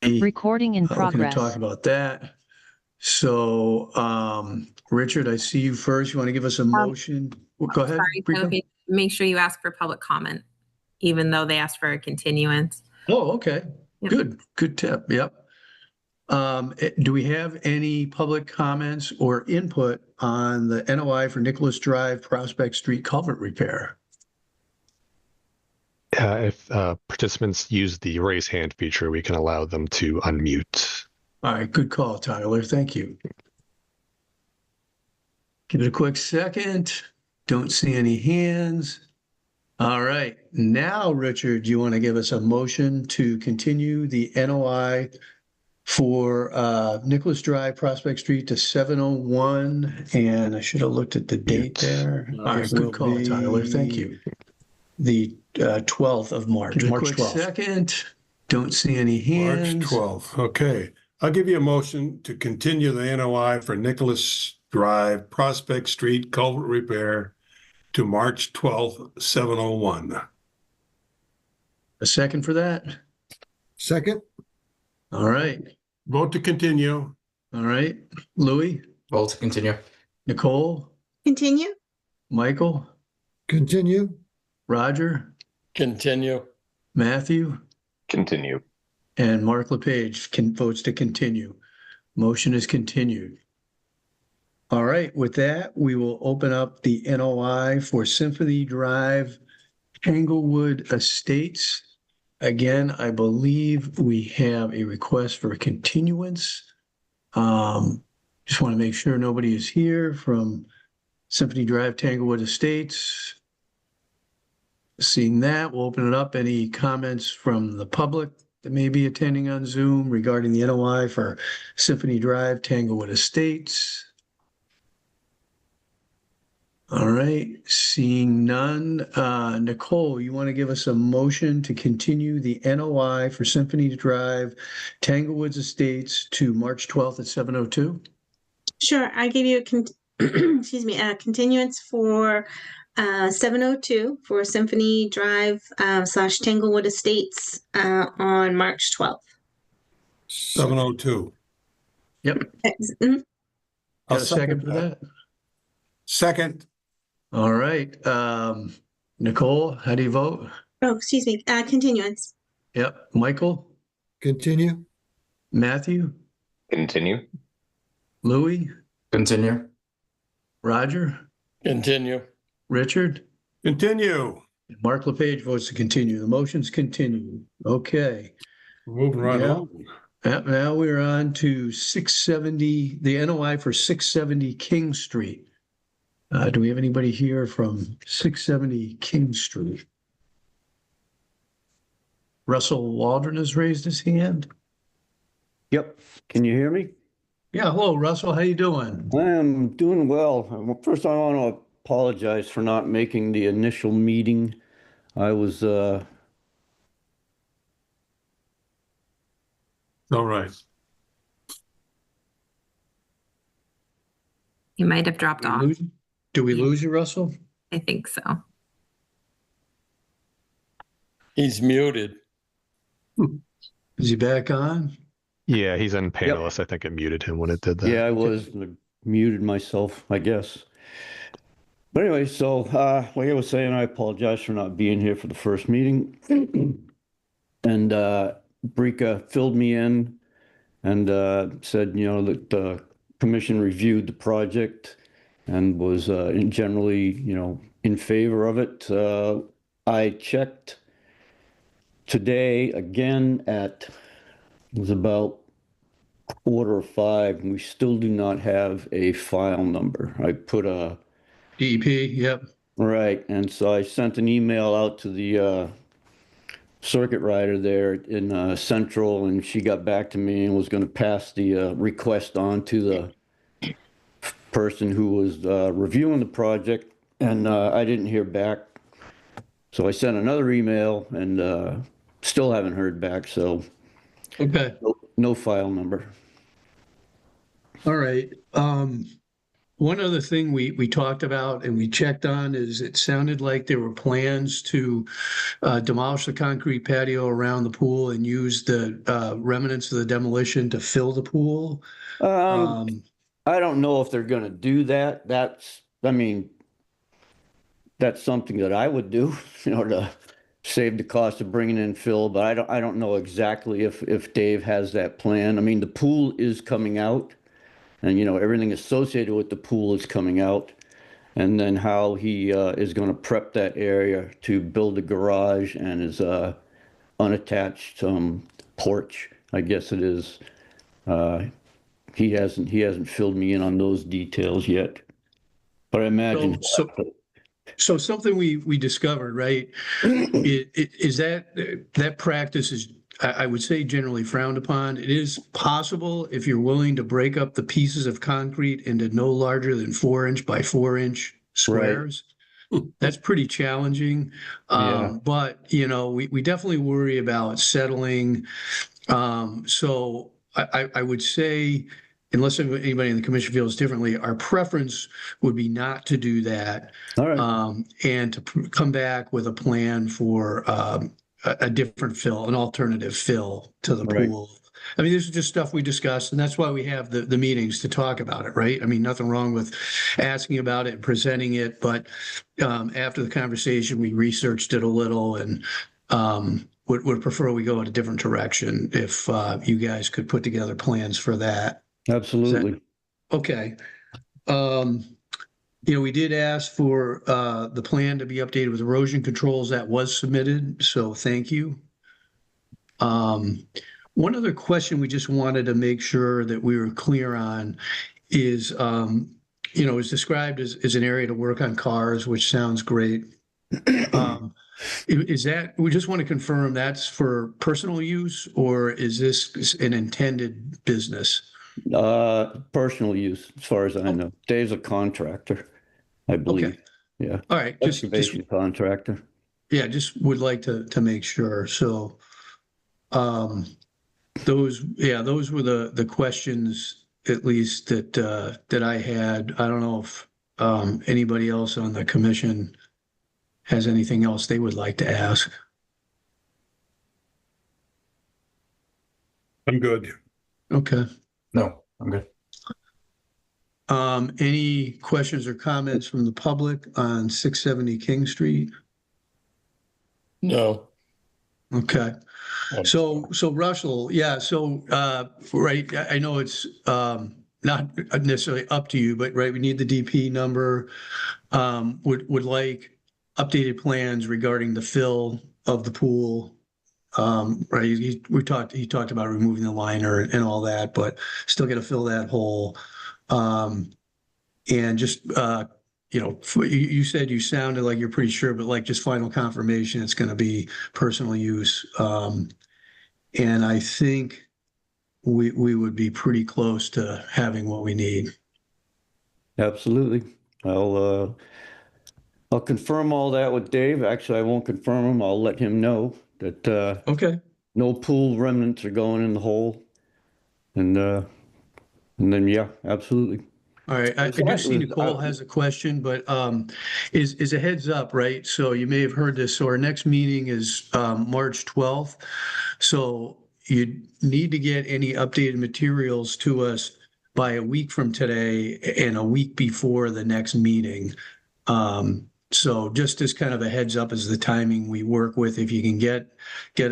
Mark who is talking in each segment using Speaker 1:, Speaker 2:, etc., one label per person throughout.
Speaker 1: Recording in
Speaker 2: We're going to
Speaker 1: progress.
Speaker 2: talk about that. So, Richard, I see you first. You want to give us a motion? Well, go ahead.
Speaker 3: Sorry,
Speaker 2: Brika.
Speaker 3: Sophie, make sure you ask for public comment, even though they asked for a continuance.
Speaker 2: Oh, okay.
Speaker 3: Yep.
Speaker 2: Good tip. Yep. Do we have any public comments or input on the NOI for Nicholas Drive Prospect Street culvert repair?
Speaker 4: If participants use the raise hand feature, we can allow them to unmute.
Speaker 2: All right, good call, Tyler. Thank you. Give it a quick second. Don't see any hands. All right, now, Richard, do you want to give us a motion to continue the NOI for Nicholas Drive, Prospect Street to 701? And I should have looked at the date there. All right, good call, Tyler. Thank you. The 12th of March, March 12th. Second, don't see any hands.
Speaker 5: March 12th. Okay. I'll give you a motion to continue the NOI for Nicholas Drive, Prospect Street culvert repair to March 12th, 7:01.
Speaker 2: A second for that?
Speaker 6: Second.
Speaker 2: All right.
Speaker 5: Vote to continue.
Speaker 2: All right. Louis?
Speaker 7: Vote to continue.
Speaker 2: Nicole?
Speaker 8: Continue.
Speaker 2: Michael?
Speaker 6: Continue.
Speaker 2: Roger?
Speaker 9: Continue.
Speaker 2: Matthew?
Speaker 10: Continue.
Speaker 2: And Mark LePage votes to continue. Motion is continued. All right, with that, we will open up the NOI for Symphony Drive, Tanglewood Estates. Again, I believe we have a request for a continuance. Just want to make sure nobody is here from Symphony Drive, Tanglewood Estates. Seeing that, we'll open it up. Any comments from the public that may be attending on Zoom regarding the NOI for Symphony Drive, Tanglewood Estates? All right, seeing none. Nicole, you want to give us a motion to continue the NOI for Symphony Drive, Tanglewoods Estates to March 12th at 7:02?
Speaker 8: Sure. I gave you a continuance for 7:02 for Symphony Drive / Tanglewood Estates on March 12th.
Speaker 5: 7:02.
Speaker 2: Yep.
Speaker 8: Mhm.
Speaker 2: Got a second for that?
Speaker 5: Second.
Speaker 2: All right. Nicole, how do you vote?
Speaker 8: Oh, excuse me. Continuance.
Speaker 2: Yep. Michael?
Speaker 6: Continue.
Speaker 2: Matthew?
Speaker 10: Continue.
Speaker 2: Louis?
Speaker 7: Continue.
Speaker 2: Roger?
Speaker 9: Continue.
Speaker 2: Richard?
Speaker 5: Continue.
Speaker 2: Mark LePage votes to continue. The motion's continued. Okay.
Speaker 5: Moving right
Speaker 2: Yeah.
Speaker 5: along.
Speaker 2: Now we're on to 670, the NOI for 670 King Street. Do we have anybody here from 670 King Street? Russell Waldron has raised his hand.
Speaker 11: Yep. Can you hear me?
Speaker 2: Yeah, hello, Russell. How you doing?
Speaker 11: I am doing well. First, I want to apologize for not making the initial meeting. I was
Speaker 5: All right.
Speaker 3: You might have dropped off.
Speaker 2: Do we lose you, Russell?
Speaker 3: I think so.
Speaker 9: He's muted.
Speaker 2: Is he back on?
Speaker 4: Yeah, he's in panelist. I think it muted him when it did that.
Speaker 11: yeah, I was muted myself, I guess. But anyway, so like I was saying, I apologize for not being here for the first meeting. And Brika filled me in and said, that the commission reviewed the project and was generally, in favor of it. I checked today again it was about 4:45, and we still do not have a file number. I put a
Speaker 2: DEP, yep.
Speaker 11: right, and so I sent an email out to the circuit rider there in Central, and she got back to me and was going to pass the request on to the person who was reviewing the project, and I didn't hear back. So I sent another email and still haven't heard back, so
Speaker 2: Okay.
Speaker 11: no file number.
Speaker 2: All right. one other thing we talked about and we checked on is it sounded like there were plans to demolish the concrete patio around the pool and use the remnants of the demolition to fill the pool.
Speaker 11: I don't know if they're gonna do that. I mean, that's something that I would do, to save the cost of bringing in fill, but I don't know exactly if Dave has that plan. I mean, the pool is coming out and, everything associated with the pool is coming out. And then how he is gonna prep that area to build a garage and his unattached porch, I guess it is. He hasn't filled me in on those details yet, but I imagine.
Speaker 2: So something we discovered, right, is that practice is, I would say, generally frowned upon. It is possible if you're willing to break up the pieces of concrete into no larger than 4-inch by 4-inch squares. Right. That's pretty challenging.
Speaker 11: Yeah.
Speaker 2: But, we definitely worry about settling. So I would say, unless anybody in the commission feels differently, our preference would be not to do that.
Speaker 11: All right.
Speaker 2: And to come back with a plan for a different fill, an alternative fill to the pool. I mean, this is just stuff we discussed, and that's why we have the meetings to talk about it, right? I mean, nothing wrong with asking about it and presenting it, but after the conversation, we researched it a little and would prefer we go in a different direction if you guys could put together plans for that.
Speaker 11: Absolutely.
Speaker 2: Okay. We did ask for the plan to be updated with erosion controls. That was submitted, so thank you. One other question we just wanted to make sure that we were clear on is, it's described as an area to work on cars, which sounds great. Is that, we just want to confirm that's for personal use, or is this an intended business?
Speaker 11: Personal use, as far as I know. Dave's a contractor, I believe.
Speaker 2: Okay.
Speaker 11: Yeah.
Speaker 2: All right.
Speaker 11: Excavation contractor.
Speaker 2: Yeah, just would like to make sure. So, those were the questions, at least that I had. I don't know if anybody else on the commission has anything else they would like to ask.
Speaker 5: I'm good.
Speaker 2: Okay.
Speaker 10: No, I'm good.
Speaker 2: Any questions or comments from the public on 670 King Street?
Speaker 9: No.
Speaker 2: Okay. So Russell, right, I know it's not necessarily up to you, but right, we need the DP number. Would like updated plans regarding the fill of the pool. Right, he talked about removing the liner and all that, but still got to fill that hole. And just you said you sounded like you're pretty sure, but like just final confirmation, it's going to be personal use. And I think we would be pretty close to having what we need.
Speaker 11: Absolutely. I'll confirm all that with Dave. Actually, I won't confirm him. I'll let him know that
Speaker 2: Okay.
Speaker 11: no pool remnants are going in the hole. And then, yeah, absolutely.
Speaker 2: All right. I do see Nicole has a question, but is a heads up, right? So you may have heard this. So our next meeting is March 12th. So you need to get any updated materials to us by a week from today and a week before the next meeting. So just as kind of a heads up as the timing we work with, if you can get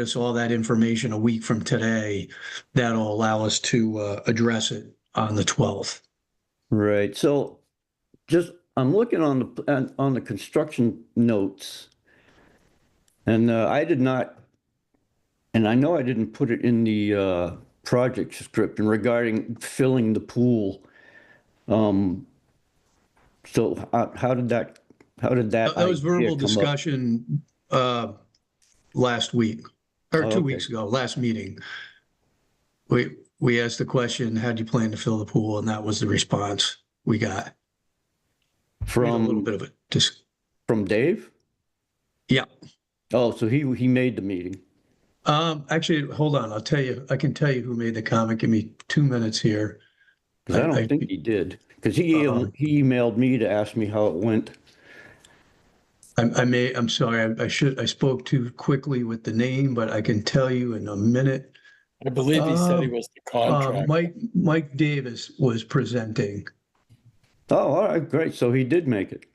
Speaker 2: us all that information a week from today, that'll allow us to address it on the 12th.
Speaker 11: Right. So I'm looking on the construction notes, and I did not, and I know I didn't put it in the project script and regarding filling the pool. So how did that?
Speaker 2: That was verbal discussion last week or 2 weeks ago, last meeting. We asked the question, how do you plan to fill the pool? And that was the response we got.
Speaker 11: From
Speaker 2: a little bit of it.
Speaker 11: From Dave?
Speaker 2: Yeah.
Speaker 11: Oh, so he made the meeting.
Speaker 2: Actually, hold on. I can tell you who made the comment. Give me 2 minutes here.
Speaker 11: Because I
Speaker 2: I-
Speaker 11: don't think he did. Because he emailed me to ask me how it went.
Speaker 2: I'm sorry, I spoke too quickly with the name, but I can tell you in a minute.
Speaker 9: I believe he said he was the contractor.
Speaker 2: Mike Davis was presenting.
Speaker 11: Oh, all right, great. So he did make it.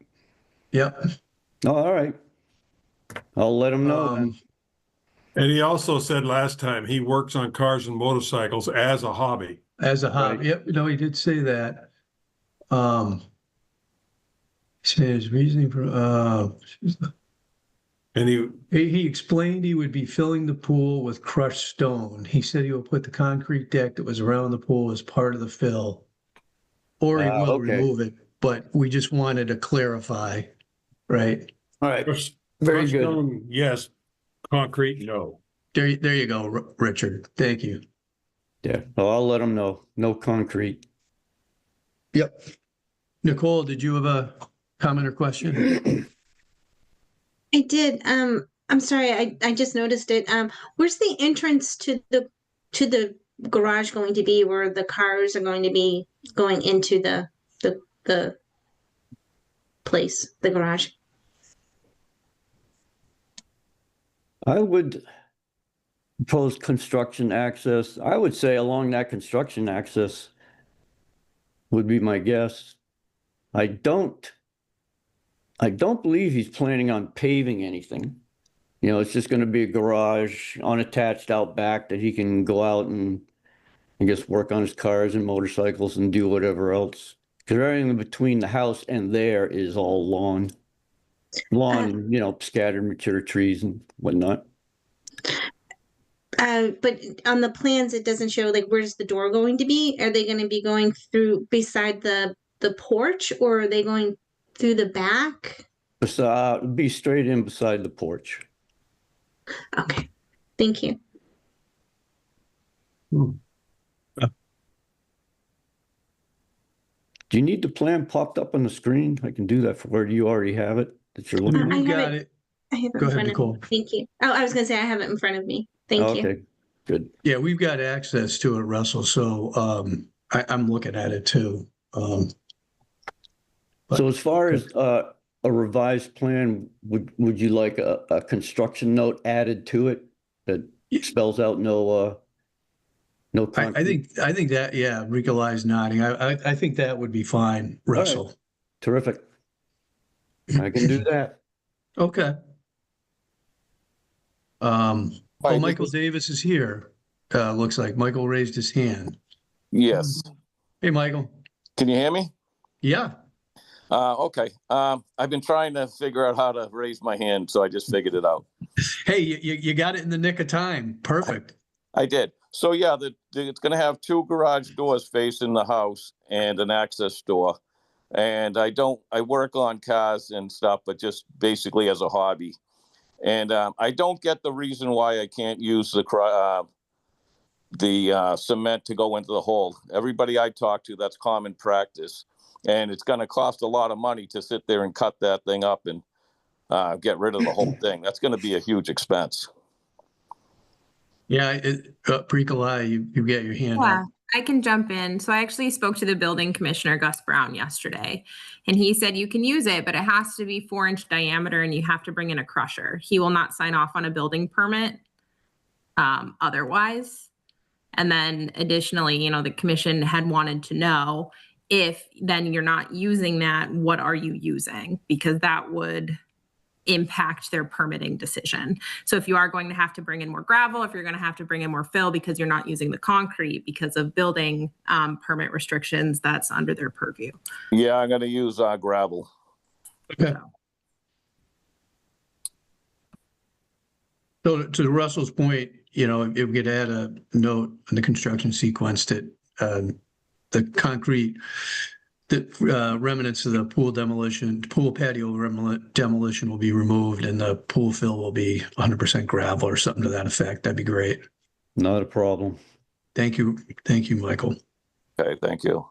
Speaker 2: Yep.
Speaker 11: Oh, all right. I'll let him know then.
Speaker 5: And he also said last time he works on cars and motorcycles as a hobby.
Speaker 2: As a hobby.
Speaker 11: Right.
Speaker 2: Yep, no, he did say that. His reasoning for,
Speaker 5: And
Speaker 2: he explained he would be filling the pool with crushed stone. He said he will put the concrete deck that was around the pool as part of the fill. Or he will
Speaker 11: Okay.
Speaker 2: remove it, but we just wanted to clarify, right?
Speaker 11: All right.
Speaker 5: crushed
Speaker 11: Very good.
Speaker 5: stone, yes. Concrete, no.
Speaker 2: There you go, Richard. Thank you.
Speaker 11: Yeah. Oh, I'll let him know. No concrete.
Speaker 2: Yep. Nicole, did you have a comment or question?
Speaker 8: I did. I'm sorry, I just noticed it. Where's the entrance to the garage going to be, where the cars are going to be going into the place, the garage?
Speaker 11: I would propose construction access. I would say along that construction access would be my guess. I don't believe he's planning on paving anything. You know, it's just going to be a garage unattached out back that he can go out and I guess work on his cars and motorcycles and do whatever else. Because everything between the house and there is all lawn. Lawn, you know, scattered mature trees and whatnot.
Speaker 8: But on the plans, it doesn't show, like, where's the door going to be? Are they going to be going through beside the porch, or are they going through the back?
Speaker 11: Be straight in beside the porch.
Speaker 8: Okay, thank you.
Speaker 11: Do you need the plan popped up on the screen? I can do that for where you already have it that you're looking
Speaker 8: I
Speaker 2: We've
Speaker 8: have
Speaker 2: got it.
Speaker 8: I have it
Speaker 2: Go
Speaker 8: in
Speaker 2: ahead,
Speaker 8: front
Speaker 2: Nicole.
Speaker 8: of me. Thank you. Oh, I was going to say I have it in front of me. Thank you.
Speaker 11: Okay, good.
Speaker 2: Yeah, we've got access to it, Russell, so I'm looking at it too.
Speaker 11: So as far as a revised plan, would you like a construction note added to it that spells out no concrete?
Speaker 2: I think that, yeah, Ricolai's nodding. I think that would be fine, Russell.
Speaker 11: Terrific. I can do that.
Speaker 2: Okay.
Speaker 10: Hi,
Speaker 2: Michael Davis is here. Looks like Michael raised his hand.
Speaker 1: Yes.
Speaker 2: Hey, Michael.
Speaker 1: Can you hear me?
Speaker 2: Yeah.
Speaker 1: Okay. I've been trying to figure out how to raise my hand, so I just figured it out.
Speaker 2: Hey, you got it in the nick of time. Perfect.
Speaker 1: I did. So yeah, it's going to have 2 garage doors facing the house and an access door. And I work on cars and stuff, but just basically as a hobby. And I don't get the reason why I can't use the cement to go into the hole. Everybody I talk to, that's common practice. And it's going to cost a lot of money to sit there and cut that thing up and get rid of the whole thing. That's going to be a huge expense.
Speaker 2: Yeah, Ricolai, you got your hand
Speaker 3: Yeah,
Speaker 2: up.
Speaker 3: I can jump in. So I actually spoke to the building commissioner, Gus Brown, yesterday, and he said you can use it, but it has to be 4-inch diameter and you have to bring in a crusher. He will not sign off on a building permit otherwise. And then additionally, you know, the commission had wanted to know if then you're not using that, what are you using? Because that would impact their permitting decision. So if you are going to have to bring in more gravel, if you're going to have to bring in more fill because you're not using the concrete because of building permit restrictions, that's under their purview.
Speaker 1: Yeah, I'm going to use gravel.
Speaker 2: Okay. So to Russell's point, you know, if we could add a note in the construction sequence that the concrete, the remnants of the pool patio demolition will be removed and the pool fill will be 100% gravel or something to that effect. That'd be great.
Speaker 11: Not a problem.
Speaker 2: Thank you. Thank you, Michael.
Speaker 1: Okay, thank you.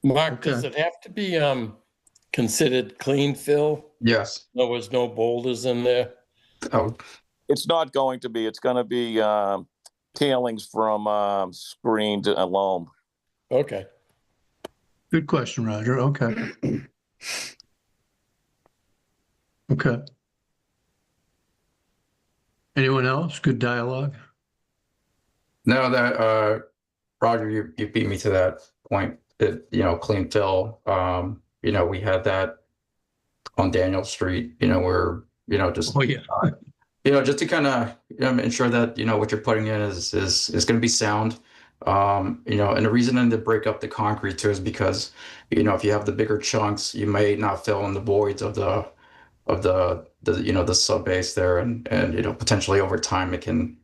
Speaker 9: Mark, does it have to be considered clean fill?
Speaker 10: Yes.
Speaker 9: There was no boulders in there?
Speaker 10: Oh,
Speaker 1: It's not going to be. It's going to be tailings from screened loam.
Speaker 9: Okay.
Speaker 2: Good question, Roger. Okay. Okay. Anyone else? Good dialogue.
Speaker 7: No, Roger, you beat me to that point. Clean fill. We had that on Daniel Street, where, just,
Speaker 2: Oh, yeah.
Speaker 7: just to kind of, ensure that, what you're putting in is going to be sound. And the reason to break up the concrete too is because, if you have the bigger chunks, you may not fill in the voids of the sub base there, and potentially over time it can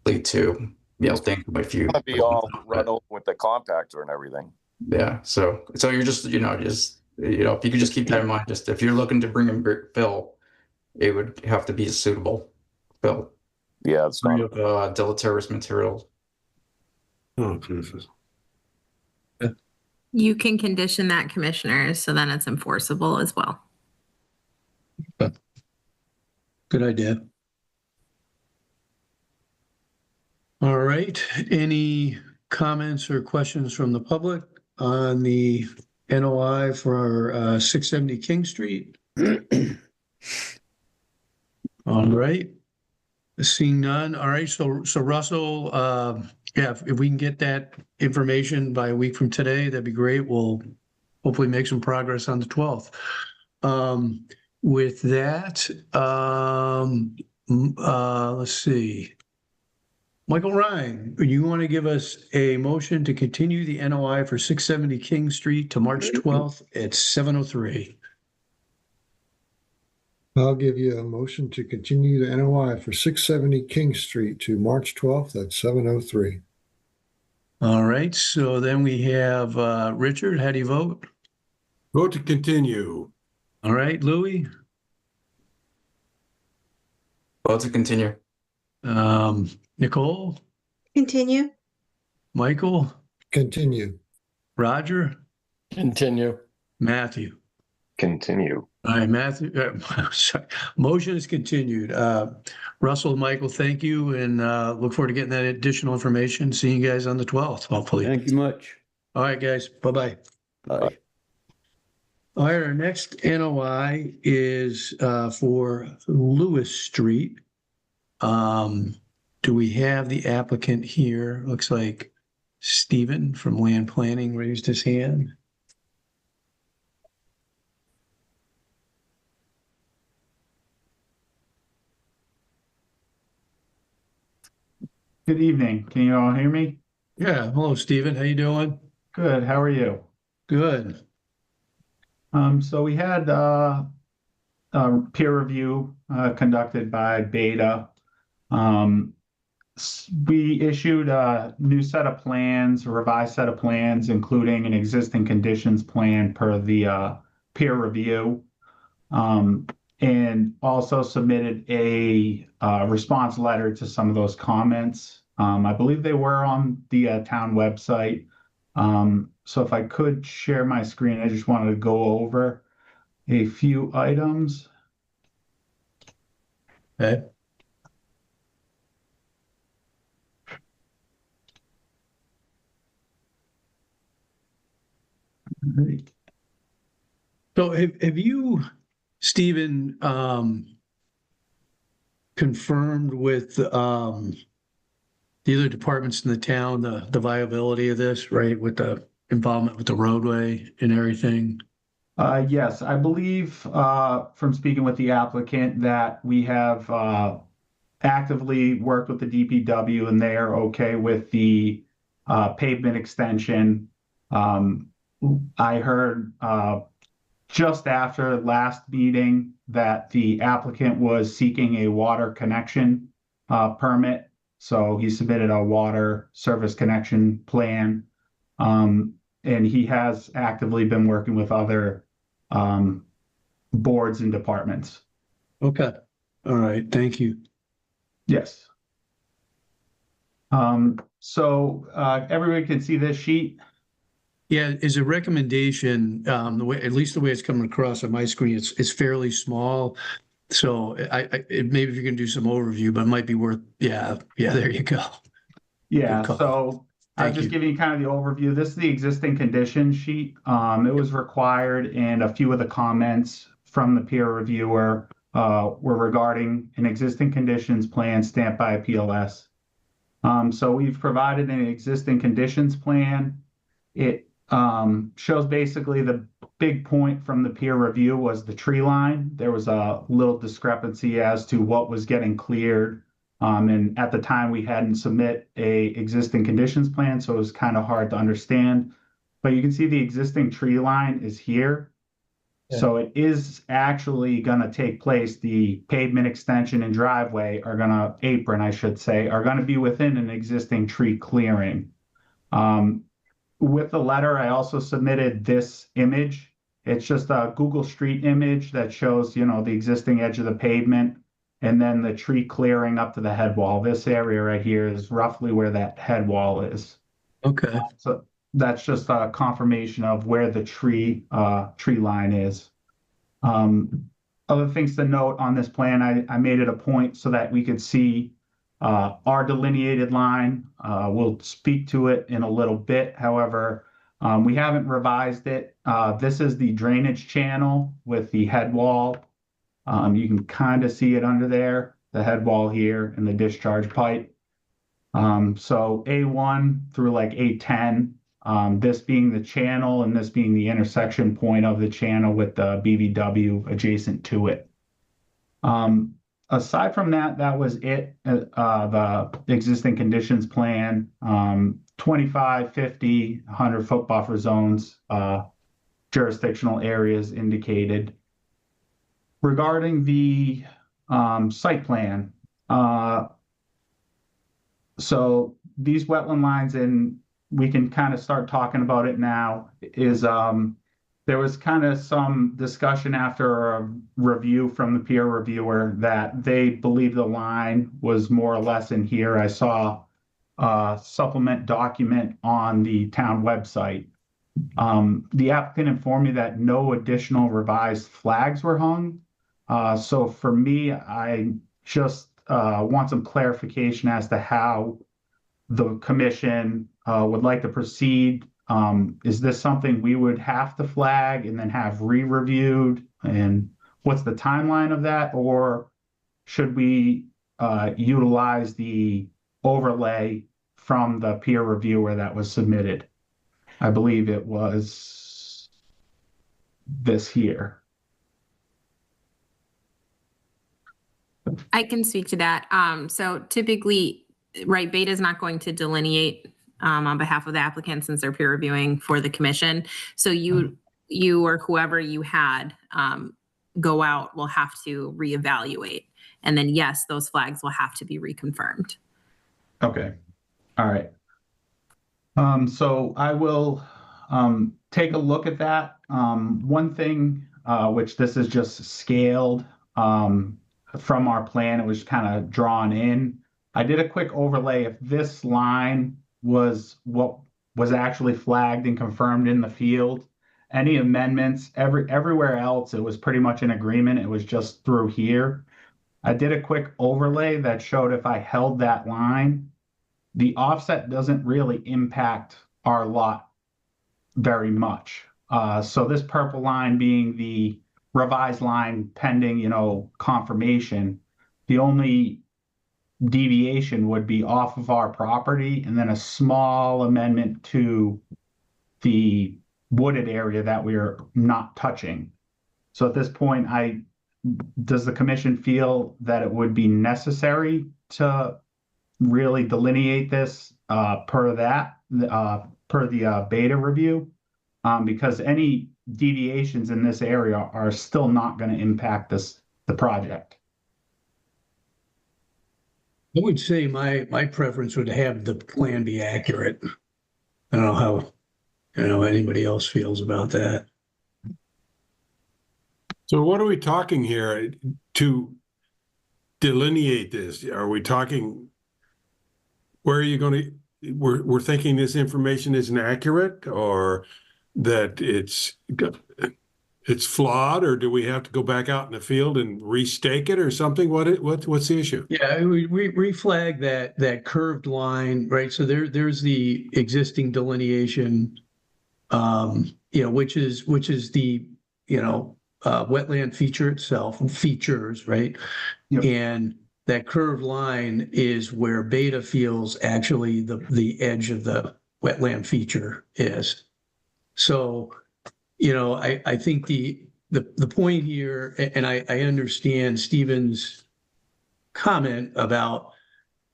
Speaker 7: lead to, things if you
Speaker 1: Gonna be all run over with the compactor and everything.
Speaker 7: yeah. So you're just, if you could just keep that in mind, just if you're looking to bring in fill, it would have to be a suitable fill.
Speaker 1: Yeah, it's
Speaker 7: Free
Speaker 1: not.
Speaker 7: of deleterious materials.
Speaker 5: Oh, Jesus.
Speaker 3: You can condition that, commissioners, so then it's enforceable as well.
Speaker 2: Good idea. All right. Any comments or questions from the public on the NOI for 670 King Street? All right. Seeing none. All right. So Russell, yeah, if we can get that information by a week from today, that'd be great. We'll hopefully make some progress on the 12th. With that, let's see. Michael Ryan, you want to give us a motion to continue the NOI for 670 King Street to March 12th at 7:03?
Speaker 6: I'll give you a motion to continue the NOI for 670 King Street to March 12th at 7:03.
Speaker 2: All right, so then we have Richard. How do you vote?
Speaker 5: Vote to continue.
Speaker 2: All right, Louis.
Speaker 7: Vote to continue.
Speaker 2: Nicole,
Speaker 8: Continue.
Speaker 2: Michael,
Speaker 6: Continue.
Speaker 2: Roger,
Speaker 9: Continue.
Speaker 2: Matthew.
Speaker 10: Continue.
Speaker 2: All right, Matthew. Sorry. Motion is continued. Russell, Michael, thank you, and look forward to getting that additional information. Seeing you guys on the 12th, hopefully.
Speaker 11: Thank you much.
Speaker 2: All right, guys. Bye-bye.
Speaker 11: Bye.
Speaker 2: All right, our next NOI is for Lewis Street. Do we have the applicant here? Looks like Stephen from Land Planning raised his hand.
Speaker 12: Good evening. Can you all hear me?
Speaker 2: Yeah. Hello, Stephen. How you doing?
Speaker 12: Good. How are you?
Speaker 2: Good.
Speaker 12: So we had a peer review conducted by Beta. We issued a new set of plans, a revised set of plans, including an existing conditions plan per the peer review, and also submitted a response letter to some of those comments. I believe they were on the town website. So if I could share my screen, I just wanted to go over a few items.
Speaker 2: Okay. So have you, Stephen, confirmed with the other departments in the town the viability of this, right? With the involvement with the roadway and everything?
Speaker 12: Yes, I believe from speaking with the applicant that we have actively worked with the DPW and they are okay with the pavement extension. I heard just after last meeting that the applicant was seeking a water connection permit. So he submitted a water service connection plan. And he has actively been working with other boards and departments.
Speaker 2: Okay. All right. Thank you.
Speaker 12: Yes. So everybody can see this sheet.
Speaker 2: Yeah, as a recommendation, the way, at least the way it's coming across on my screen, it's fairly small. So maybe if you can do some overview, but it might be worth, yeah, there you go.
Speaker 12: Yeah, so I'll
Speaker 2: Thank
Speaker 12: just
Speaker 2: you.
Speaker 12: give you kind of the overview. This is the existing condition sheet. It was required, and a few of the comments from the peer reviewer were regarding an existing conditions plan stamped by a PLS. So we've provided an existing conditions plan. It shows basically the big point from the peer review was the tree line. There was a little discrepancy as to what was getting cleared. And at the time we hadn't submit a existing conditions plan, so it was kind of hard to understand. But you can see the existing tree line is here. So it is actually going to take place. The pavement extension and driveway are going to, apron, I should say, are going to be within an existing tree clearing. With the letter, I also submitted this image. It's just a Google Street image that shows, you know, the existing edge of the pavement and then the tree clearing up to the head wall. This area right here is roughly where that head wall is.
Speaker 2: Okay.
Speaker 12: So that's just a confirmation of where the tree line is. Other things to note on this plan, I made it a point so that we could see our delineated line. We'll speak to it in a little bit. However, we haven't revised it. This is the drainage channel with the head wall. You can kind of see it under there, the head wall here and the discharge pipe. So A1 through like A10, this being the channel and this being the intersection point of the channel with the BVW adjacent to it. Aside from that, that was it. The existing conditions plan, 25, 50, 100-foot buffer zones, jurisdictional areas indicated. Regarding the site plan, so these wetland lines, and we can kind of start talking about it now, is there was kind of some discussion after a review from the peer reviewer that they believe the line was more or less in here. I saw a supplement document on the town website. The applicant informed me that no additional revised flags were hung. So for me, I just want some clarification as to how the commission would like to proceed. Is this something we would have to flag and then have re-reviewed? And what's the timeline of that? Or should we utilize the overlay from the peer reviewer that was submitted? I believe it was this here.
Speaker 3: I can speak to that. So typically, right, Beta is not going to delineate on behalf of the applicant since they're peer reviewing for the commission. So you or whoever you had go out will have to reevaluate. And then yes, those flags will have to be reconfirmed.
Speaker 12: Okay. All right. So I will take a look at that. One thing, which this is just scaled from our plan, it was kind of drawn in. I did a quick overlay. If this line was what was actually flagged and confirmed in the field, any amendments, everywhere else, it was pretty much in agreement. It was just through here. I did a quick overlay that showed if I held that line, the offset doesn't really impact our lot very much. So this purple line being the revised line pending, you know, confirmation, the only deviation would be off of our property and then a small amendment to the wooded area that we're not touching. So at this point, does the commission feel that it would be necessary to really delineate this per the beta review? Because any deviations in this area are still not going to impact the project.
Speaker 2: I would say my preference would have the plan be accurate. I don't know how, anybody else feels about that.
Speaker 5: So what are we talking here to delineate this? Are we talking, where are you going to, we're thinking this information isn't accurate, or that it's, it's flawed, or do we have to go back out in the field and restake it or something? What's the issue?
Speaker 2: Yeah, we reflag that curved line, right? So there's the existing delineation, which is the, wetland feature itself, features, right?
Speaker 12: Yep.
Speaker 2: And that curved line is where Beta feels actually the edge of the wetland feature is. So, I think the point here, and I understand Stephen's comment about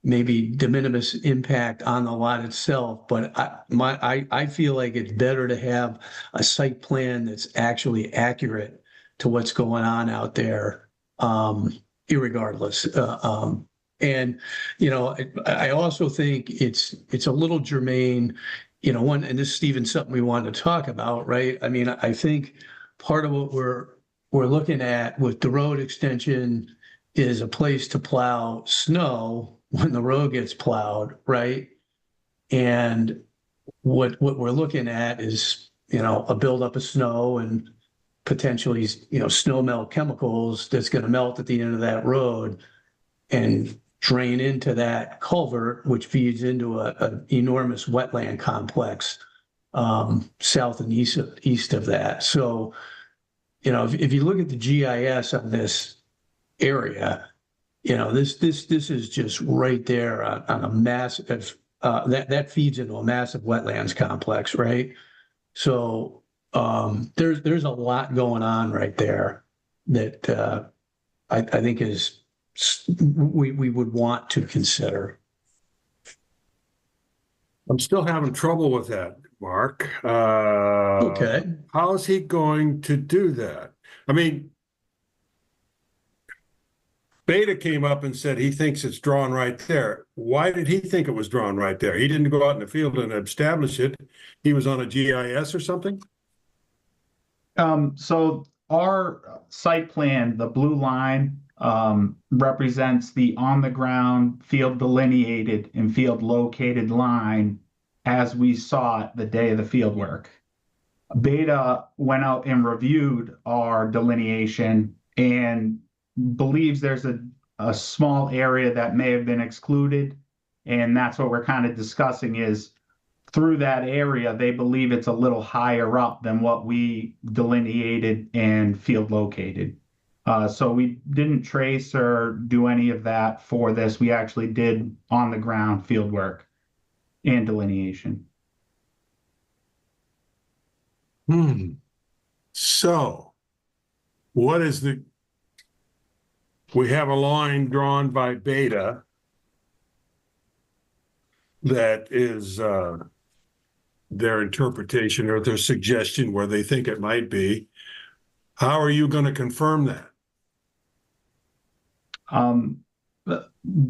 Speaker 2: maybe de minimis impact on the lot itself, but I feel like it's better to have a site plan that's actually accurate to what's going on out there, irregardless. And I also think it's a little germane, and this is even something we wanted to talk about, right? I mean, I think part of what we're looking at with the road extension is a place to plow snow when the road gets plowed, right? And what we're looking at is, a buildup of snow and potentially, snow melt chemicals that's going to melt at the end of that road and drain into that culvert, which feeds into an enormous wetland complex south and east of that. So, if you look at the GIS of this area, this is just right there on a massive that feeds into a massive wetlands complex, right? So there's a lot going on right there that I think is we would want to consider.
Speaker 5: I'm still having trouble with that, Mark.
Speaker 2: Okay.
Speaker 5: How is he going to do that? I mean, Beta came up and said he thinks it's drawn right there. Why did he think it was drawn right there? He didn't go out in the field and establish it. He was on a GIS or something?
Speaker 12: So our site plan, the blue line, represents the on-the-ground field delineated and field located line as we saw it the day of the field work. Beta went out and reviewed our delineation and believes there's a small area that may have been excluded. And that's what we're kind of discussing is through that area, they believe it's a little higher up than what we delineated and field located. So we didn't trace or do any of that for this. We actually did on the ground field work and delineation.
Speaker 5: So what is we have a line drawn by Beta that is their interpretation or their suggestion where they think it might be. How are you going to confirm that?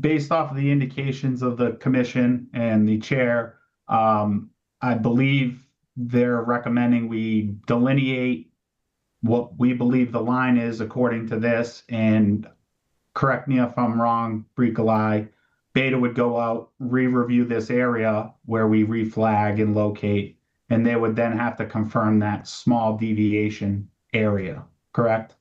Speaker 12: Based off of the indications of the commission and the chair, I believe they're recommending we delineate what we believe the line is according to this. And correct me if I'm wrong, Bricolai, Beta would go out, re-review this area where we reflag and locate, and they would then have to confirm that small deviation area, correct?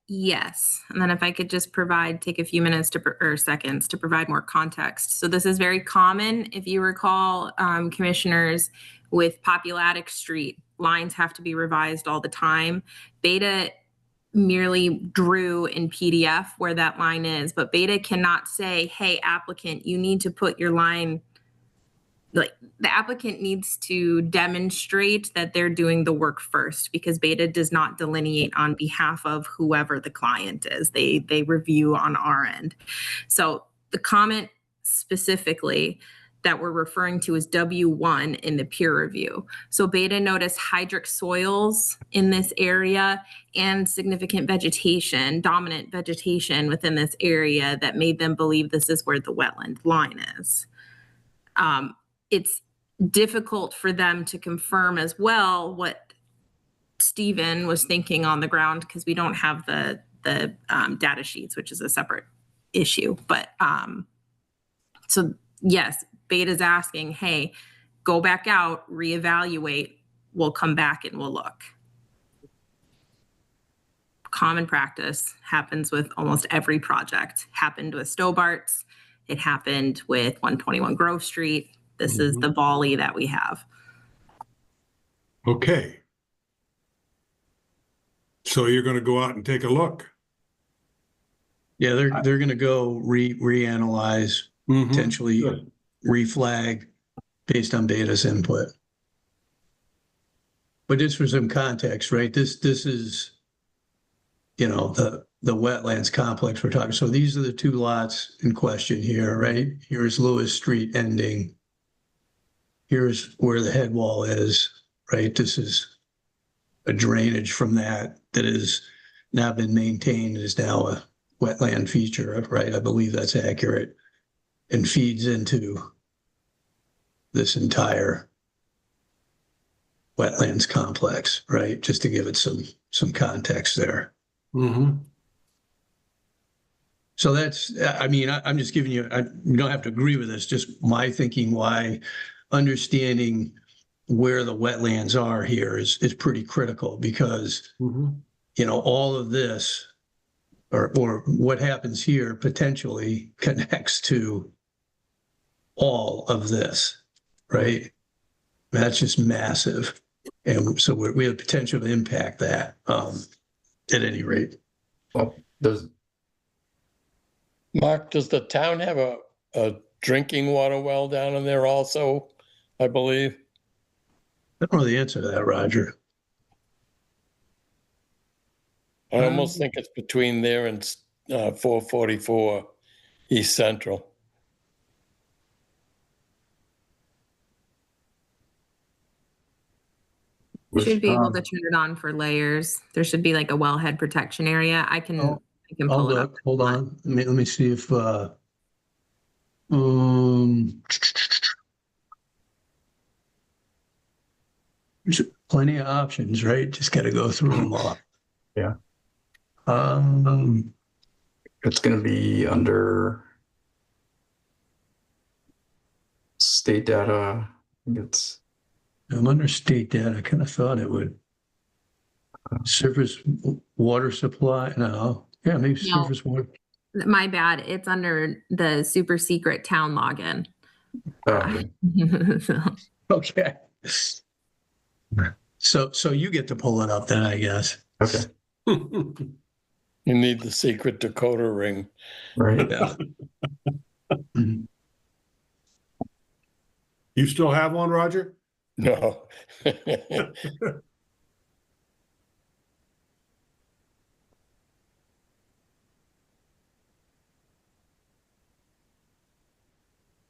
Speaker 3: Yes. And then if I could just take a few minutes or seconds to provide more context. So this is very common, if you recall, commissioners, with Populatic Street, lines have to be revised all the time. Beta merely drew in PDF where that line is, but Beta cannot say, hey, applicant, you need to put your line, like the applicant needs to demonstrate that they're doing the work first, because Beta does not delineate on behalf of whoever the client is. They review on our end. So the comment specifically that we're referring to is W1 in the peer review. So Beta noticed hydric soils in this area and significant vegetation, dominant vegetation within this area that made them believe this is where the wetland line is. It's difficult for them to confirm as well what Stephen was thinking on the ground, because we don't have the data sheets, which is a separate issue. But so yes, Beta's asking, hey, go back out, reevaluate we'll come back and we'll look. Common practice happens with almost every project. Happened with Stobart's. It happened with 121 Grove Street. This is the volley that we have.
Speaker 5: Okay. So you're going to go out and take a look.
Speaker 2: Yeah, they're going to go reanalyze, potentially
Speaker 5: Good.
Speaker 2: reflag based on Beta's input. But just for some context, right? This is, you know, the wetlands complex we're talking. So these are the two lots in question here, right? Here's Lewis Street ending. Here's where the head wall is, right? This is a drainage from that has now been maintained, is now a wetland feature, right? I believe that's accurate, and feeds into this entire wetlands complex, right? Just to give it some context there. So that's, I mean, I'm just giving you, you don't have to agree with this, just my thinking why understanding where the wetlands are here is pretty critical, because, you know, all of this or what happens here potentially connects to all of this, right? That's just massive. And so we have potential to impact that at any rate.
Speaker 7: Well, there's
Speaker 9: Mark, does the town have a drinking water well down in there also, I believe?
Speaker 2: I don't know the answer to that, Roger.
Speaker 9: I almost think it's between there and 444 East Central.
Speaker 3: Should be able to turn it on for layers. There should be like a wellhead protection area. I can pull it up.
Speaker 2: Hold on. Let me see if there's plenty of options, right? Just got to go through them all.
Speaker 7: Yeah.
Speaker 2: Um,
Speaker 7: It's going to be under state data. I think it's
Speaker 2: I'm under state data. I kind of thought it would. Surface water supply. No. Yeah, maybe
Speaker 3: No.
Speaker 2: surface water.
Speaker 3: My bad. It's under the super secret town login.
Speaker 2: Okay. So you get to pull it up then, I guess.
Speaker 7: Okay.
Speaker 9: You need the secret decoder ring.
Speaker 7: Right.
Speaker 2: Yeah.
Speaker 5: You still have one, Roger?
Speaker 9: No.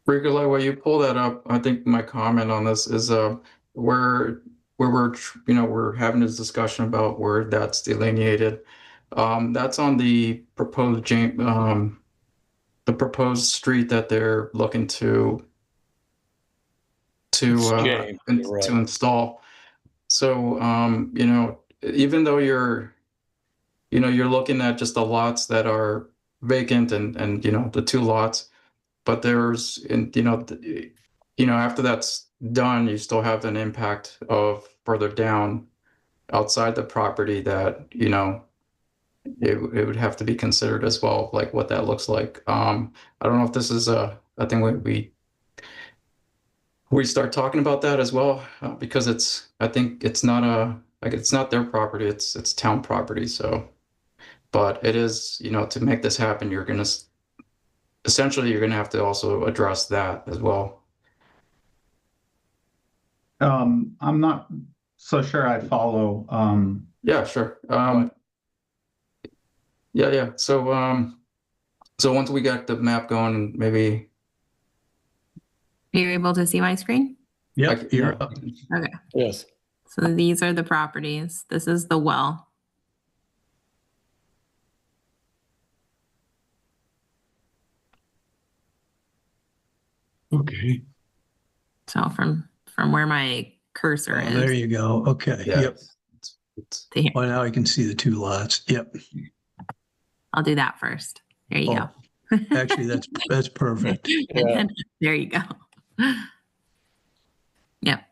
Speaker 7: Regular, while you pull that up, I think my comment on this is where we're having this discussion about where that's delineated. That's on the proposed street that they're looking to
Speaker 9: Exchange, right.
Speaker 7: to install. So even though you're looking at just the lots that are vacant and the two lots, but there's after that's done, you still have an impact of further down outside the property that it would have to be considered as well, like what that looks like. I don't know if this is I think we start talking about that as well, because I think it's not it's not their property, it's town property. So, but it is, to make this happen, you're gonna have to also address that as well.
Speaker 12: I'm not so sure I follow.
Speaker 7: Yeah, sure. Yeah. So once we got the map going, maybe.
Speaker 3: Are you able to see my screen?
Speaker 2: Yep. You're up.
Speaker 3: Okay.
Speaker 9: Yes.
Speaker 3: So these are the properties. This is the well.
Speaker 5: Okay.
Speaker 3: So from where my cursor is.
Speaker 2: There you go. Okay.
Speaker 7: Yeah.
Speaker 2: Yep.
Speaker 3: to here.
Speaker 2: Well, now I can see the two lots. Yep.
Speaker 3: I'll do that first. There you go.
Speaker 2: Actually, that's perfect.
Speaker 3: And then, there you go. Yep.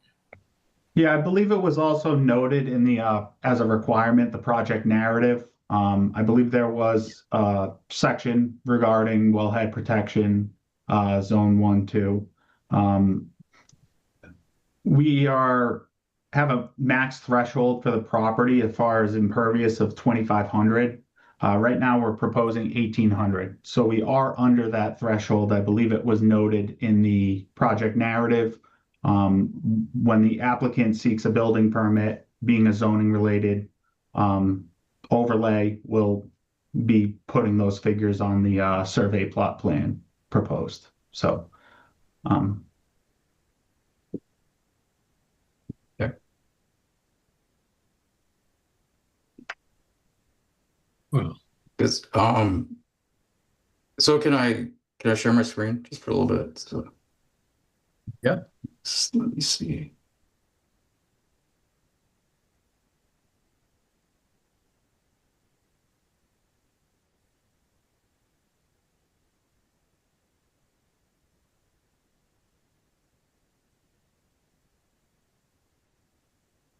Speaker 12: Yeah, I believe it was also noted in the, as a requirement, the project narrative. I believe there was a section regarding wellhead protection, zone 1, 2. We have a max threshold for the property as far as impervious of 2,500. Right now we're proposing 1,800. So we are under that threshold. I believe it was noted in the project narrative. When the applicant seeks a building permit, being a zoning related overlay, will be putting those figures on the survey plot plan proposed. So,
Speaker 7: Okay.
Speaker 5: Well,
Speaker 7: Because so can I share my screen just for a little bit? So
Speaker 2: Yeah.
Speaker 7: let me see.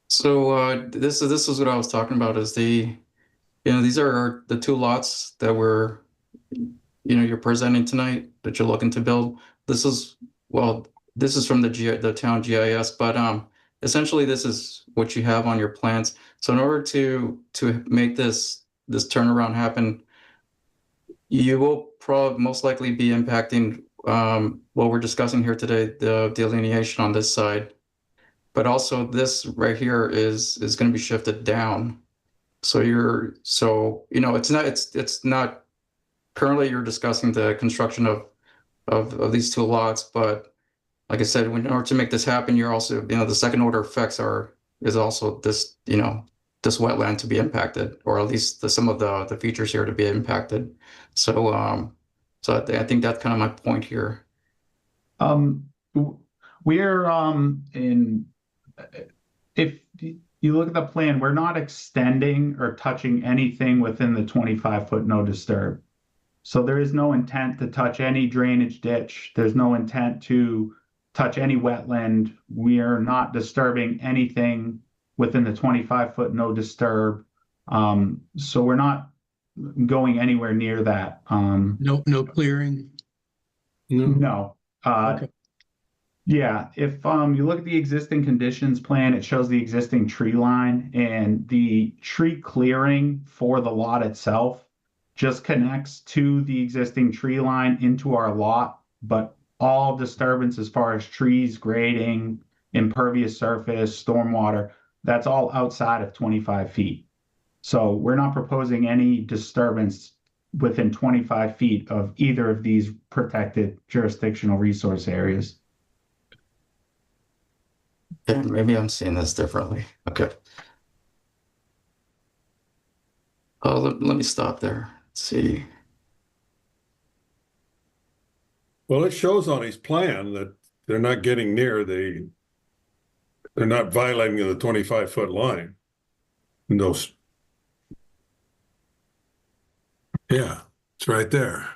Speaker 7: So this is what I was talking about, is these are the two lots that you're presenting tonight that you're looking to build. This is from the town GIS, but essentially this is what you have on your plans. So in order to make this turnaround happen, you will most likely be impacting what we're discussing here today, the delineation on this side. But also this right here is going to be shifted down. So it's not currently you're discussing the construction of these two lots, but like I said, in order to make this happen, you're also, the second order effects is also this, this wetland to be impacted, or at least some of the features here to be impacted. So I think that's kind of my point here.
Speaker 12: If you look at the plan, we're not extending or touching anything within the 25-foot no disturb. So there is no intent to touch any drainage ditch. There's no intent to touch any wetland. We are not disturbing anything within the 25-foot no disturb. So we're not going anywhere near that.
Speaker 2: No clearing?
Speaker 12: No.
Speaker 2: Okay.
Speaker 12: Yeah, if you look at the existing conditions plan, it shows the existing tree line, and the tree clearing for the lot itself just connects to the existing tree line into our lot, but all disturbance as far as trees, grading, impervious surface, stormwater, that's all outside of 25 feet. So we're not proposing any disturbance within 25 feet of either of these protected jurisdictional resource areas.
Speaker 7: Yeah, maybe I'm seeing this differently. Okay. Oh, let me stop there. Let's see.
Speaker 5: well, it shows on his plan that they're not getting near they're not violating the 25-foot line. Those. Yeah, it's right there.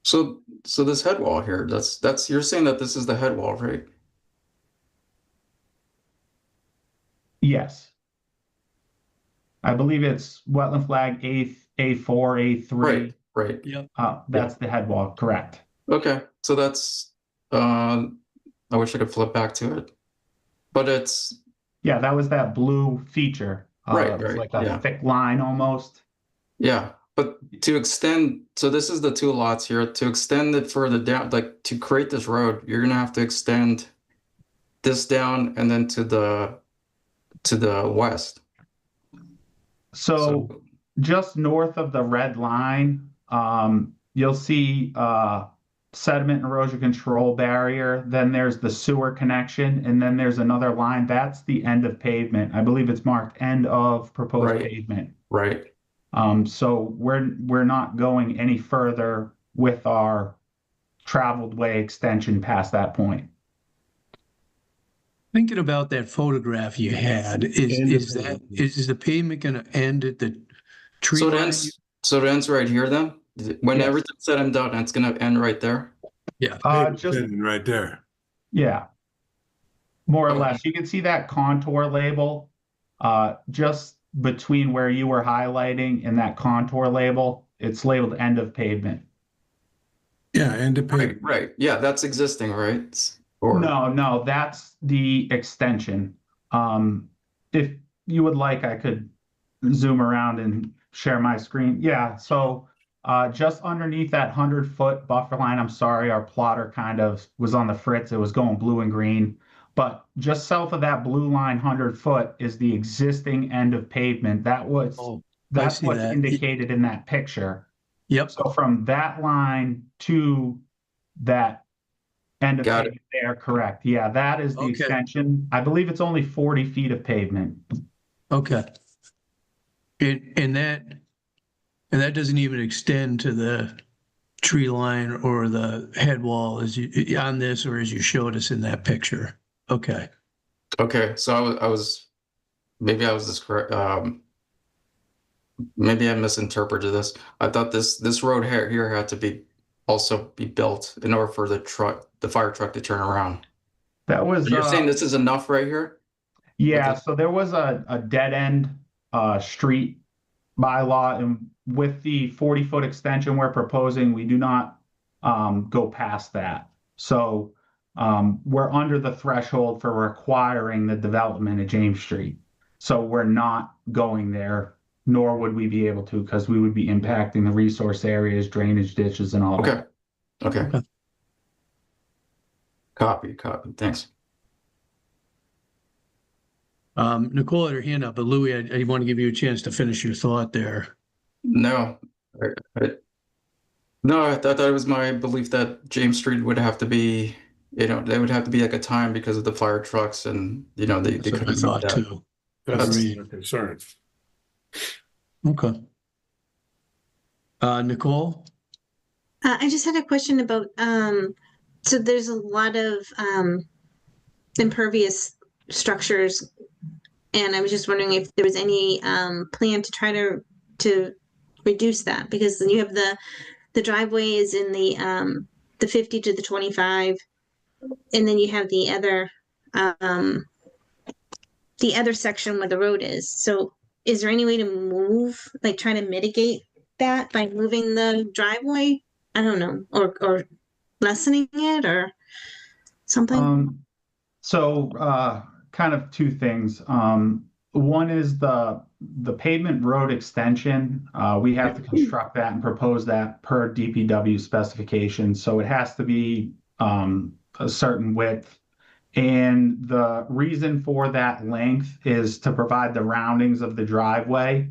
Speaker 7: So this head wall here, that's you're saying that this is the head wall, right?
Speaker 12: Yes. I believe it's wetland flag A4, A3.
Speaker 7: Right.
Speaker 2: Yep.
Speaker 12: That's the head wall, correct.
Speaker 7: Okay. So that's I wish I could flip back to it. But it's
Speaker 12: Yeah, that was that blue feature.
Speaker 7: Right,
Speaker 12: It was
Speaker 7: right,
Speaker 12: like a
Speaker 7: yeah.
Speaker 12: thick line almost.
Speaker 7: Yeah, but to extend, so this is the two lots here. To extend it further down, like to create this road, you're gonna have to extend this down and then to the west.
Speaker 12: So just north of the red line, you'll see sediment and erosion control barrier. Then there's the sewer connection, and then there's another line. That's the end of pavement. I believe it's marked end of proposed
Speaker 7: Right.
Speaker 12: pavement.
Speaker 7: Right.
Speaker 12: So we're not going any further with our traveled way extension past that point.
Speaker 2: Thinking about that photograph you had, is the pavement going to end at the tree
Speaker 7: So it
Speaker 2: line?
Speaker 7: ends right here then? When
Speaker 12: Yes.
Speaker 7: everything's said and done, it's gonna end right there?
Speaker 2: Yeah.
Speaker 12: Just
Speaker 5: Right there.
Speaker 12: yeah. More or less. You can see that contour label just between where you were highlighting and that contour label. It's labeled end of pavement.
Speaker 5: Yeah, end of
Speaker 7: Right,
Speaker 5: pavement.
Speaker 7: right. Yeah, that's existing, right? Or
Speaker 12: No, that's the extension. If you would like, I could zoom around and share my screen. Yeah, so just underneath that 100-foot buffer line, I'm sorry, our plotter kind of was on the fritz. It was going blue and green. But just south of that blue line, 100-foot, is the existing end of pavement. That's
Speaker 2: see
Speaker 12: what's
Speaker 2: that.
Speaker 12: indicated in that picture.
Speaker 2: Yep.
Speaker 12: So from that line to that end of
Speaker 7: Got it.
Speaker 12: pavement there, correct. Yeah, that is the
Speaker 2: Okay.
Speaker 12: extension. I believe it's only 40 feet of pavement.
Speaker 2: Okay. And that doesn't even extend to the tree line or the head wall as you on this or as you showed us in that picture. Okay.
Speaker 7: okay, so maybe I was this correct. Maybe I misinterpreted this. I thought this road here had to be also be built in order for the fire truck to turn around.
Speaker 12: That was
Speaker 7: You're saying this is enough right here?
Speaker 12: yeah, so there was a dead end street bylaw, and with the 40-foot extension we're proposing, we do not go past that. So we're under the threshold for requiring the development of James Street. So we're not going there, nor would we be able to, because we would be impacting the resource areas, drainage ditches, and all that.
Speaker 7: Okay. Copy. Thanks.
Speaker 2: Nicole had her hand up, but Louis, I want to give you a chance to finish your thought there.
Speaker 7: No, I thought it was my belief that James Street would have to be, there would have to be like a time because of the fire trucks, and they
Speaker 2: That's what I
Speaker 7: couldn't do
Speaker 2: thought
Speaker 7: that.
Speaker 2: too.
Speaker 5: That's
Speaker 2: Agreed.
Speaker 5: a concern.
Speaker 2: Okay. Nicole?
Speaker 8: I just had a question about, so there's a lot of impervious structures, and I was just wondering if there was any plan to try to reduce that, because then you have the driveway is in the 50 to the 25, and then you have the other section where the road is. So is there any way to move, like try to mitigate that by moving the driveway? I don't know, or lessening it or something?
Speaker 12: So kind of two things. One is the pavement road extension. We have to construct that and propose that per DPW specifications. So it has to be a certain width. And the reason for that length is to provide the roundings of the driveway.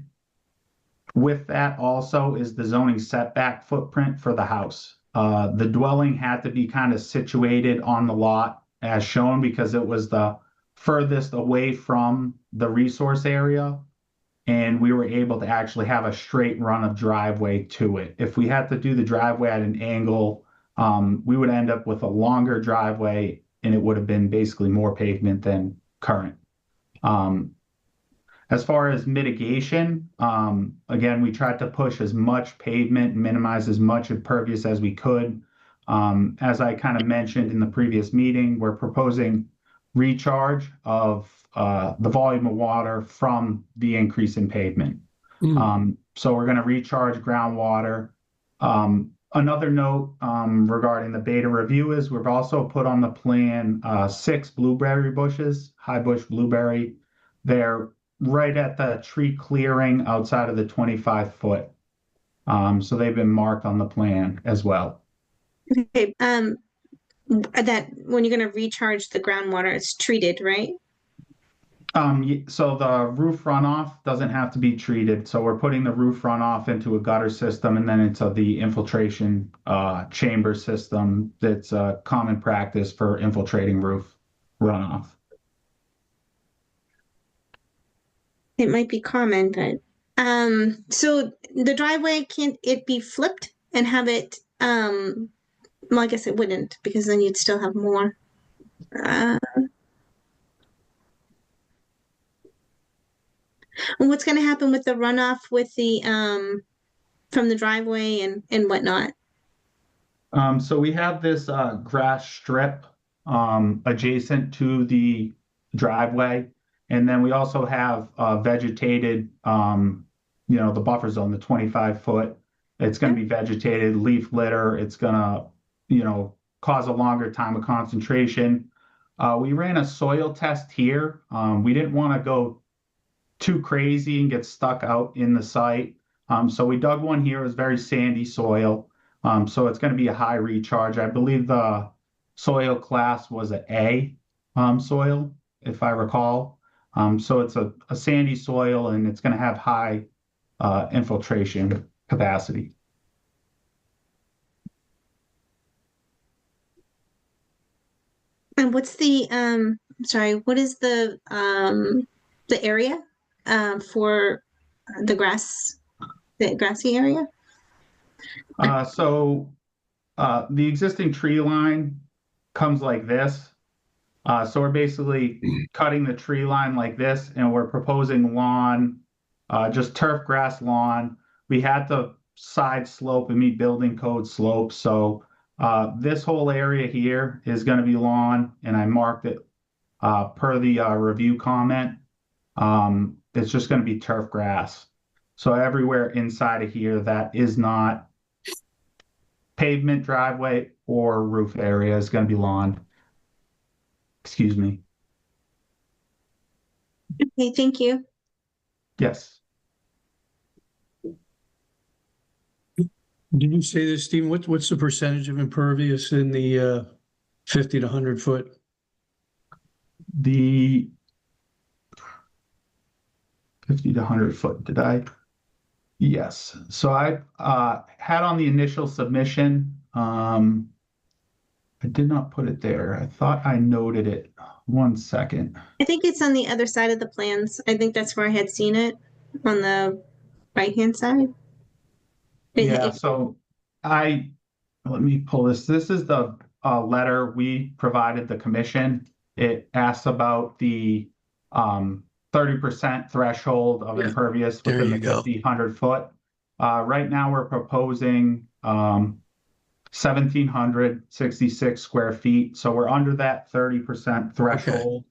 Speaker 12: With that also is the zoning setback footprint for the house. The dwelling had to be kind of situated on the lot as shown because it was the furthest away from the resource area. And we were able to actually have a straight run of driveway to it. If we had to do the driveway at an angle, we would end up with a longer driveway, and it would have been basically more pavement than current. As far as mitigation, again, we tried to push as much pavement and minimize as much impervious as we could. As I kind of mentioned in the previous meeting, we're proposing recharge of the volume of water from the increase in pavement. So we're going to recharge groundwater. Another note regarding the beta review is we've also put on the plan 6 blueberry bushes, high bush blueberry. They're right at the tree clearing outside of the 25-foot. So they've been marked on the plan as well.
Speaker 8: Okay, that when you're going to recharge the groundwater, it's treated, right?
Speaker 12: So the roof runoff doesn't have to be treated. So we're putting the roof runoff into a gutter system and then into the infiltration chamber system that's a common practice for infiltrating roof runoff.
Speaker 8: It might be common, but so the driveway, can't it be flipped and have it well, I guess it wouldn't, because then you'd still have more. What's going to happen with the runoff with the from the driveway and whatnot?
Speaker 12: So we have this grass strip adjacent to the driveway. And then we also have vegetated, the buffer zone, the 25-foot. It's going to be vegetated, leaf litter. It's going to, cause a longer time of concentration. We ran a soil test here. We didn't want to go too crazy and get stuck out in the site. So we dug one here. It was very sandy soil. So it's going to be a high recharge. I believe the soil class was an A soil, if I recall. So it's a sandy soil, and it's going to have high infiltration capacity.
Speaker 8: And what's the what is the area for the grassy area?
Speaker 12: So the existing tree line comes like this. So we're basically cutting the tree line like this, and we're proposing lawn, just turf grass lawn. We had to side slope and meet building code slopes. So this whole area here is going to be lawn, and I marked it per the review comment. It's just going to be turf grass. So everywhere inside of here that is not pavement, driveway, or roof area is going to be lawn. Excuse me.
Speaker 8: Okay, thank you.
Speaker 12: Yes.
Speaker 2: Did you say this, Stephen? What's the percentage of impervious in the 50 to 100 foot?
Speaker 12: The 50 to 100 foot, did I? Yes. So I had on the initial submission, I did not put it there. I thought I noted it. 1 second.
Speaker 8: I think it's on the other side of the plans. I think that's where I had seen it, on the right-hand side.
Speaker 12: Yeah, so let me pull this. This is the letter we provided the commission. It asks about the 30% threshold of impervious within the 50, 100 foot. Right now we're proposing 1,766 square feet. So we're under that 30% threshold.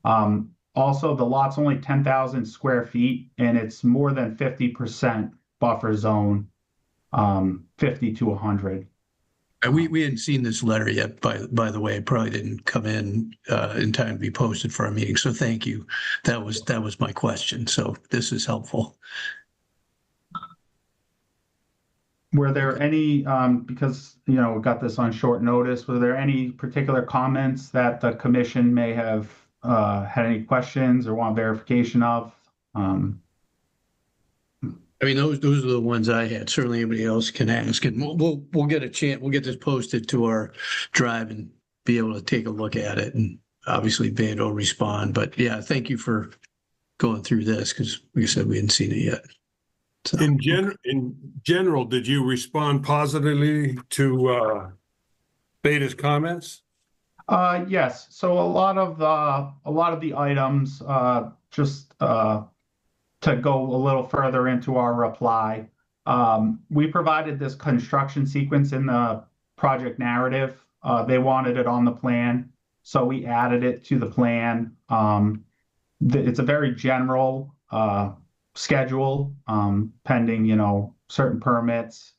Speaker 12: Okay. Also, the lot's only 10,000 square feet, and it's more than 50% buffer zone, 50 to 100.
Speaker 2: We hadn't seen this letter yet, by the way. It probably didn't come in time to be posted for our meeting. So thank you. That was my question. So this is helpful.
Speaker 12: Were there any, because, we got this on short notice, were there any particular comments that the commission may have had any questions or want verification of?
Speaker 2: I mean, those are the ones I had. Certainly anybody else can ask, and we'll get a chance. We'll get this posted to our drive and be able to take a look at it, and obviously Van will respond. But yeah, thank you for going through this, because like I said, we hadn't seen it yet. So,
Speaker 5: in general, did you respond positively to Beta's comments?
Speaker 12: Yes. So a lot of the items, just to go a little further into our reply, we provided this construction sequence in the project narrative. They wanted it on the plan, so we added it to the plan. It's a very general schedule, pending, certain permits.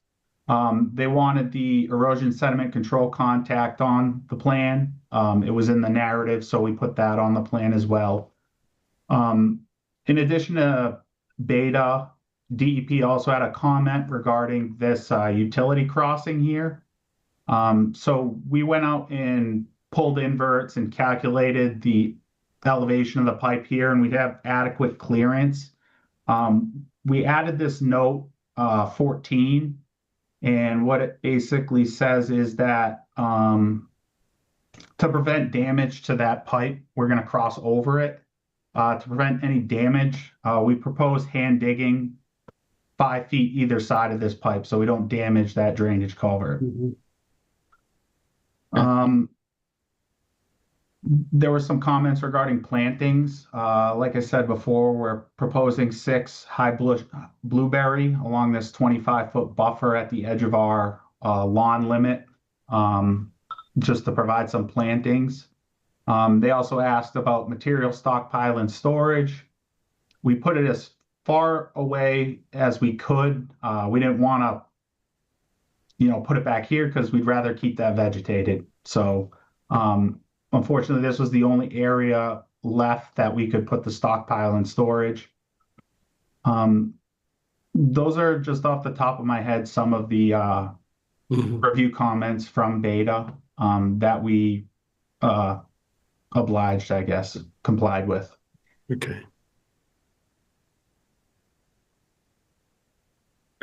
Speaker 12: They wanted the erosion sediment control contact on the plan. It was in the narrative, so we put that on the plan as well. In addition to Beta, DEP also had a comment regarding this utility crossing here. So we went out and pulled inverts and calculated the elevation of the pipe here, and we'd have adequate clearance. We added this note 14, and what it basically says is that to prevent damage to that pipe, we're going to cross over it. To prevent any damage, we propose hand digging 5 feet either side of this pipe so we don't damage that drainage culvert. There were some comments regarding plantings. Like I said before, we're proposing 6 high blueberry along this 25-foot buffer at the edge of our lawn limit. just to provide some plantings. They also asked about material stockpile and storage. We put it as far away as we could. We didn't want to, put it back here because we'd rather keep that vegetated. So, unfortunately, this was the only area left that we could put the stockpile and storage. Those are just off the top of my head, some of the review comments from Beta that we obliged, I guess, complied with.
Speaker 5: Okay.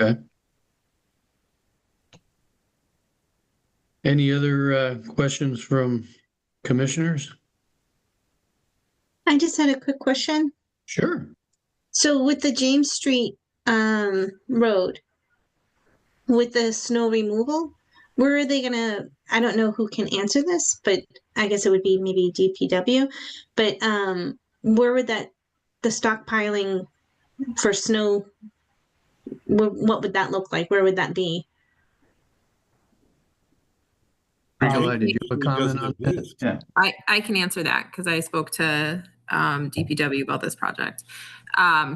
Speaker 2: Okay. Any other questions from commissioners?
Speaker 8: I just had a quick question.
Speaker 2: Sure.
Speaker 8: So with the James Street road, with the snow removal, where are they gonna, I don't know who can answer this, but I guess it would be maybe DPW, but where would the stockpiling for snow, what would that look like? Where would that be?
Speaker 2: Nikolai, did you have a comment on that?
Speaker 12: Yeah.
Speaker 3: I can answer that because I spoke to DPW about this project.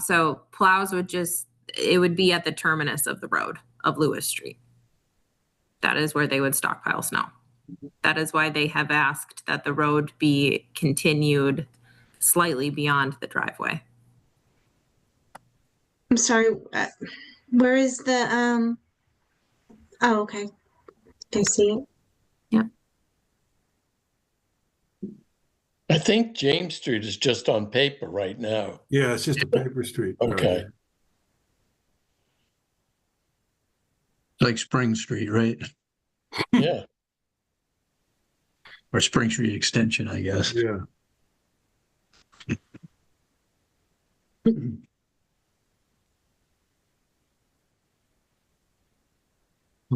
Speaker 3: So plows it would be at the terminus of the road of Lewis Street. That is where they would stockpile snow. That is why they have asked that the road be continued slightly beyond the driveway.
Speaker 8: I'm sorry, where is the, oh, okay. I see it.
Speaker 9: I think James Street is just on paper right now.
Speaker 5: Yeah, it's just a paper street.
Speaker 9: Okay.
Speaker 2: Like Spring Street, right?
Speaker 9: Yeah.
Speaker 2: Or Spring Street Extension, I guess.
Speaker 5: Yeah.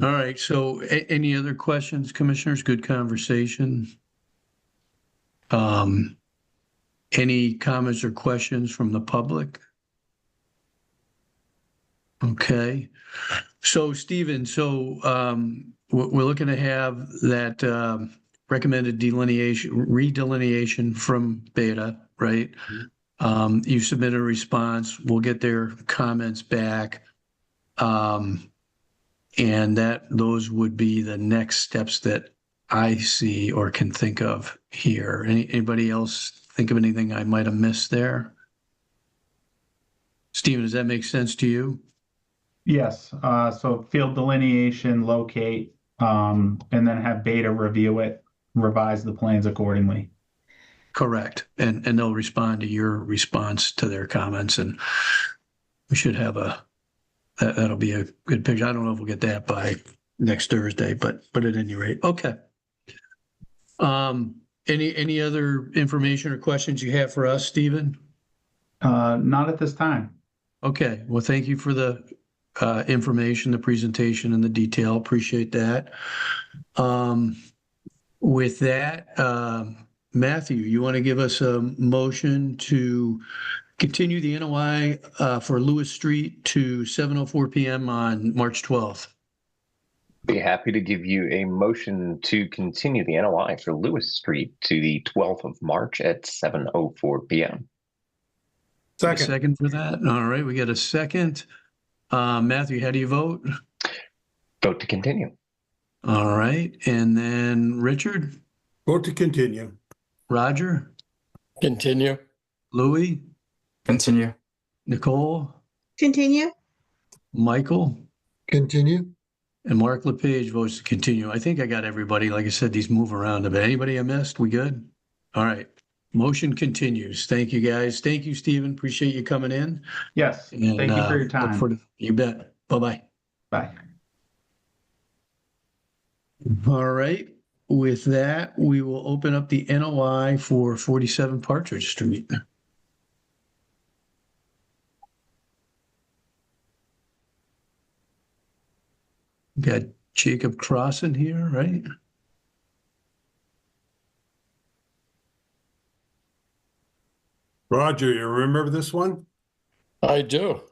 Speaker 2: All right, so any other questions, commissioners? Good conversation. Any comments or questions from the public? Okay, so Stephen, we're looking to have that recommended redelineation from Beta, right? You submitted a response, we'll get their comments back. And those would be the next steps that I see or can think of here. Anybody else think of anything I might have missed there? Stephen, does that make sense to you?
Speaker 12: Yes, so field delineation, locate, and then have Beta review it, revise the plans accordingly.
Speaker 2: Correct. And they'll respond to your response to their comments, and we should have that'll be a good picture. I don't know if we'll get that by next Thursday, but at any rate, okay. Any other information or questions you have for us, Stephen?
Speaker 12: Not at this time.
Speaker 2: Okay, well, thank you for the information, the presentation, and the detail. Appreciate that. With that, Matthew, you want to give us a motion to continue the NOI for Lewis Street to 7:04 p.m. on March 12th?
Speaker 10: Be happy to give you a motion to continue the NOI for Lewis Street to the 12th of March at 7:04 p.m.
Speaker 2: Second for that. All right, we got a second. Matthew, how do you vote?
Speaker 10: Vote to continue.
Speaker 2: All right, and then Richard?
Speaker 5: Vote to continue.
Speaker 2: Roger?
Speaker 9: Continue.
Speaker 2: Louis?
Speaker 7: Continue.
Speaker 2: Nicole?
Speaker 8: Continue.
Speaker 2: Michael?
Speaker 6: Continue.
Speaker 2: And Mark LePage votes to continue. I think I got everybody. Like I said, these move around a bit. Anybody I missed? We good? All right. Motion continues. Thank you, guys. Thank you, Stephen. Appreciate you coming in.
Speaker 12: Yes,
Speaker 2: And,
Speaker 12: thank you for your time.
Speaker 2: You bet. Bye-bye.
Speaker 12: Bye.
Speaker 2: All right. With that, we will open up the NOI for 47 Partridge Street. Got Jacob Crossan here, right?
Speaker 5: Roger, you remember this one?
Speaker 9: I do.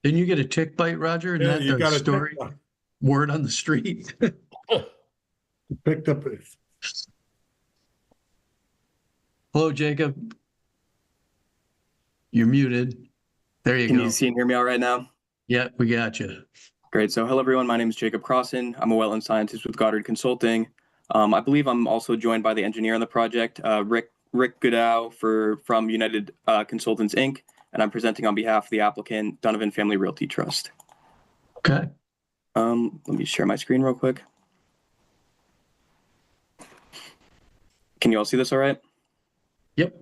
Speaker 2: Didn't you get a tick bite, Roger? Isn't that
Speaker 5: you
Speaker 2: the
Speaker 5: got a
Speaker 2: story?
Speaker 5: tick bite.
Speaker 2: Word on the street.
Speaker 5: Picked up
Speaker 2: Hello, Jacob. You're muted. There you
Speaker 13: Can
Speaker 2: go.
Speaker 13: you see and hear me all right now?
Speaker 2: Yeah, we got you.
Speaker 13: Great. So hello, everyone. My name is Jacob Crossan. I'm a wetland scientist with Goddard Consulting. I believe I'm also joined by the engineer on the project, Rick Goodall from United Consultants, Inc., and I'm presenting on behalf of the applicant, Donovan Family Realty Trust.
Speaker 2: Okay.
Speaker 13: Let me share my screen real quick. Can you all see this all right?
Speaker 2: Yep.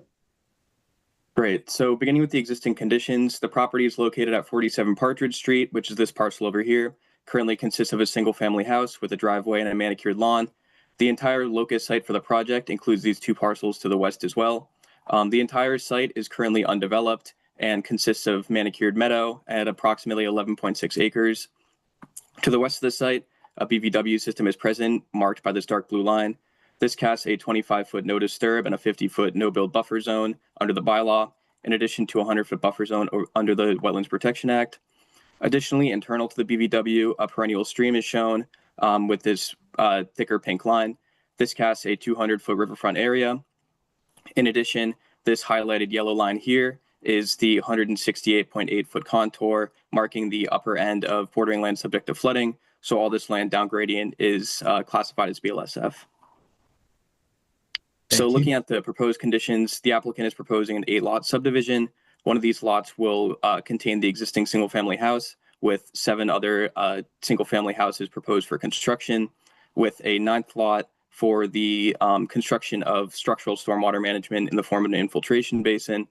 Speaker 13: Great. So beginning with the existing conditions, the property is located at 47 Partridge Street, which is this parcel over here. Currently consists of a single family house with a driveway and a manicured lawn. The entire locus site for the project includes these two parcels to the west as well. The entire site is currently undeveloped and consists of manicured meadow at approximately 11.6 acres. To the west of the site, a BVW system is present, marked by this dark blue line. This casts a 25-foot no disturb and a 50-foot no build buffer zone under the bylaw, in addition to a 100-foot buffer zone under the Wetlands Protection Act. Additionally, internal to the BVW, a perennial stream is shown with this thicker pink line. This casts a 200-foot riverfront area. In addition, this highlighted yellow line here is the 168.8-foot contour, marking the upper end of bordering land subject to flooding. So all this land down gradient is classified as BLSF. So looking at the proposed conditions, the applicant is proposing an 8-lot subdivision. One of these lots will contain the existing single-family house with 7 other single-family houses proposed for construction, with a 9th lot for the construction of structural stormwater management in the form of an infiltration basin.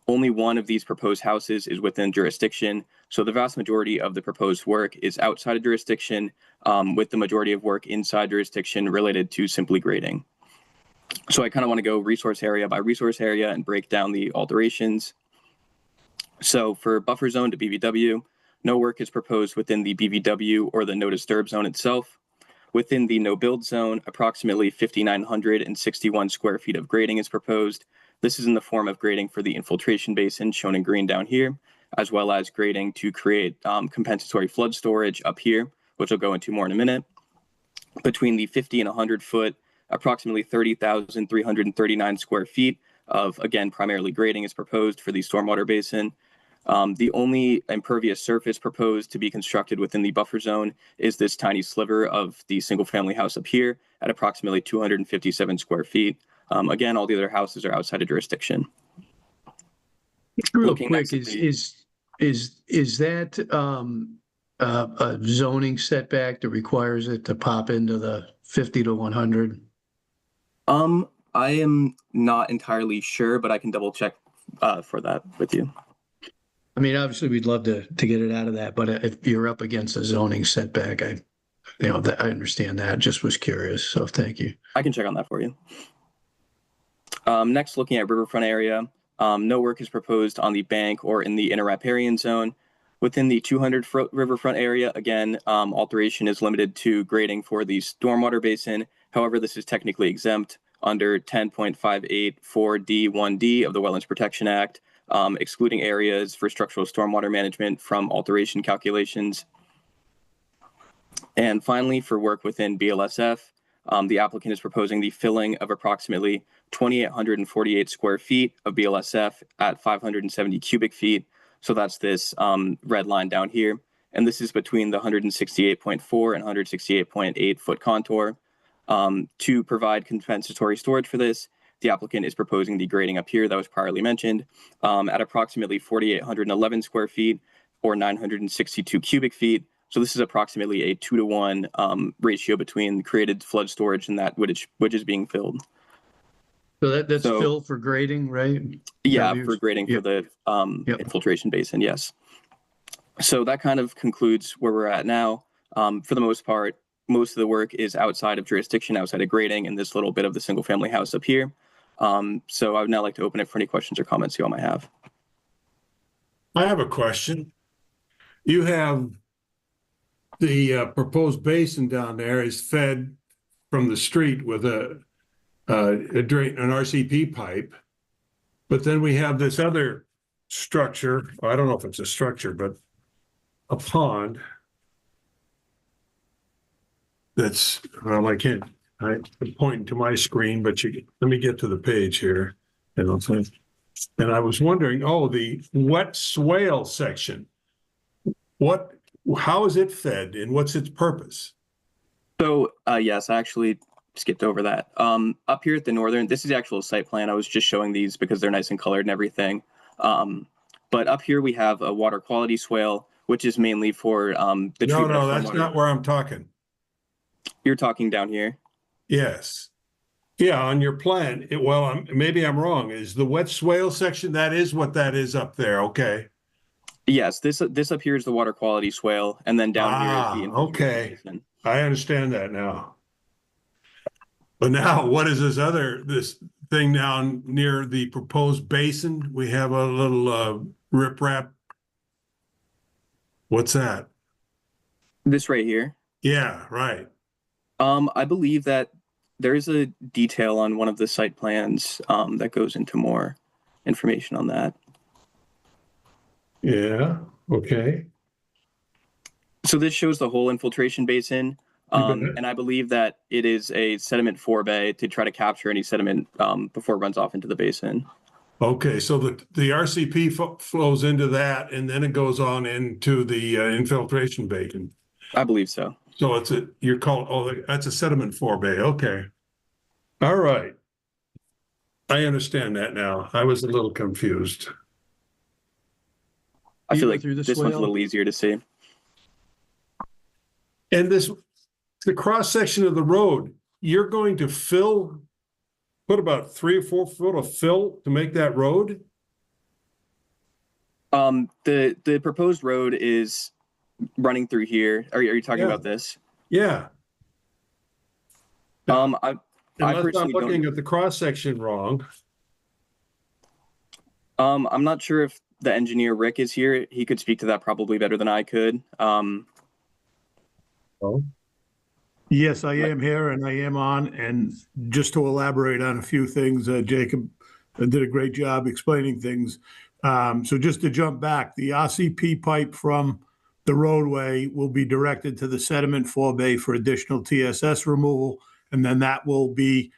Speaker 13: Only one of these proposed houses is within jurisdiction, so the vast majority of the proposed work is outside of jurisdiction, with the majority of work inside jurisdiction related to simply grading. So I kind of want to go resource area by resource area and break down the alterations. So for buffer zone to BVW, no work is proposed within the BVW or the no disturb zone itself. Within the no build zone, approximately 5,961 square feet of grading is proposed. This is in the form of grading for the infiltration basin shown in green down here, as well as grading to create compensatory flood storage up here, which I'll go into more in a minute. Between the 50 and 100 foot, approximately 30,339 square feet of, again, primarily grading is proposed for the stormwater basin. The only impervious surface proposed to be constructed within the buffer zone is this tiny sliver of the single family house up here at approximately 257 square feet. Again, all the other houses are outside of jurisdiction.
Speaker 2: Real quick, is that a zoning setback that requires it to pop into the 50 to 100?
Speaker 13: I am not entirely sure, but I can double check for that with you.
Speaker 2: I mean, obviously, we'd love to get it out of that, but if you're up against a zoning setback, I understand that. Just was curious, so thank you.
Speaker 13: I can check on that for you. Next, looking at riverfront area, no work is proposed on the bank or in the inner riparian zone. Within the 200-foot riverfront area, again, alteration is limited to grading for the stormwater basin. However, this is technically exempt under 10.584D1D of the Wetlands Protection Act, excluding areas for structural stormwater management from alteration calculations. And finally, for work within BLSF, the applicant is proposing the filling of approximately 2,848 square feet of BLSF at 570 cubic feet. So that's this red line down here. And this is between the 168.4 and 168.8 foot contour. To provide compensatory storage for this, the applicant is proposing the grading up here that was priorly mentioned at approximately 4,811 square feet or 962 cubic feet. So this is approximately a 2-to-1 ratio between created flood storage and that which is being filled.
Speaker 2: So that's fill for grading, right?
Speaker 13: Yeah, for grading for the infiltration basin, yes. So that kind of concludes where we're at now. For the most part, most of the work is outside of jurisdiction, outside of grading, and this little bit of the single family house up here. So I would now like to open it for any questions or comments you all might have.
Speaker 5: I have a question. You have the proposed basin down there is fed from the street with an RCP pipe, but then we have this other structure. I don't know if it's a structure, but a pond that's, well, I can't I'm pointing to my screen, but let me get to the page here. And I was wondering, the wet swale section. How is it fed and what's its purpose?
Speaker 13: So, yes, I actually skipped over that. Up here at the northern, this is the actual site plan. I was just showing these because they're nice and colored and everything. But up here we have a water quality swale, which is mainly for the treatment of
Speaker 5: that's
Speaker 13: stormwater.
Speaker 5: not where I'm talking.
Speaker 13: You're talking down here.
Speaker 5: Yes. Yeah, on your plan. Maybe I'm wrong. Is the wet swale section, that is what that is up there? Okay.
Speaker 13: Yes, this up here is the water quality swale, and then down here is the infiltration basin.
Speaker 5: I understand that now. But now, what is this thing down near the proposed basin? We have a little riprap. What's that?
Speaker 13: This right here.
Speaker 5: Yeah, right.
Speaker 13: I believe that there is a detail on one of the site plans that goes into more information on that.
Speaker 5: Yeah, okay.
Speaker 13: So this shows the whole infiltration basin, and I believe that it is a sediment forebay to try to capture any sediment before it runs off into the basin.
Speaker 5: Okay, so the RCP flows into that, and then it goes on into the infiltration basin.
Speaker 13: I believe so.
Speaker 5: So that's a sediment forebay. Okay. All right. I understand that now. I was a little confused.
Speaker 13: I feel like this one's a little easier to see.
Speaker 5: And the cross section of the road, you're going to put about 3 or 4 foot of fill to make that road?
Speaker 13: The proposed road is running through here. Are you talking about this?
Speaker 5: Yeah.
Speaker 13: I
Speaker 5: Unless I'm looking at the cross section wrong.
Speaker 13: I'm not sure if the engineer Rick is here. He could speak to that probably better than I could.
Speaker 14: Yes, I am here and I am on. And just to elaborate on a few things, Jacob did a great job explaining things. So just to jump back, the RCP pipe from the roadway will be directed to the sediment forebay for additional TSS removal, and then that will be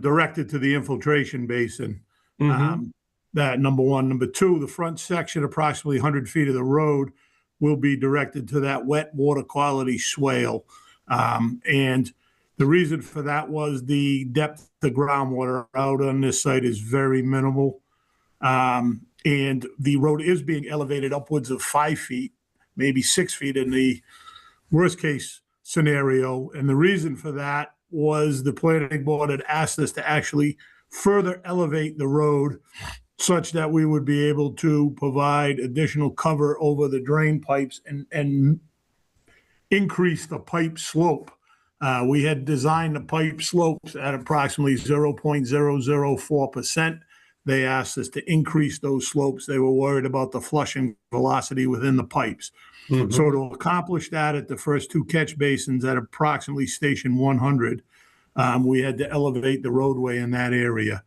Speaker 14: directed to the infiltration basin. That number one. Number two, the front section, approximately 100 feet of the road, will be directed to that wet water quality swale. And the reason for that was the depth of groundwater out on this site is very minimal. And the road is being elevated upwards of 5 feet, maybe 6 feet in the worst case scenario. And the reason for that was the planning board had asked us to actually further elevate the road such that we would be able to provide additional cover over the drain pipes and increase the pipe slope. We had designed the pipe slopes at approximately 0.004%. They asked us to increase those slopes. They were worried about the flushing velocity within the pipes. So to accomplish that at the first 2 catch basins at approximately station 100, we had to elevate the roadway in that area.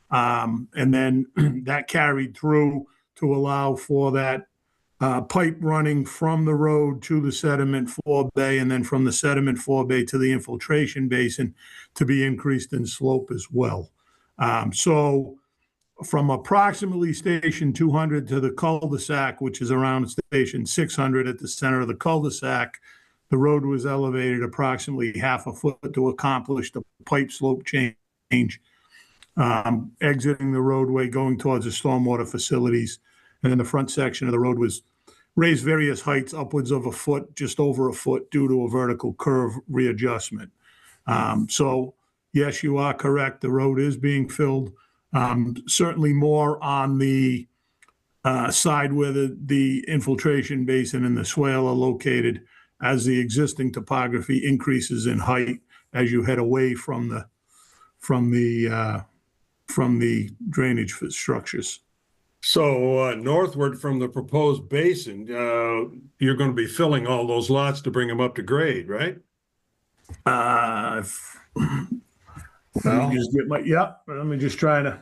Speaker 14: And then that carried through to allow for that pipe running from the road to the sediment forebay, and then from the sediment forebay to the infiltration basin to be increased in slope as well. So from approximately station 200 to the cul-de-sac, which is around station 600 at the center of the cul-de-sac, the road was elevated approximately 0.5 foot to accomplish the pipe slope change, exiting the roadway, going towards the stormwater facilities. And then the front section of the road was raised various heights upwards of 1 foot, just over 1 foot, due to a vertical curve readjustment. So yes, you are correct. The road is being filled. Certainly more on the side where the infiltration basin and the swale are located, as the existing topography increases in height as you head away from the drainage structures.
Speaker 5: So northward from the proposed basin, you're going to be filling all those lots to bring them up to grade, right?
Speaker 14: Let me just get let me just try to.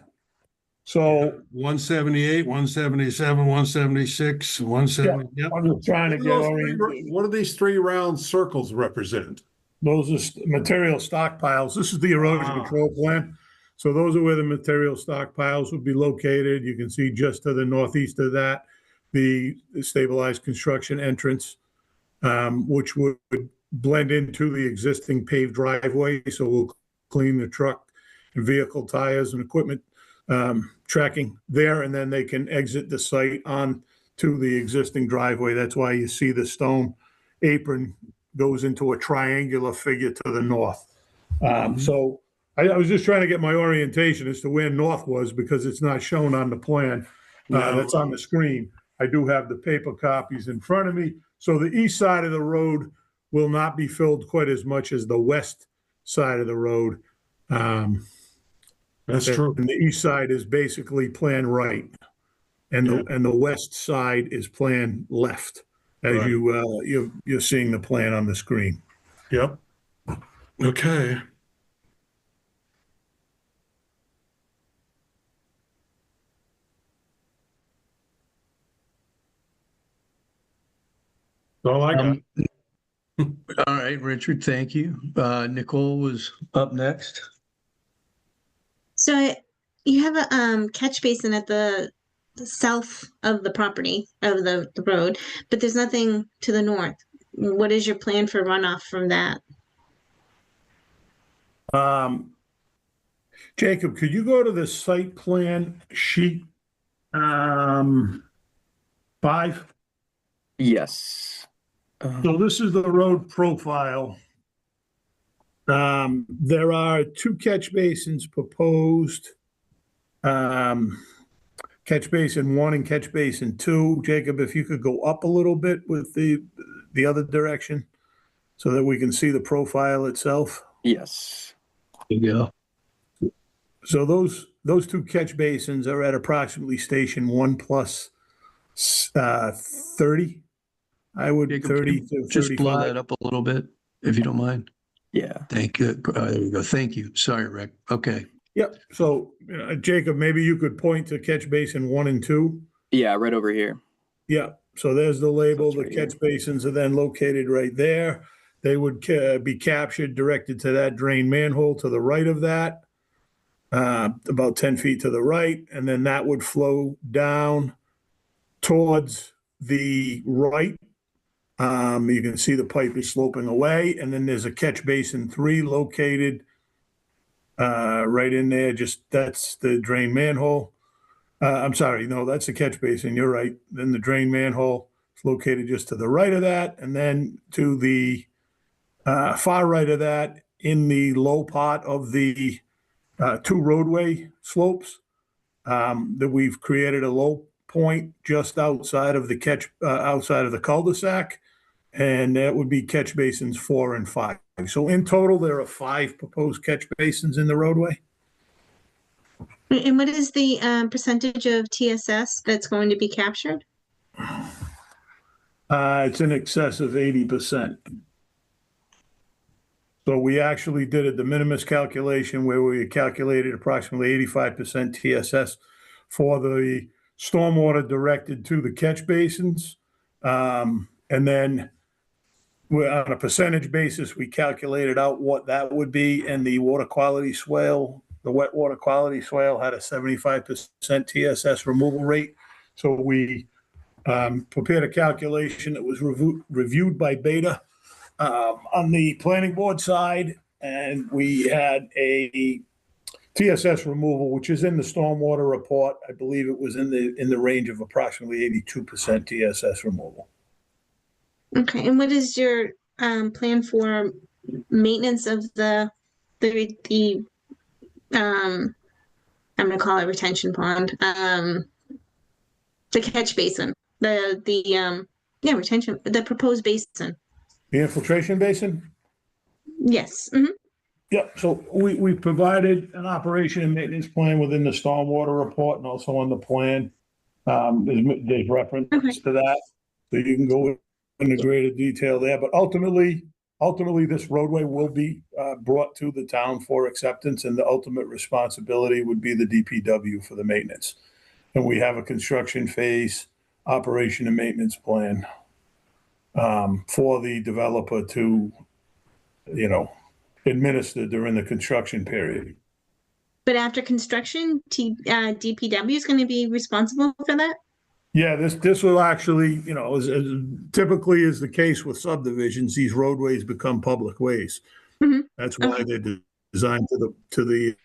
Speaker 14: So
Speaker 5: 178, 177, 176, 170.
Speaker 14: I'm just trying to get oriented.
Speaker 5: What do these 3 round circles represent?
Speaker 14: those are material stockpiles. This is the erosion control plan. So those are where the material stockpiles would be located. You can see just to the northeast of that, the stabilized construction entrance, which would blend into the existing paved driveway. So we'll clean the truck and vehicle tires and equipment tracking there, and then they can exit the site on to the existing driveway. That's why you see the stone apron goes into a triangular figure to the north. So I was just trying to get my orientation as to where north was, because it's not shown on the plan that's on the screen. I do have the paper copies in front of me. So the east side of the road will not be filled quite as much as the west side of the road.
Speaker 5: That's true.
Speaker 14: And the east side is basically plan right, and the west side is plan left, as
Speaker 5: Right.
Speaker 14: you're seeing the plan on the screen.
Speaker 5: Yep. Okay. All I got.
Speaker 2: All right, Richard, thank you. Nicole was up next.
Speaker 8: So you have a catch basin at the south of the property of the road, but there's nothing to the north. What is your plan for runoff from that?
Speaker 14: Jacob, could you go to the site plan sheet 5?
Speaker 13: Yes.
Speaker 14: So this is the road profile. There are 2 catch basins proposed. Catch basin 1 and catch basin 2. Jacob, if you could go up a little bit with the other direction so that we can see the profile itself.
Speaker 13: Yes.
Speaker 2: There you go.
Speaker 14: So those 2 catch basins are at approximately station 1 plus 30. I would
Speaker 2: Jacob,
Speaker 14: 30
Speaker 2: can
Speaker 14: to
Speaker 2: you just blow
Speaker 14: 35.
Speaker 2: that up a little bit, if you don't mind.
Speaker 13: Yeah.
Speaker 2: Thank you. There we go. Thank you. Sorry, Rick. Okay.
Speaker 14: Yep. So Jacob, maybe you could point to catch basin 1 and 2.
Speaker 13: Yeah, right over here.
Speaker 14: Yeah. So there's the label.
Speaker 13: That's
Speaker 14: The
Speaker 13: right
Speaker 14: catch basins are then located right there. They would be captured, directed to that drain manhole to the right of that, about 10 feet to the right. And then that would flow down towards the right. You can see the pipe is sloping away. And then there's a catch basin 3 located right in there. Just that's the drain manhole. I'm sorry, no, that's the catch basin. You're right. Then the drain manhole is located just to the right of that, and then to the far right of that, in the low part of the 2 roadway slopes, that we've created a low point just outside of the outside of the cul-de-sac, and that would be catch basins 4 and 5. So in total, there are 5 proposed catch basins in the roadway.
Speaker 8: And what is the percentage of TSS that's going to be captured?
Speaker 14: It's in excess of 80%. So we actually did a de minimis calculation where we calculated approximately 85% TSS for the stormwater directed to the catch basins. And then on a percentage basis, we calculated out what that would be, and the water quality swale, the wet water quality swale, had a 75% TSS removal rate. So we prepared a calculation that was reviewed by Beta on the planning board side, and we had a TSS removal, which is in the stormwater report. I believe it was in the range of approximately 82% TSS removal.
Speaker 8: Okay, and what is your plan for maintenance of the I'm gonna call it retention pond, the catch basin, the proposed basin?
Speaker 14: The infiltration basin?
Speaker 8: Yes. Mm-hmm.
Speaker 14: Yep. So we provided an operation and maintenance plan within the stormwater report and also on the plan. There's reference to that, so you can go into greater detail there. But ultimately, this roadway will be brought to the town for acceptance, and the ultimate responsibility would be the DPW for the maintenance. And we have a construction phase operation and maintenance plan for the developer to administered during the construction period.
Speaker 8: But after construction, DPW is going to be responsible for that?
Speaker 14: Yeah, this will actually, as typically is the case with subdivisions, these roadways become public ways.
Speaker 8: Mhm.
Speaker 14: That's why they're designed to the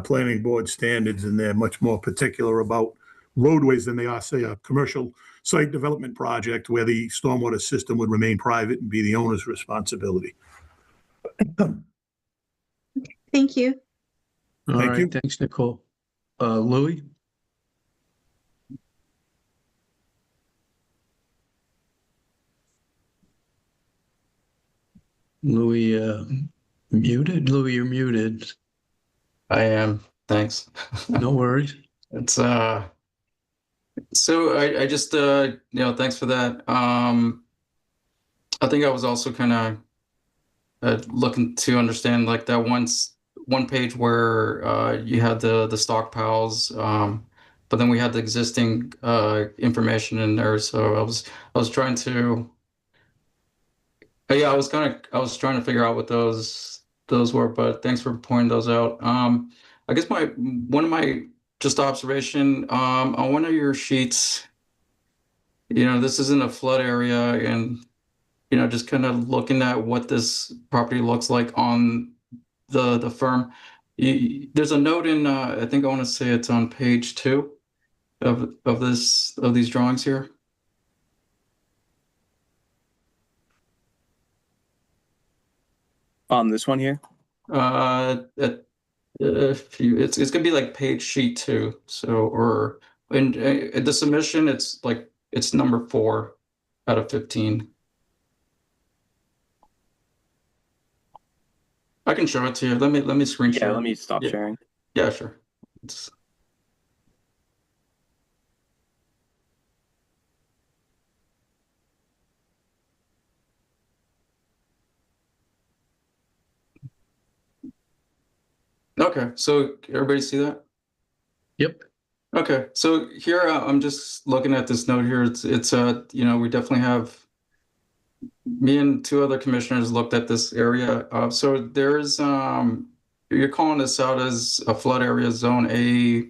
Speaker 14: planning board standards, and they're much more particular about roadways than they are, say, a commercial site development project where the stormwater system would remain private and be the owner's responsibility.
Speaker 8: Thank you.
Speaker 2: All
Speaker 14: Thank
Speaker 2: right,
Speaker 14: you.
Speaker 2: thanks, Nicole. Louis? Louis, muted? Louis, you're muted.
Speaker 7: I am. Thanks.
Speaker 2: No worries.
Speaker 7: It's so I just thanks for that. I think I was also kind of looking to understand like that one page where you had the stockpiles, but then we had the existing information in there. So I was trying to I was trying to figure out what those were, but thanks for pointing those out. I guess one of my just observation on one of your sheets, this isn't a flood area, and just kind of looking at what this property looks like on the firm. There's a note in I think I want to say it's on page 2 of these drawings here.
Speaker 13: On this one here?
Speaker 7: It's gonna be like page sheet 2. So, or in the submission, it's number 4 out of 15. I can show it to you. Let me screen share.
Speaker 13: Yeah, let me stop sharing.
Speaker 7: Yeah, sure. Okay, so everybody see that?
Speaker 2: Yep.
Speaker 7: Okay, so here I'm just looking at this note here. It's we definitely have, me and 2 other commissioners looked at this area. So there's you're calling this out as a flood area, zone A,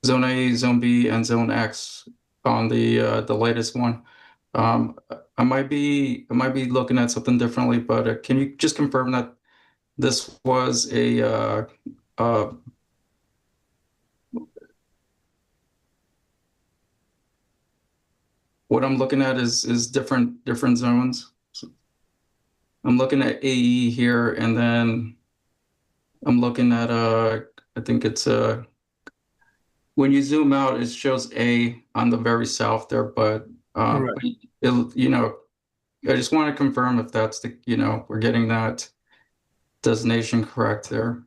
Speaker 7: zone B, and zone X on the latest one. I might be looking at something differently, but can you just confirm that this was a what I'm looking at is different zones. So I'm looking at AE here, and then I'm looking at I think it's when you zoom out, it shows A on the very south there, but I just want to confirm if that's we're getting that designation correct there.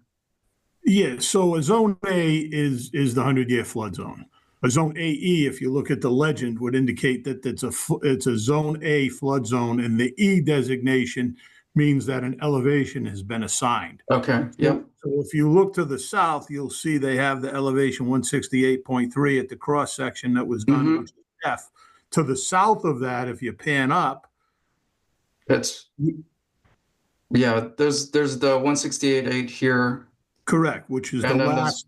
Speaker 14: Yeah, so a zone A is the 100-year flood zone. A zone AE, if you look at the legend, would indicate that it's a zone A flood zone, and the E designation means that an elevation has been assigned.
Speaker 7: Okay, yeah.
Speaker 14: So if you look to the south, you'll see they have the elevation 168.3 at the cross section that was done with F. To the south of that, if you pan up,
Speaker 7: there's the 168.8 here.
Speaker 14: Correct, which is the last.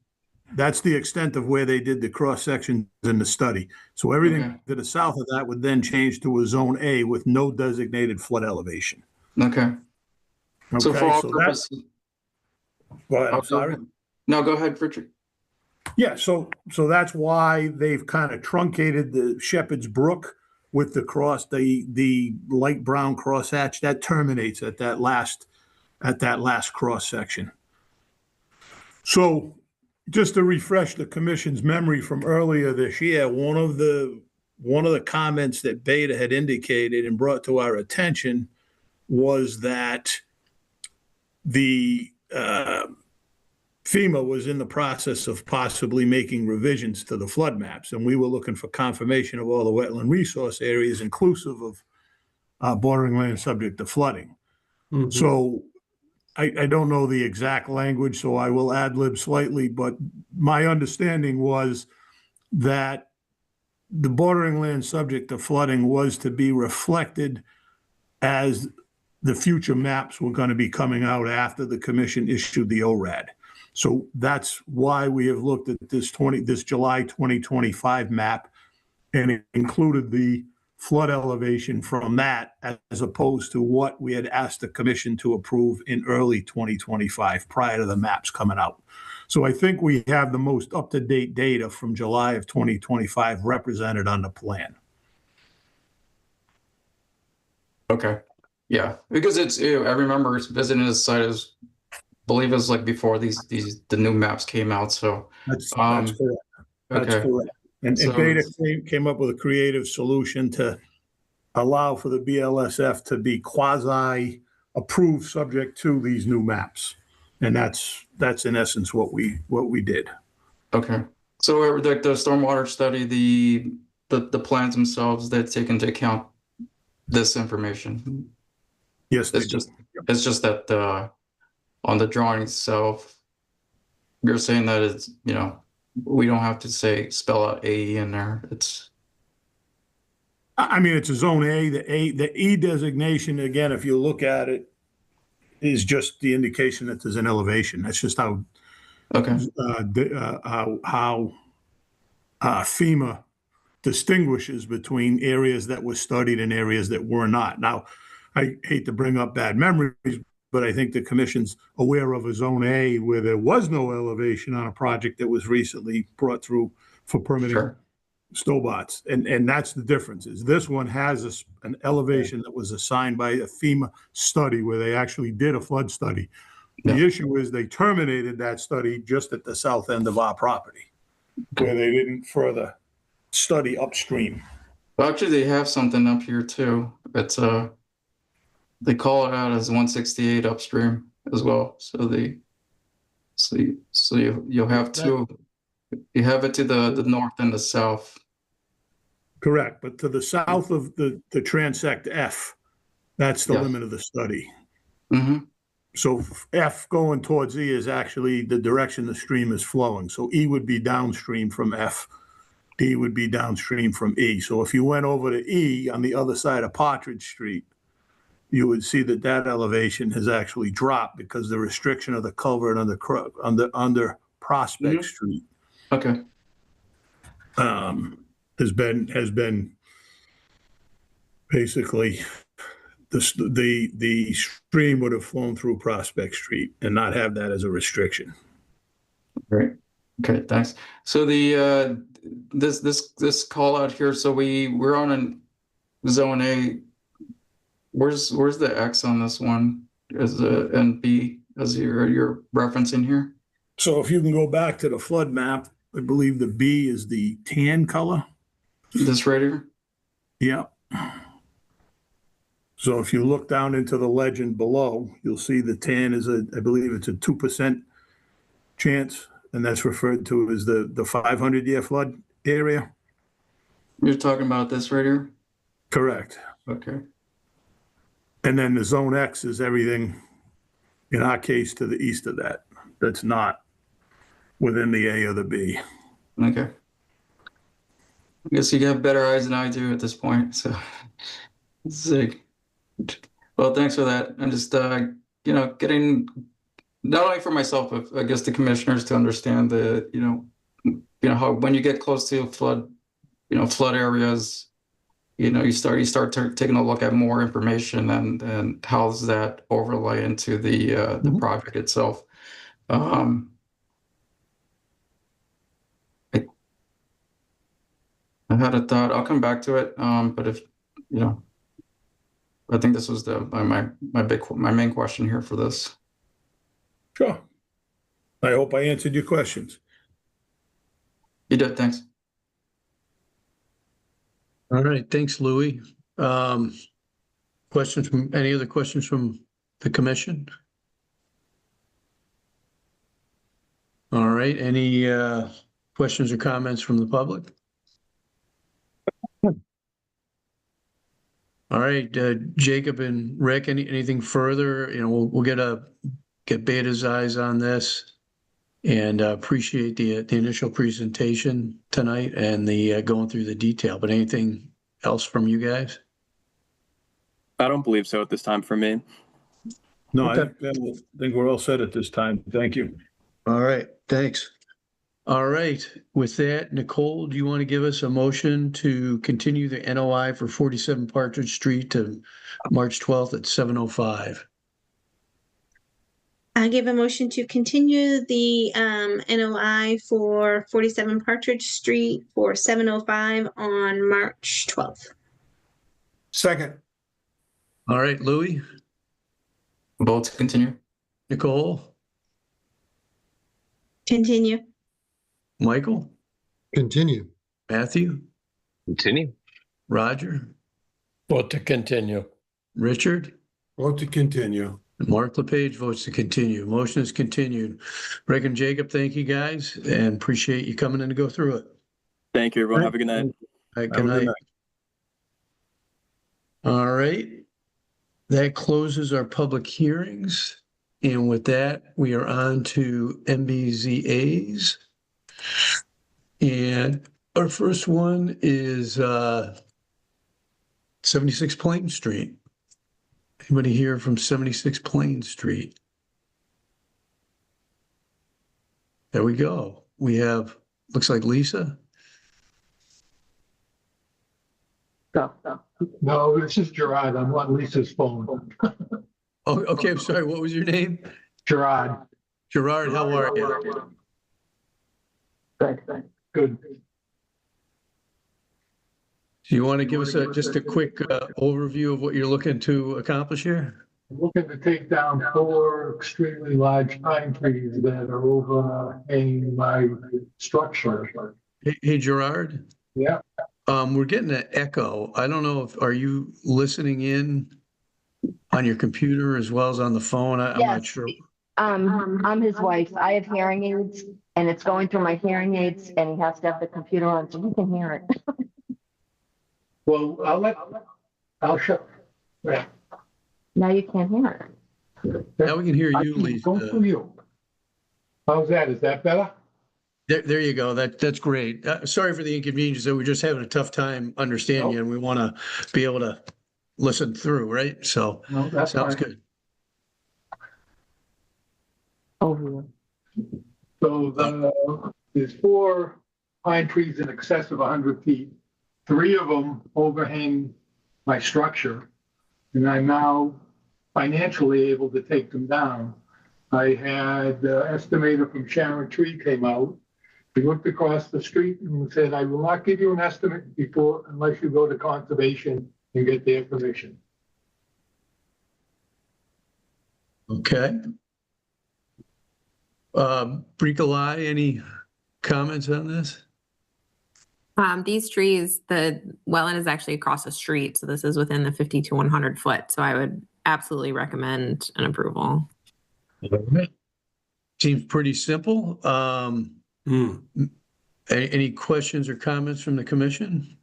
Speaker 14: That's the extent of where they did the cross sections in the study. So everything to the south of that would then change to a zone A with no designated flood elevation.
Speaker 7: Okay. So for all purposes.
Speaker 14: Go ahead, I'm sorry.
Speaker 7: No, go ahead, Richard.
Speaker 14: Yeah, so that's why they've kind of truncated the Shepherd's Brook with the cross, the light brown crosshatch that terminates at that last cross section. So just to refresh the commission's memory from earlier this year, one of the comments that Beta had indicated and brought to our attention was that the FEMA was in the process of possibly making revisions to the flood maps, and we were looking for confirmation of all the wetland resource areas, inclusive of bordering land subject to flooding. Mm-hmm. So I don't know the exact language, so I will ad lib slightly, but my understanding was that the bordering land subject to flooding was to be reflected as the future maps were going to be coming out after the commission issued the ORAD. So that's why we have looked at this July 2025 map, and it included the flood elevation from that as opposed to what we had asked the commission to approve in early 2025 prior to the maps coming out. So I think we have the most up-to-date data from July of 2025 represented on the plan.
Speaker 7: Okay. Yeah, because I remember visiting the site as, believe it was like before the new maps came out. So
Speaker 14: that's correct. That's
Speaker 7: okay.
Speaker 14: correct. And
Speaker 7: So
Speaker 14: Beta came up with a creative solution to allow for the BLSF to be quasi-approved subject to these new maps. And that's in essence what we did.
Speaker 7: Okay. So like the stormwater study, the plans themselves that take into account this information.
Speaker 14: Yes,
Speaker 7: it's just that on the drawing itself, you're saying that it's, you know, we don't have to spell out AE in there.
Speaker 14: I mean, it's a zone A. The E designation, again, if you look at it, is just the indication that there's an elevation. That's just how FEMA distinguishes between areas that were studied and areas that were not. Now, I hate to bring up bad memories, but I think the commission's aware of a zone A where there was no elevation on a project that was recently brought through for permitting Stobots. And that's the difference, is this one has an elevation that was assigned by a FEMA study where they actually did a flood study. The issue is they terminated that study just at the south end of our property, where they didn't further study upstream.
Speaker 7: Well, actually, they have something up here too. It's they call it out as 168 upstream as well. So you'll have two. You have it to the north and the south.
Speaker 14: Correct, but to the south of the transect F, that's the limit of the study.
Speaker 7: Mm-hmm.
Speaker 14: So F going towards E is actually the direction the stream is flowing. So E would be downstream from F. D would be downstream from E. So if you went over to E on the other side of Partridge Street, you would see that elevation has actually dropped because the restriction of the culvert under Prospect Street has been basically the stream would have flown through Prospect Street and not have that as a restriction.
Speaker 7: Great. Okay, thanks. So the this call out here. So we're on a zone A. Where's the X on this one? As and B as you're referencing here?
Speaker 14: So if you can go back to the flood map, I believe the B is the tan color.
Speaker 7: This right here?
Speaker 14: Yeah. So if you look down into the legend below, you'll see the tan is I believe it's a 2% chance, and that's referred to as the 500-year flood area.
Speaker 7: You're talking about this right here?
Speaker 14: Correct.
Speaker 7: Okay.
Speaker 14: And then the zone X is everything, in our case, to the east of that. That's not within the A or the B.
Speaker 7: Okay. I guess you have better eyes than I do at this point. So, sick. Well, thanks for that. I'm just, getting not only for myself, but I guess the commissioners to understand the, how when you get close to flood areas, you start taking a look at more information and how does that overlay into the project itself. I had a thought. I'll come back to it. But if I think this was my main question here for this.
Speaker 14: Sure. I hope I answered your questions.
Speaker 7: You did. Thanks.
Speaker 2: All right. Thanks, Louis. Any other questions from the commission? All right. Any questions or comments from the public? All right, Jacob and Rick, anything further? We'll get Beta's eyes on this, and appreciate the initial presentation tonight and the going through the detail. But anything else from you guys?
Speaker 13: I don't believe so at this time for me.
Speaker 14: No, I
Speaker 2: Okay.
Speaker 14: think we're all set at this time. Thank you.
Speaker 2: All right, thanks. All right, with that, Nicole, do you want to give us a motion to continue the NOI for 47 Partridge Street to March 12th at 7:05?
Speaker 8: I give a motion to continue the NOI for 47 Partridge Street for 7:05 on March 12th.
Speaker 5: Second.
Speaker 2: All right, Louis,
Speaker 7: Vote to continue.
Speaker 2: Nicole,
Speaker 8: Continue.
Speaker 2: Michael,
Speaker 6: Continue.
Speaker 2: Matthew,
Speaker 10: Continue.
Speaker 2: Roger,
Speaker 9: Vote to continue.
Speaker 2: Richard,
Speaker 5: Vote to continue.
Speaker 2: Mark LePage votes to continue. Motion is continued. Rick and Jacob, thank you guys and appreciate you coming in to go through it.
Speaker 13: Thank you, everyone. Have a good night.
Speaker 2: All right,
Speaker 5: Have
Speaker 2: good
Speaker 5: a good
Speaker 2: night.
Speaker 5: night.
Speaker 2: All right. That closes our public hearings. And with that, we are on to MBZAs. And our first one is 76 Plain Street. Anybody here from 76 Plain Street? There we go. We have, looks like Lisa.
Speaker 15: No, this is Gerard. I'm on Lisa's phone.
Speaker 2: Oh, okay. I'm sorry. What was your name?
Speaker 15: Gerard.
Speaker 2: Gerard, how are you?
Speaker 15: Thanks. Good.
Speaker 2: Do you want to give us just a quick overview of what you're looking to accomplish here?
Speaker 15: I'm looking to take down 4 extremely large pine trees that are overhanging my structure.
Speaker 2: Hey, Gerard,
Speaker 15: Yeah.
Speaker 2: we're getting an echo. I don't know are you listening in on your computer as well as on the phone? I'm not sure.
Speaker 16: I'm his wife. I have hearing aids and it's going through my hearing aids and he has to have the computer on so he can hear it.
Speaker 15: Well, I'll shut. Yeah.
Speaker 16: Now you can't hear it.
Speaker 2: Now we can hear you,
Speaker 15: Go
Speaker 2: Lisa.
Speaker 15: through you. How's that? Is that better?
Speaker 2: There you go. That's great. Sorry for the inconvenience. We're just having a tough time understanding you and we want to be able to listen through, right? So
Speaker 15: No, that's
Speaker 2: sounds
Speaker 15: fine.
Speaker 2: good.
Speaker 16: Over.
Speaker 15: So there's 4 pine trees in excess of 100 feet. 3 of them overhang my structure, and I'm now financially able to take them down. I had the estimator from Sharon Tree came out. He looked across the street and said, I will not give you an estimate unless you go to conservation and get their permission.
Speaker 2: Okay. Bricolai, any comments on this?
Speaker 3: These trees, the wetland is actually across the street, so this is within the 50 to 100 foot. So I would absolutely recommend an approval.
Speaker 2: Seems pretty simple. Any questions or comments from the commission?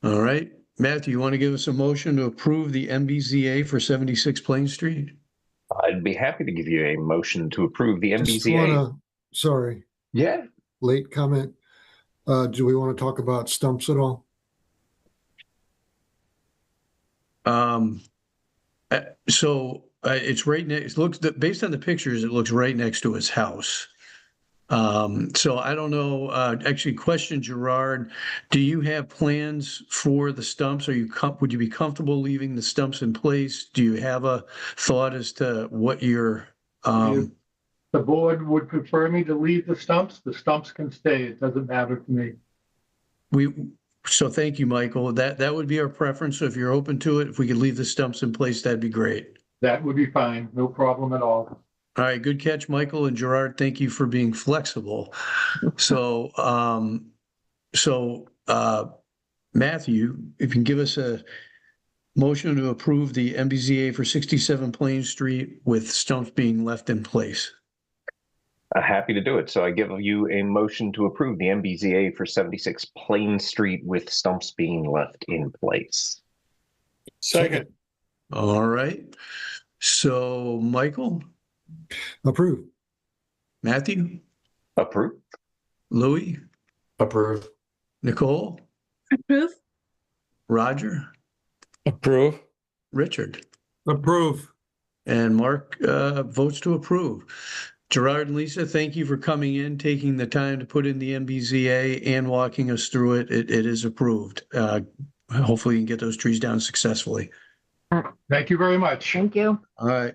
Speaker 2: All right, Matthew, you want to give us a motion to approve the MBZA for 76 Plain Street?
Speaker 10: I'd be happy to give you a motion to approve the
Speaker 6: Just
Speaker 10: MBZA.
Speaker 6: sorry,
Speaker 10: Yeah.
Speaker 6: late comment. Do we want to talk about stumps at all?
Speaker 2: It's right next, based on the pictures, it looks right next to his house. So I don't know, actually question Gerard, do you have plans for the stumps? Would you be comfortable leaving the stumps in place? Do you have a thought as to what your,
Speaker 15: The board would prefer me to leave the stumps can stay. It doesn't matter to me.
Speaker 2: so thank you, Michael. That would be our preference. So if you're open to it, if we could leave the stumps in place, that'd be great.
Speaker 15: That would be fine. No problem at all.
Speaker 2: All right, good catch, Michael and Gerard. Thank you for being flexible. So, Matthew, if you can give us a motion to approve the MBZA for 67 Plain Street with stumps being left in place.
Speaker 10: Happy to do it. So I give you a motion to approve the MBZA for 76 Plain Street with stumps being left in place.
Speaker 9: Second.
Speaker 2: All right. So, Michael?
Speaker 6: Approve.
Speaker 2: Matthew?
Speaker 10: Approve.
Speaker 2: Louis?
Speaker 7: Approve.
Speaker 2: Nicole?
Speaker 8: Approve.
Speaker 2: Roger?
Speaker 9: Approve.
Speaker 2: Richard?
Speaker 5: Approve.
Speaker 2: And Mark votes to approve. Gerard and Lisa, thank you for coming in, taking the time to put in the MBZA and walking us through it. It is approved. Hopefully you can get those trees down successfully.
Speaker 15: Thank you very much.
Speaker 16: Thank you.
Speaker 2: All right.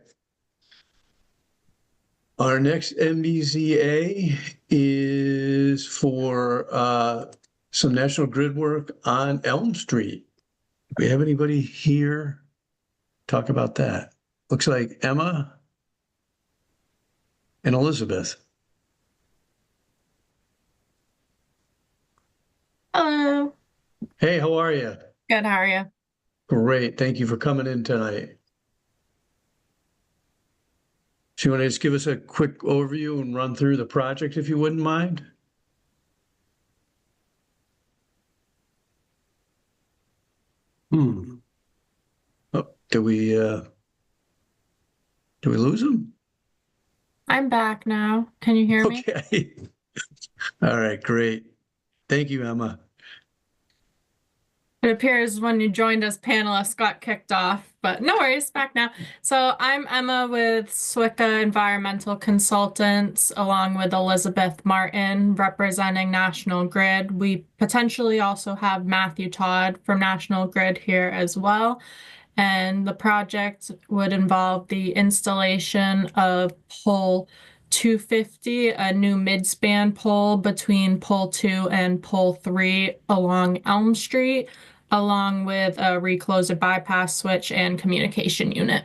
Speaker 2: Our next MBZA is for some National Grid work on Elm Street. Do we have anybody here talk about that? Looks like Emma and Elizabeth.
Speaker 17: Hello.
Speaker 2: Hey, how are you?
Speaker 17: Good. How are you?
Speaker 2: Great. Thank you for coming in tonight. So you want to just give us a quick overview and run through the project if you wouldn't mind? Oh, did we lose him?
Speaker 17: I'm back now. Can you hear me?
Speaker 2: Okay. All right, great. Thank you, Emma.
Speaker 17: It appears when you joined as panelists got kicked off, but no worries, back now. So I'm Emma with Swicka Environmental Consultants, along with Elizabeth Martin, representing National Grid. We potentially also have Matthew Todd from National Grid here as well. And the project would involve the installation of pole 250, a new mid-span pole between pole 2 and pole 3 along Elm Street, along with a recloser bypass switch and communication unit.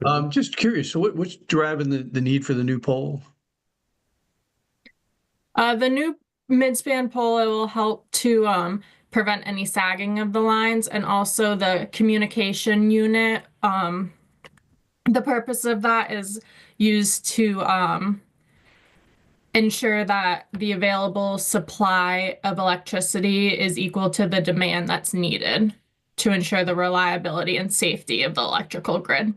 Speaker 2: I'm just curious, so what's driving the need for the new pole?
Speaker 17: The new mid-span pole, it will help to prevent any sagging of the lines, and also the communication unit. The purpose of that is used to ensure that the available supply of electricity is equal to the demand that's needed to ensure the reliability and safety of the electrical grid.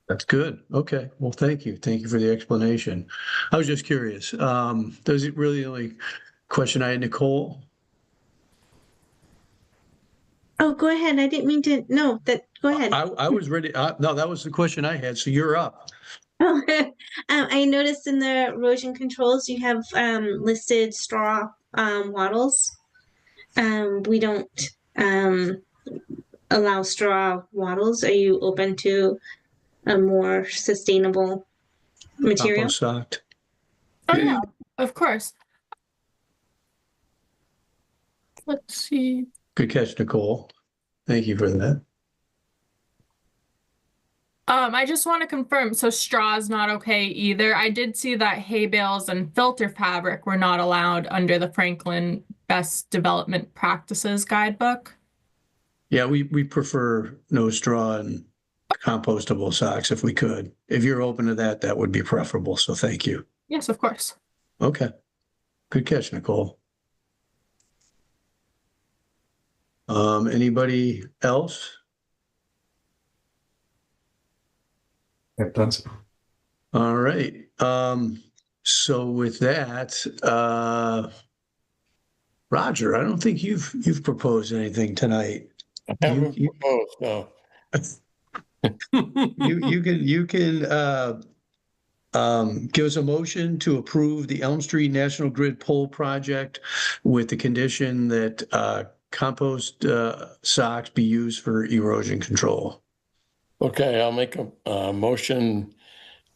Speaker 2: That's good. Okay. Well, thank you. Thank you for the explanation. I was just curious. Those are really the only question I had. Nicole?
Speaker 8: Oh, go ahead. I didn't mean to. No, go ahead.
Speaker 2: I was ready. No, that was the question I had. So you're up.
Speaker 8: Oh, I noticed in the erosion controls you have listed straw wattles. We don't allow straw wattles. Are you open to a more sustainable material?
Speaker 2: Compost socked.
Speaker 17: Oh yeah, of course. Let's see.
Speaker 2: Good catch, Nicole. Thank you for that.
Speaker 17: I just want to confirm, so straw is not okay either. I did see that hay bales and filter fabric were not allowed under the Franklin Best Development Practices Guidebook.
Speaker 2: Yeah, we prefer no straw and compostable socks if we could. If you're open to that, that would be preferable. So thank you.
Speaker 17: Yes, of course.
Speaker 2: Okay. Good catch, Nicole. Anybody else?
Speaker 7: Yep, that's
Speaker 2: All right. So with that, Roger, I don't think you've proposed anything tonight.
Speaker 9: I haven't proposed, no.
Speaker 2: You can give us a motion to approve the Elm Street National Grid pole project with the condition that compost socks be used for erosion control.
Speaker 9: Okay, I'll make a motion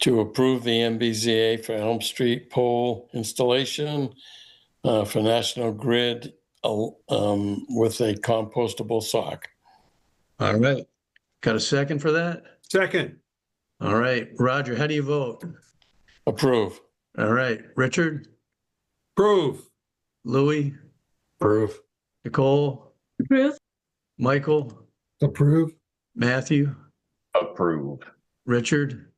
Speaker 9: to approve the MBZA for Elm Street pole installation for National Grid with a compostable sock.
Speaker 2: All right. Got a second for that?
Speaker 5: Second.
Speaker 2: All right. Roger, how do you vote?
Speaker 9: Approve.
Speaker 2: All right. Richard?
Speaker 5: Approve.
Speaker 2: Louis?
Speaker 7: Approve.
Speaker 2: Nicole?
Speaker 8: Approve.
Speaker 2: Michael?
Speaker 6: Approve.
Speaker 2: Matthew?
Speaker 10: Approve.
Speaker 2: Richard?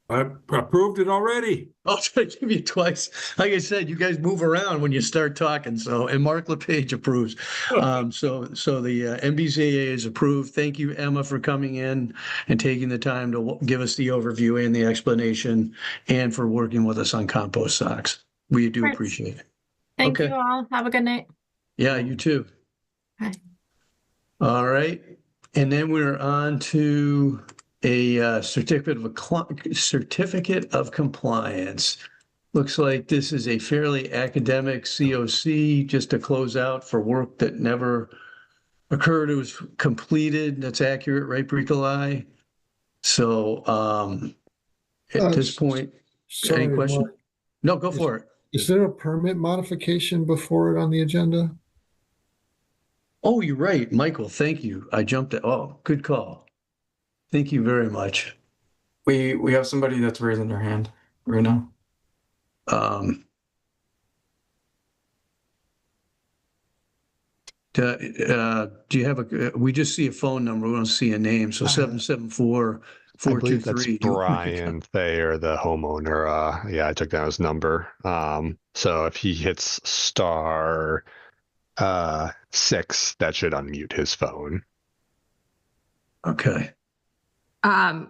Speaker 5: I approved it already.
Speaker 2: I'll try to give you twice. Like I said, you guys move around when you start talking. So, and Mark LePage approves. So the MBZA is approved. Thank you, Emma, for coming in and taking the time to give us the overview and the explanation, and for working with us on compost socks. We do appreciate it.
Speaker 17: Thank you all. Have a good night.
Speaker 2: Yeah, you too.
Speaker 17: Okay.
Speaker 2: All right. And then we're on to a certificate of compliance. Looks like this is a fairly academic COC, just to close out for work that never occurred. It was completed. That's accurate, right, Bricolai? So at this point,
Speaker 6: Sorry,
Speaker 2: any question?
Speaker 6: Mark.
Speaker 2: No, go for it.
Speaker 6: Is there a permit modification before it on the agenda?
Speaker 2: Oh, you're right, Michael. Thank you. I jumped it. Oh, good call. Thank you very much.
Speaker 7: We have somebody that's raising their hand right now.
Speaker 2: Do you have we just see a phone number. We don't see a name. So 774-423.
Speaker 4: I believe that's Brian Thayer, the homeowner. Yeah, I took down his number. So if he hits star 6, that should unmute his phone.
Speaker 2: Okay.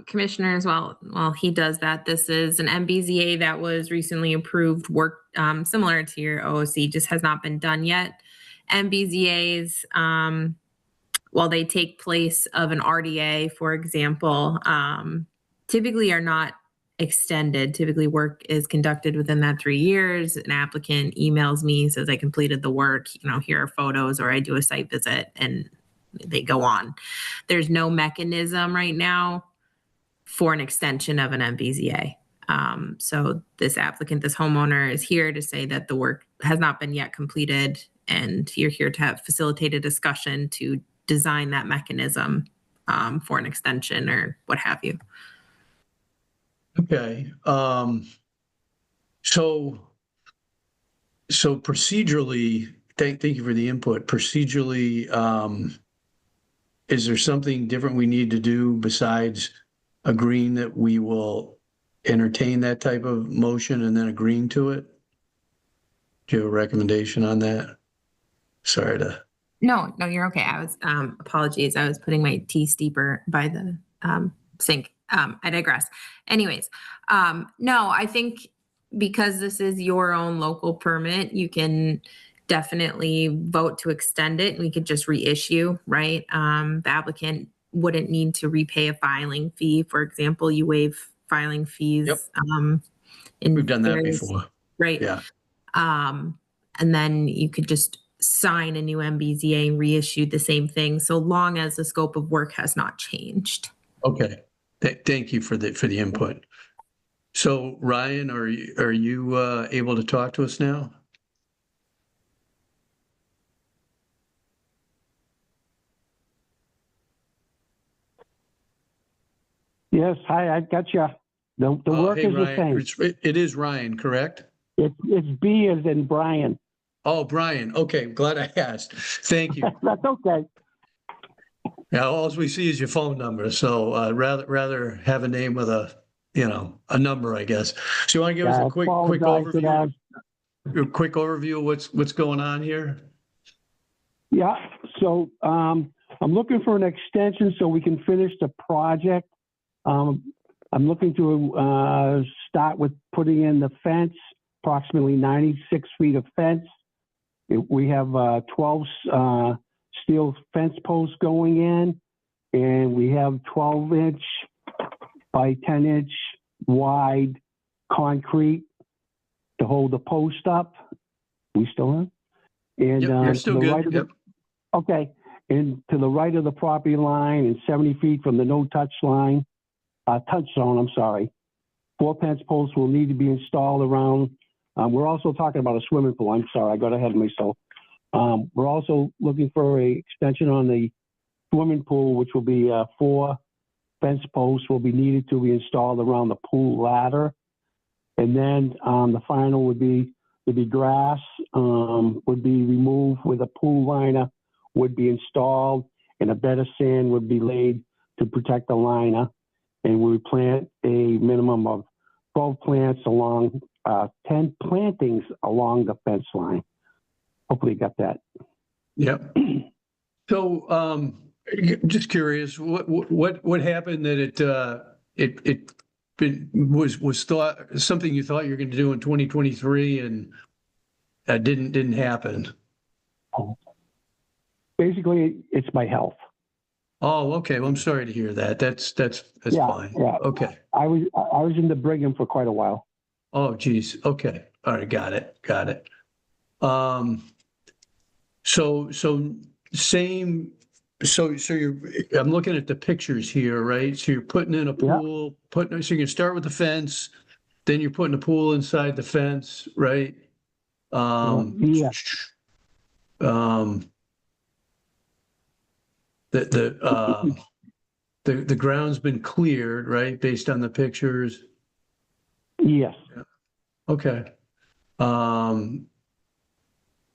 Speaker 3: Commissioners, while he does that, this is an MBZA that was recently approved, work similar to your OOC, just has not been done yet. MBZAs, while they take place of an RDA, for example, typically are not extended. Typically work is conducted within that 3 years. An applicant emails me, says I completed the work, here are photos, or I do a site visit, and they go on. There's no mechanism right now for an extension of an MBZA. So this applicant, this homeowner, is here to say that the work has not been yet completed, and you're here to facilitate a discussion to design that mechanism for an extension or what have you.
Speaker 2: Okay. So procedurally, thank you for the input. Procedurally, is there something different we need to do besides agreeing that we will entertain that type of motion and then agreeing to it? Do you have a recommendation on that? Sorry to.
Speaker 3: No, you're okay. I was, apologies. I was putting my tea steeper by the sink. I digress. Anyways, no, I think because this is your own local permit, you can definitely vote to extend it. We could just reissue, right? The applicant wouldn't need to repay a filing fee. For example, you waive filing fees.
Speaker 2: Yep. We've done that before.
Speaker 3: Right.
Speaker 2: Yeah.
Speaker 3: And then you could just sign a new MBZA and reissue the same thing, so long as the scope of work has not changed.
Speaker 2: Okay. Thank you for the input. So Ryan, are you able to talk to us now?
Speaker 18: Yes, hi, I got you. The work
Speaker 2: hey,
Speaker 18: is
Speaker 2: Ryan.
Speaker 18: the same.
Speaker 2: It is Ryan, correct?
Speaker 18: It's B as in Brian.
Speaker 2: Oh, Brian. Okay, glad I asked. Thank you.
Speaker 18: That's okay.
Speaker 2: Yeah, all we see is your phone number, so rather have a name with a number, I guess. So you want to give us a quick overview? A quick overview of what's going on here?
Speaker 18: Yeah. So I'm looking for an extension so we can finish the project. I'm looking to start with putting in the fence, approximately 96 feet of fence. We have 12 steel fence posts going in, and we have 12-inch by 10-inch wide concrete to hold the post up. We still have? And
Speaker 2: yep, you're still good.
Speaker 18: Right okay. And to the right of the property line and 70 feet from the no-touch line, touch zone, I'm sorry, 4 fence posts will need to be installed around. We're also talking about a swimming pool. I'm sorry, I got ahead of myself. We're also looking for a extension on the swimming pool, which will be 4 fence posts will be needed to be installed around the pool ladder. And then the final would be grass would be removed with a pool liner would be installed, and a bed of sand would be laid to protect the liner. And we would plant a minimum of 12 plants along 10 plantings along the fence line. Hopefully you got that.
Speaker 2: Yep. So just curious, what happened that it was thought something you thought you were going to do in 2023 and didn't happen?
Speaker 18: Basically, it's my health.
Speaker 2: Oh, okay. Well, I'm sorry to hear that. That's
Speaker 18: Yeah,
Speaker 2: fine.
Speaker 18: yeah.
Speaker 2: Okay.
Speaker 18: I was in the Brigham for quite a while.
Speaker 2: Oh, geez. Okay. All right. Got it. Got it. So same. So you're. I'm looking at the pictures here, right? So you're putting in a pool. So you can start with the fence, then you're putting a pool inside the fence, right?
Speaker 18: Yeah.
Speaker 2: The ground's been cleared, right, based on the pictures.
Speaker 18: Yes.
Speaker 2: Okay.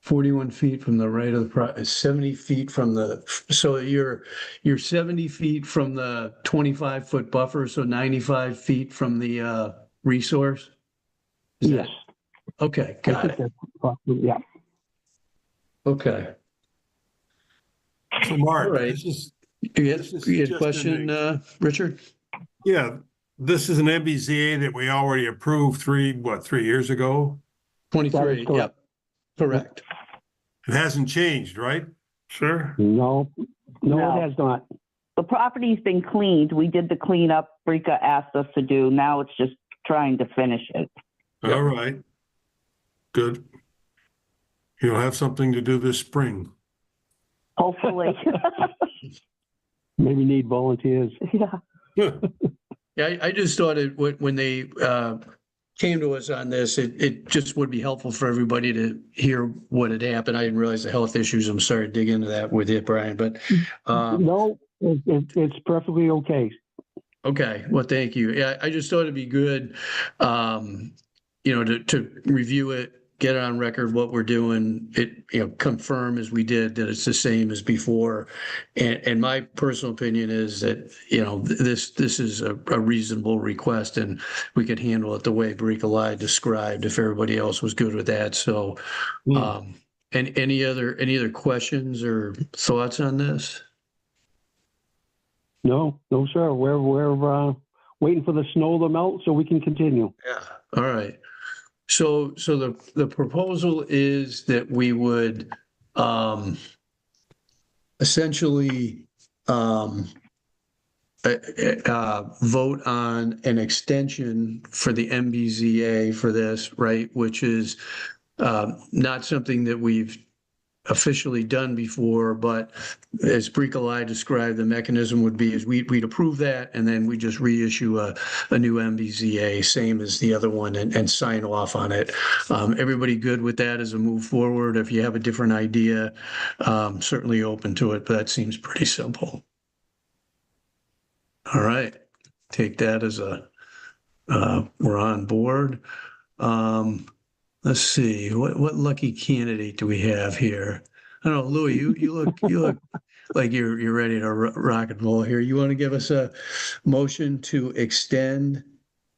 Speaker 2: 41 feet from the right of the 70 feet from the, so you're 70 feet from the 25-foot buffer, so 95 feet from the resource?
Speaker 18: Yes.
Speaker 2: Okay, got it.
Speaker 18: Yeah.
Speaker 2: Okay.
Speaker 5: So Mark,
Speaker 2: All right. You had a question, Richard?
Speaker 5: Yeah, this is an MBZA that we already approved 3 years ago?
Speaker 2: 23, yep, correct.
Speaker 5: It hasn't changed, right? Sure.
Speaker 18: No,
Speaker 16: No.
Speaker 18: it has not.
Speaker 16: The property's been cleaned. We did the cleanup Brika asked us to do. Now it's just trying to finish it.
Speaker 5: All right. Good. You'll have something to do this spring.
Speaker 16: Hopefully.
Speaker 18: Maybe need volunteers.
Speaker 16: Yeah.
Speaker 2: Yeah, I just thought when they came to us on this, it just would be helpful for everybody to hear what had happened. I didn't realize the health issues. I'm sorry to dig into that with you, Brian, but
Speaker 18: no, it's perfectly okay.
Speaker 2: Okay, well, thank you. Yeah, I just thought it'd be good, to review it, get it on record what we're doing, confirm as we did that it's the same as before. And my personal opinion is that, this is a reasonable request and we could handle it the way Bricolai described if everybody else was good with that. So, and any other questions or thoughts on this?
Speaker 18: No, sir. We're waiting for the snow to melt so we can continue.
Speaker 2: Yeah. All right. So the proposal is that we would essentially vote on an extension for the MBZA for this, right? Which is not something that we've officially done before, but as Bricolai described, the mechanism would be is we'd approve that and then we just reissue a new MBZA, same as the other one, and sign off on it. Everybody good with that as a move forward? If you have a different idea, certainly open to it, but that seems pretty simple. All right, take that as we're on board. Let's see, what lucky candidate do we have here? I don't know, Louis, you look like you're ready to rock and roll here. You want to give us a motion to extend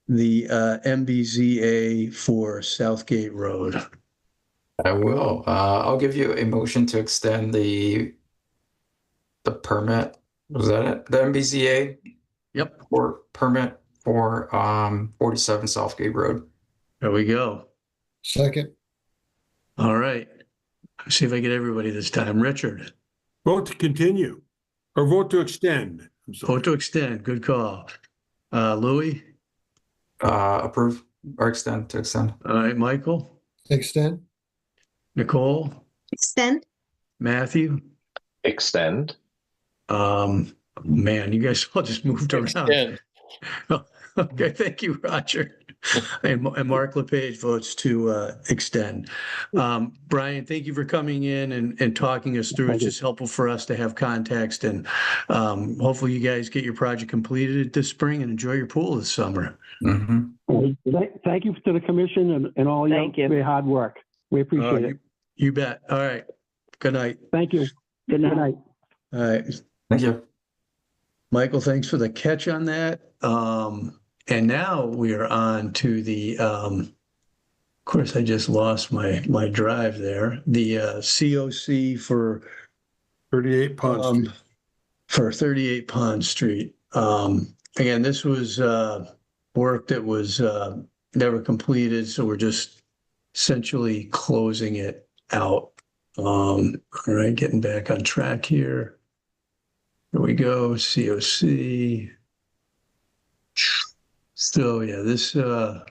Speaker 2: the MBZA for Southgate Road?
Speaker 7: I will. I'll give you a motion to extend the permit. Was that it? The MBZA?
Speaker 2: Yep.
Speaker 7: Or permit for 47 Southgate Road.
Speaker 2: There we go.
Speaker 6: Second.
Speaker 2: All right. Let's see if I get everybody this time. Richard.
Speaker 5: Vote to continue or vote to extend.
Speaker 2: Vote to extend. Good call. Louis.
Speaker 7: Approve or extend to extend.
Speaker 2: All right, Michael.
Speaker 6: Extend.
Speaker 2: Nicole.
Speaker 8: Extend.
Speaker 2: Matthew.
Speaker 10: Extend.
Speaker 2: Man, you guys all just moved around. Okay, thank you, Roger. And Mark LePage votes to extend. Brian, thank you for coming in and talking us through. It's just helpful for us to have context, and hopefully you guys get your project completed this spring and enjoy your pool this summer.
Speaker 18: Thank you to the commission and all your hard work. We appreciate it.
Speaker 2: You bet. All right. Good night.
Speaker 18: Thank you. Good night.
Speaker 2: All right.
Speaker 7: Thank you.
Speaker 2: Michael, thanks for the catch on that. And now we are on to the, of course, I just lost my drive there. The COC for
Speaker 5: 38 Pond Street.
Speaker 2: For 38 Pond Street. Again, this was work that was never completed, so we're just essentially closing it out. All right, getting back on track here. Here we go, COC. So yeah, this, yeah,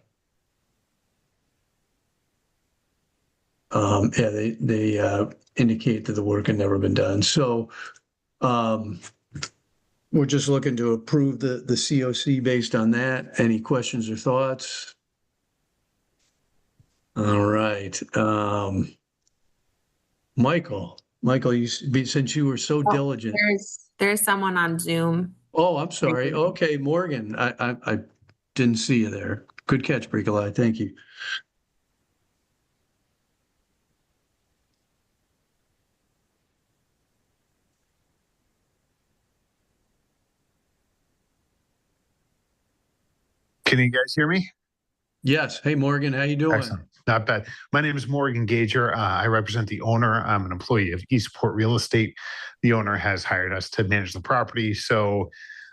Speaker 2: they indicate that the work had never been done. So we're just looking to approve the COC based on that. Any questions or thoughts? All right. Michael, since you were so diligent.
Speaker 3: There's someone on Zoom.
Speaker 2: Oh, I'm sorry. Okay, Morgan, I didn't see you there. Good catch, Bricolai. Thank you.
Speaker 19: Can you guys hear me?
Speaker 2: Yes. Hey, Morgan, how you doing?
Speaker 19: Excellent. Not bad. My name is Morgan Gager. I represent the owner. I'm an employee of Eastport Real Estate. The owner has hired us to manage the property. So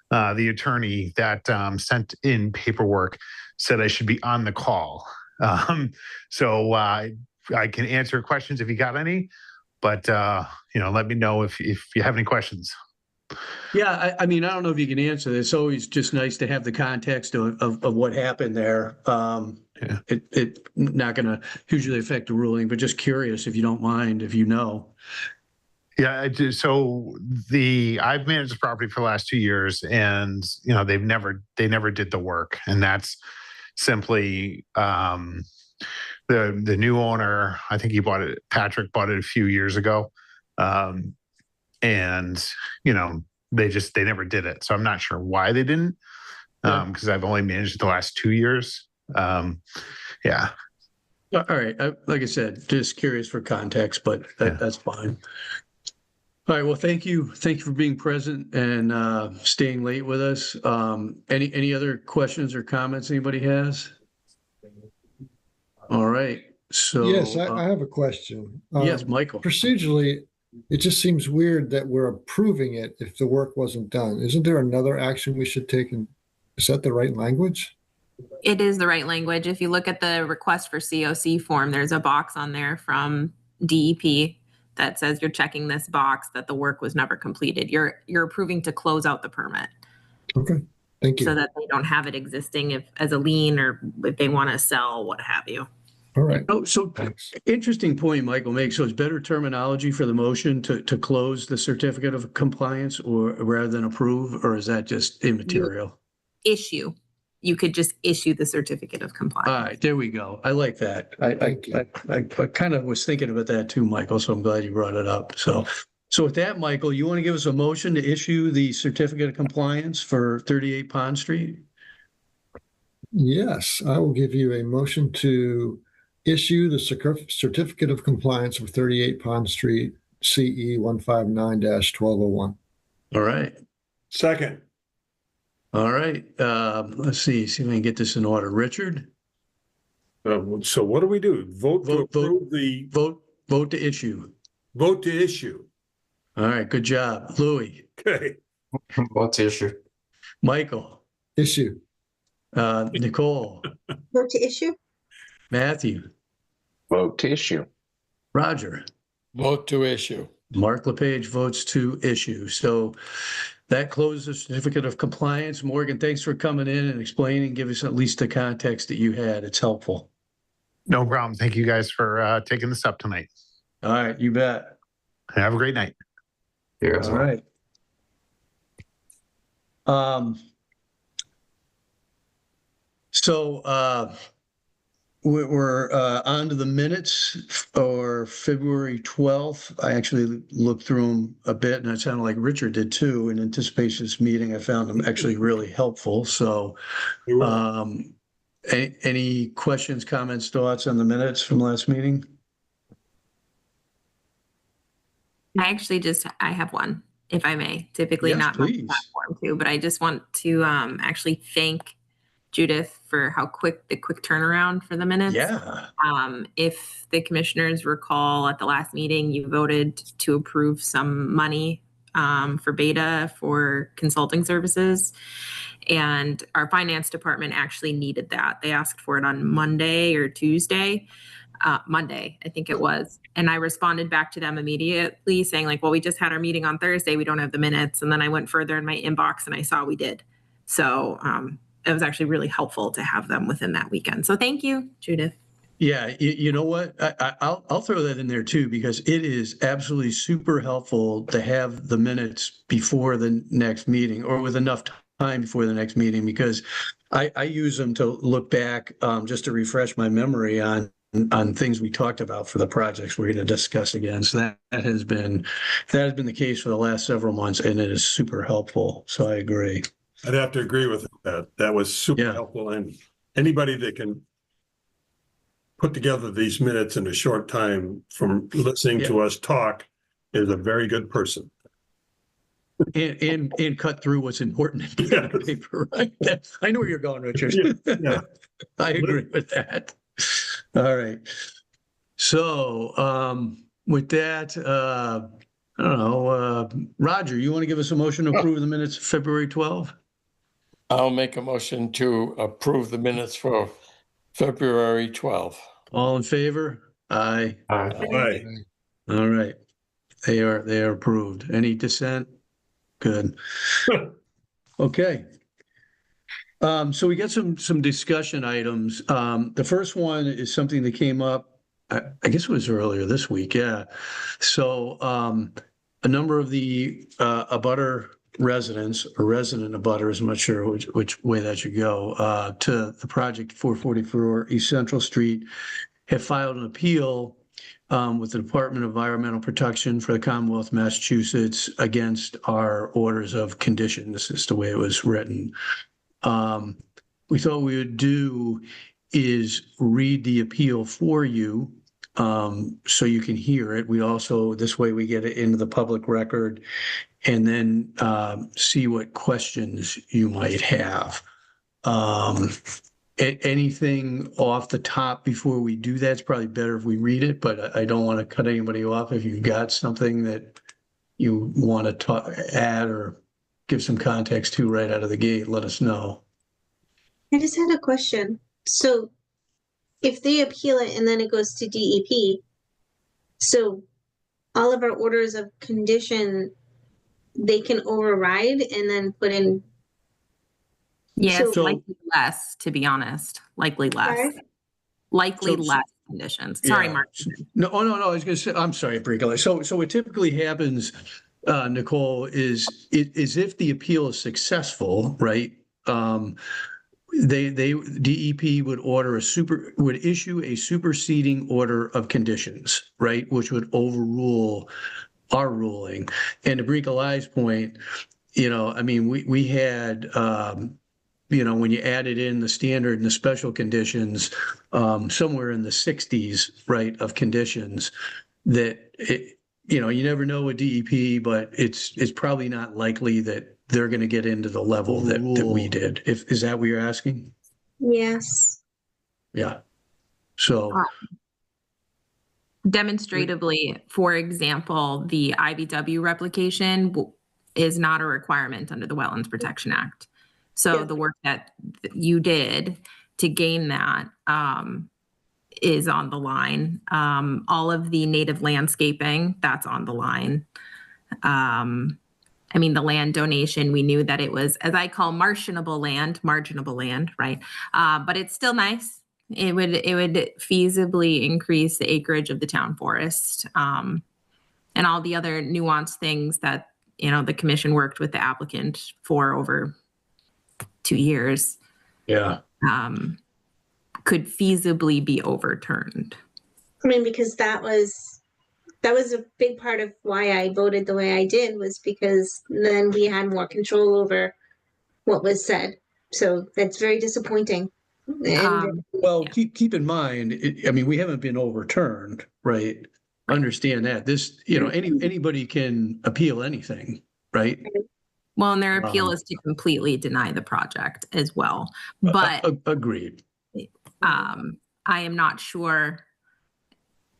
Speaker 19: the attorney that sent in paperwork said I should be on the call. So I can answer questions if you got any, but let me know if you have any questions.
Speaker 2: Yeah, I mean, I don't know if you can answer this. It's always just nice to have the context of what happened there. It not going to hugely affect the ruling, but just curious if you don't mind, if you know.
Speaker 19: Yeah, I do. So I've managed the property for the last 2 years, and they never did the work, and that's simply the new owner. I think Patrick bought it a few years ago. And they never did it. So I'm not sure why they didn't, because I've only managed it the last 2 years. Yeah.
Speaker 2: All right. Like I said, just curious for context, but that's fine. All right. Well, thank you. Thank you for being present and staying late with us. Any other questions or comments anybody has? All right. So
Speaker 6: yes, I have a question.
Speaker 2: Yes, Michael.
Speaker 6: Procedurally, it just seems weird that we're approving it if the work wasn't done. Isn't there another action we should take? And is that the right language?
Speaker 3: It is the right language. If you look at the request for COC form, there's a box on there from DEP that says you're checking this box that the work was never completed. You're approving to close out the permit.
Speaker 6: Okay, thank you.
Speaker 3: So that they don't have it existing as a lien or if they want to sell, what have you.
Speaker 6: All right.
Speaker 2: Oh, so
Speaker 6: thanks.
Speaker 2: Interesting point Michael makes. So it's better terminology for the motion to close the certificate of compliance or rather than approve, or is that just immaterial?
Speaker 3: Issue. You could just issue the certificate of compliance.
Speaker 2: All right, there we go. I like that. I kind of was thinking about that too, Michael, so I'm glad you brought it up. So with that, Michael, you want to give us a motion to issue the certificate of compliance for 38 Pond Street?
Speaker 6: Yes, I will give you a motion to issue the certificate of compliance for 38 Pond Street, CE 159-1201.
Speaker 2: All right.
Speaker 5: Second.
Speaker 2: All right. Let's see if I can get this in order. Richard?
Speaker 5: So what do we do? Vote to approve the...
Speaker 2: Vote to issue.
Speaker 5: Vote to issue.
Speaker 2: All right. Good job. Louis?
Speaker 5: Okay.
Speaker 7: Vote to issue.
Speaker 2: Michael?
Speaker 6: Issue.
Speaker 2: Nicole?
Speaker 8: Vote to issue.
Speaker 2: Matthew?
Speaker 10: Vote to issue.
Speaker 2: Roger?
Speaker 9: Vote to issue.
Speaker 2: Mark LePage votes to issue. So that closes the certificate of compliance. Morgan, thanks for coming in and explaining, give us at least the context that you had. It's helpful.
Speaker 19: No problem. Thank you guys for taking this up tonight.
Speaker 2: All right, you bet.
Speaker 19: Have a great night.
Speaker 2: All right. So we're on to the minutes for February 12th. I actually looked through them a bit, and it sounded like Richard did too. In anticipation of this meeting, I found them actually really helpful. So any questions, comments, thoughts on the minutes from last meeting?
Speaker 3: I have one, if I may. Typically not my platform too, but I just want to actually thank Judith for the quick turnaround for the minutes.
Speaker 2: Yeah.
Speaker 3: If the commissioners recall at the last meeting, you voted to approve some money for Beta for consulting services. And our finance department actually needed that. They asked for it on Monday or Tuesday. Monday, I think it was. And I responded back to them immediately saying like, well, we just had our meeting on Thursday. We don't have the minutes. And then I went further in my inbox and I saw we did. So it was actually really helpful to have them within that weekend. So thank you, Judith.
Speaker 2: Yeah, you know what? I'll throw that in there too, because it is absolutely super helpful to have the minutes before the next meeting, or with enough time before the next meeting, because I use them to look back, just to refresh my memory on things we talked about for the projects we're going to discuss again. So that has been the case for the last several months, and it is super helpful. So I agree.
Speaker 5: I'd have to agree with that. That was super helpful, and anybody that can put together these minutes in a short time from listening to us talk is a very good person.
Speaker 2: And cut through what's important in the paper, right? I know where you're going, Richard.
Speaker 5: Yeah.
Speaker 2: I agree with that. All right. So with that, I don't know, Roger, you want to give us a motion to approve the minutes of February 12th?
Speaker 9: I'll make a motion to approve the minutes for February 12th.
Speaker 2: All in favor? Aye.
Speaker 5: Aye.
Speaker 2: All right. They are approved. Any dissent? Good. Okay. So we got some discussion items. The first one is something that came up, I guess it was earlier this week. Yeah. So a number of the abutter residents or resident abutters, I'm not sure which way that should go, to the project 444 East Central Street have filed an appeal with the Department of Environmental Protection for the Commonwealth of Massachusetts against our orders of condition. This is the way it was written. We thought we would do is read the appeal for you, so you can hear it. We also, this way we get it into the public record, and then see what questions you might have. Anything off the top before we do that? It's probably better if we read it, but I don't want to cut anybody off. If you've got something that you want to add or give some context to right out of the gate, let us know.
Speaker 8: I just had a question. So if they appeal it and then it goes to DEP, so all of our orders of condition, they can override and then put in.
Speaker 3: Yes, likely less, to be honest. Likely less.
Speaker 8: Sorry?
Speaker 3: Likely less conditions. Sorry,
Speaker 2: Yeah.
Speaker 3: Mark.
Speaker 2: No, I was going to say, I'm sorry, Brika. So what typically happens, Nicole, is if the appeal is successful, right? DEP would issue a superseding order of conditions, right, which would overrule our ruling. And to Brika Lai's point, I mean, we had, when you added in the standard and the special conditions, somewhere in the 60s, right, of conditions that, you never know with DEP, but it's probably not likely that they're going to get into the level that we did. Is that what you're asking?
Speaker 8: Yes.
Speaker 2: Yeah. So.
Speaker 3: Demonstratively, for example, the IBW replication is not a requirement under the Wetlands Protection Act. So the work that you did to gain that is on the line. All of the native landscaping, that's on the line. I mean, the land donation, we knew that it was, as I call, marginable land, right? But it's still nice. It would feasibly increase the acreage of the town forest, and all the other nuanced things that, the commission worked with the applicant for over 2 years.
Speaker 2: Yeah.
Speaker 3: Could feasibly be overturned.
Speaker 8: I mean, because that was a big part of why I voted the way I did, was because then we had more control over what was said. So that's very disappointing. And,
Speaker 2: well, keep in mind, we haven't been overturned, right? Understand that this, anybody can appeal anything, right?
Speaker 3: Well, and their appeal is to completely deny the project as well. But
Speaker 2: agreed.
Speaker 3: I am not sure,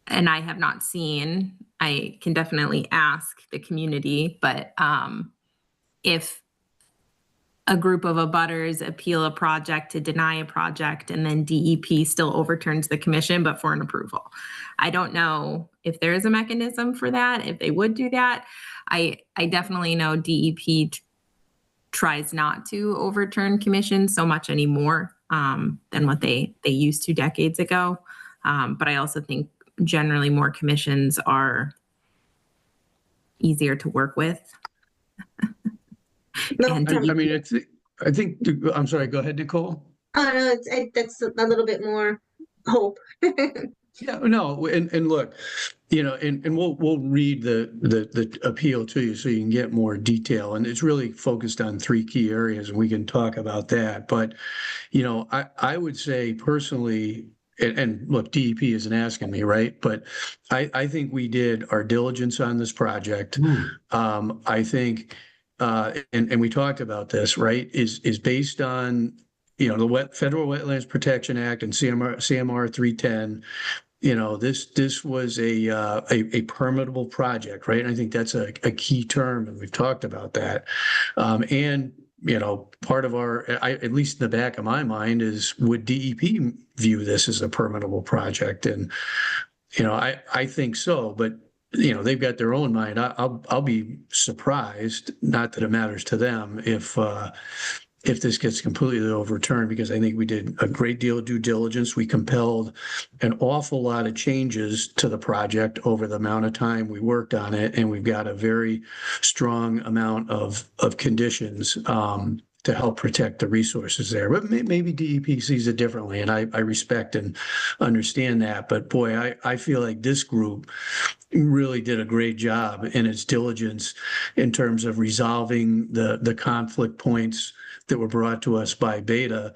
Speaker 3: and I have not seen. I can definitely ask the community, but if a group of abutters appeal a project to deny a project, and then DEP still overturns the commission, but for an approval. I don't know if there is a mechanism for that, if they would do that. I definitely know DEP tries not to overturn commissions so much anymore than what they used to decades ago. But I also think generally more commissions are easier to work with.
Speaker 2: I mean, I think, I'm sorry, go ahead, Nicole.
Speaker 8: Oh, no, that's a little bit more hope.
Speaker 2: Yeah, no, and look, and we'll read the appeal to you so you can get more detail. And it's really focused on 3 key areas, and we can talk about that. But, I would say personally, and look, DEP isn't asking me, right? But I think we did our diligence on this project. I think, and we talked about this, right, is based on, the Federal Wetlands Protection Act and CMR 310. This was a permittable project, right? And I think that's a key term, and we've talked about that. And part of at least in the back of my mind is, would DEP view this as a permittable project? And, I think so, but, they've got their own mind. I'll be surprised, not that it matters to them, if this gets completely overturned, because I think we did a great deal of due diligence. We compelled an awful lot of changes to the project over the amount of time we worked on it. And we've got a very strong amount of conditions to help protect the resources there. But maybe DEP sees it differently, and I respect and understand that. But boy, I feel like this group really did a great job in its diligence in terms of resolving the conflict points that were brought to us by Beta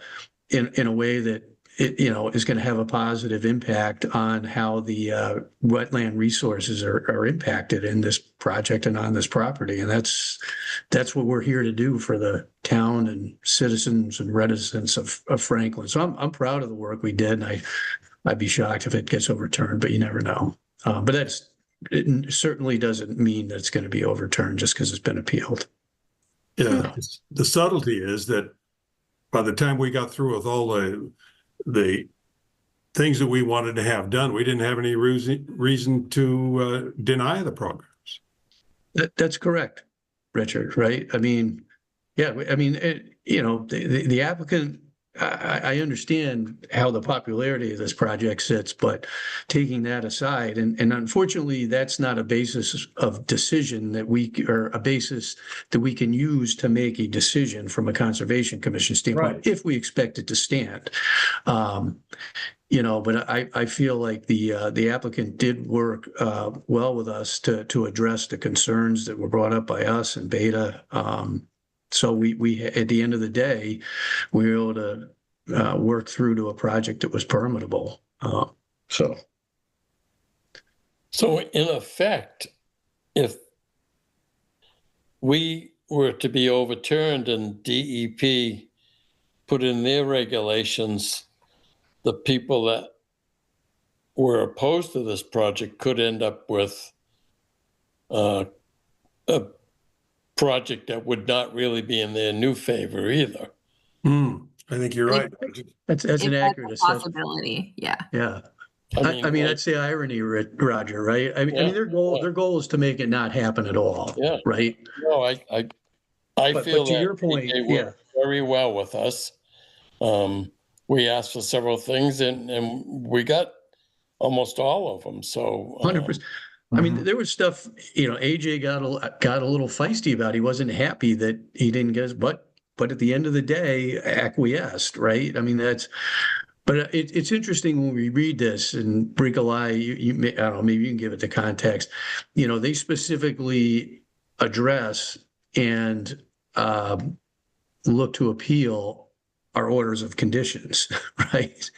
Speaker 2: in a way that it is going to have a positive impact on how the wetland resources are impacted in this project and on this property. And that's what we're here to do for the town and citizens and residents of Franklin. So I'm proud of the work we did, and I'd be shocked if it gets overturned, but you never know. But it certainly doesn't mean that it's going to be overturned just because it's been appealed.
Speaker 5: Yeah, the subtlety is that by the time we got through with all the things that we wanted to have done, we didn't have any reason to deny the programs.
Speaker 2: That's correct, Richard, right? I mean, yeah, the applicant, I understand how the popularity of this project sits, but taking that aside, and unfortunately, that's not a basis of decision or a basis that we can use to make a decision from a Conservation Commission standpoint, if we expect it to stand. But I feel like the applicant did work well with us to address the concerns that were brought up by us and Beta. So we at the end of the day, we were able to work through to a project that was permittable. So
Speaker 9: in effect, if we were to be overturned and DEP put in their regulations, the people that were opposed to this project could end up with a project that would not really be in their new favor either.
Speaker 5: I think you're right.
Speaker 2: That's an accurate assessment.
Speaker 3: Possibility, yeah.
Speaker 2: Yeah. I mean, that's the irony, Roger, right? I mean, their goal is to make it not happen at all, right?
Speaker 9: No, I feel
Speaker 2: but to your point,
Speaker 9: they worked very well with us. We asked for several things, and we got almost all of them. So
Speaker 2: 100%. I mean, there was stuff, AJ got a little feisty about. He wasn't happy that he didn't get his, but at the end of the day, acquiesced, right? I mean, but it's interesting when we read this, and Brinkley, I don't know, maybe you can give it the context. They specifically address and look to appeal our orders of conditions, right?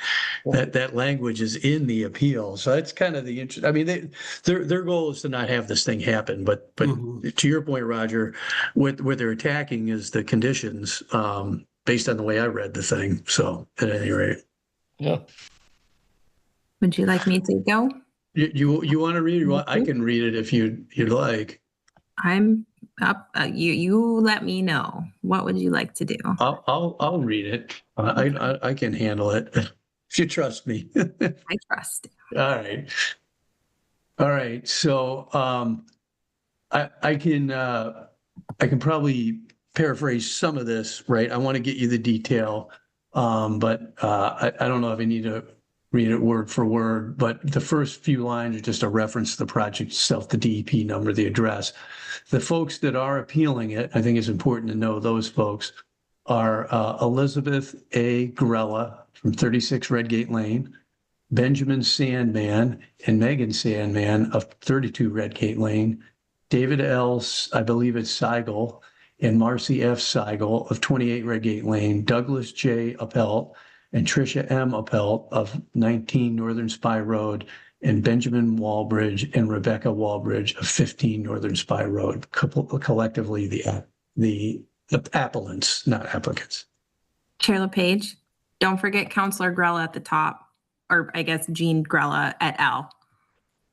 Speaker 2: That language is in the appeal. So that's kind of the interest. I mean, their goal is to not have this thing happen. But to your point, Roger, what they're attacking is the conditions based on the way I read the thing. So at any rate.
Speaker 9: Yeah.
Speaker 3: Would you like me to go?
Speaker 2: You want to read it? I can read it if you'd like.
Speaker 3: I'm You let me know. What would you like to do?
Speaker 2: I'll read it. I can handle it. If you trust me.
Speaker 3: I trust.
Speaker 2: All right. All right. So I can probably paraphrase some of this, right? I want to get you the detail, but I don't know if I need to read it word for word, but the first few lines are just a reference to the project itself, the DEP number, the address. The folks that are appealing it, I think it's important to know those folks, are Elizabeth A. Grella from 36 Redgate Lane, Benjamin Sandman and Megan Sandman of 32 Redgate Lane, David L., I believe it's Seigel, and Marcy F. Seigel of 28 Redgate Lane, Douglas J. Appelt, and Tricia M. Appelt of 19 Northern Spy Road, and Benjamin Walbridge and Rebecca Walbridge of 15 Northern Spy Road, collectively the appellants, not applicants.
Speaker 3: Chair LePage, don't forget Counselor Grella at the top, or I guess Jean Grella et al.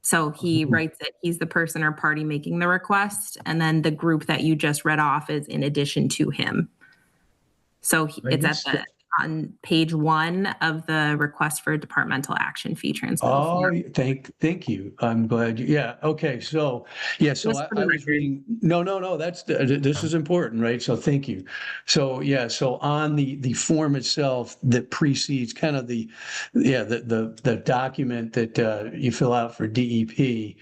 Speaker 3: So he writes it, he's the person or party making the request, and then the group that you just read off is in addition to him. So it's on page 1 of the request for departmental action fee transmittal.
Speaker 2: Oh, thank you. I'm glad you, yeah. Okay. So, yeah, so I was reading, no, this is important, right? So thank you. So, yeah, so on the form itself that precedes kind of the document that you fill out for DEP,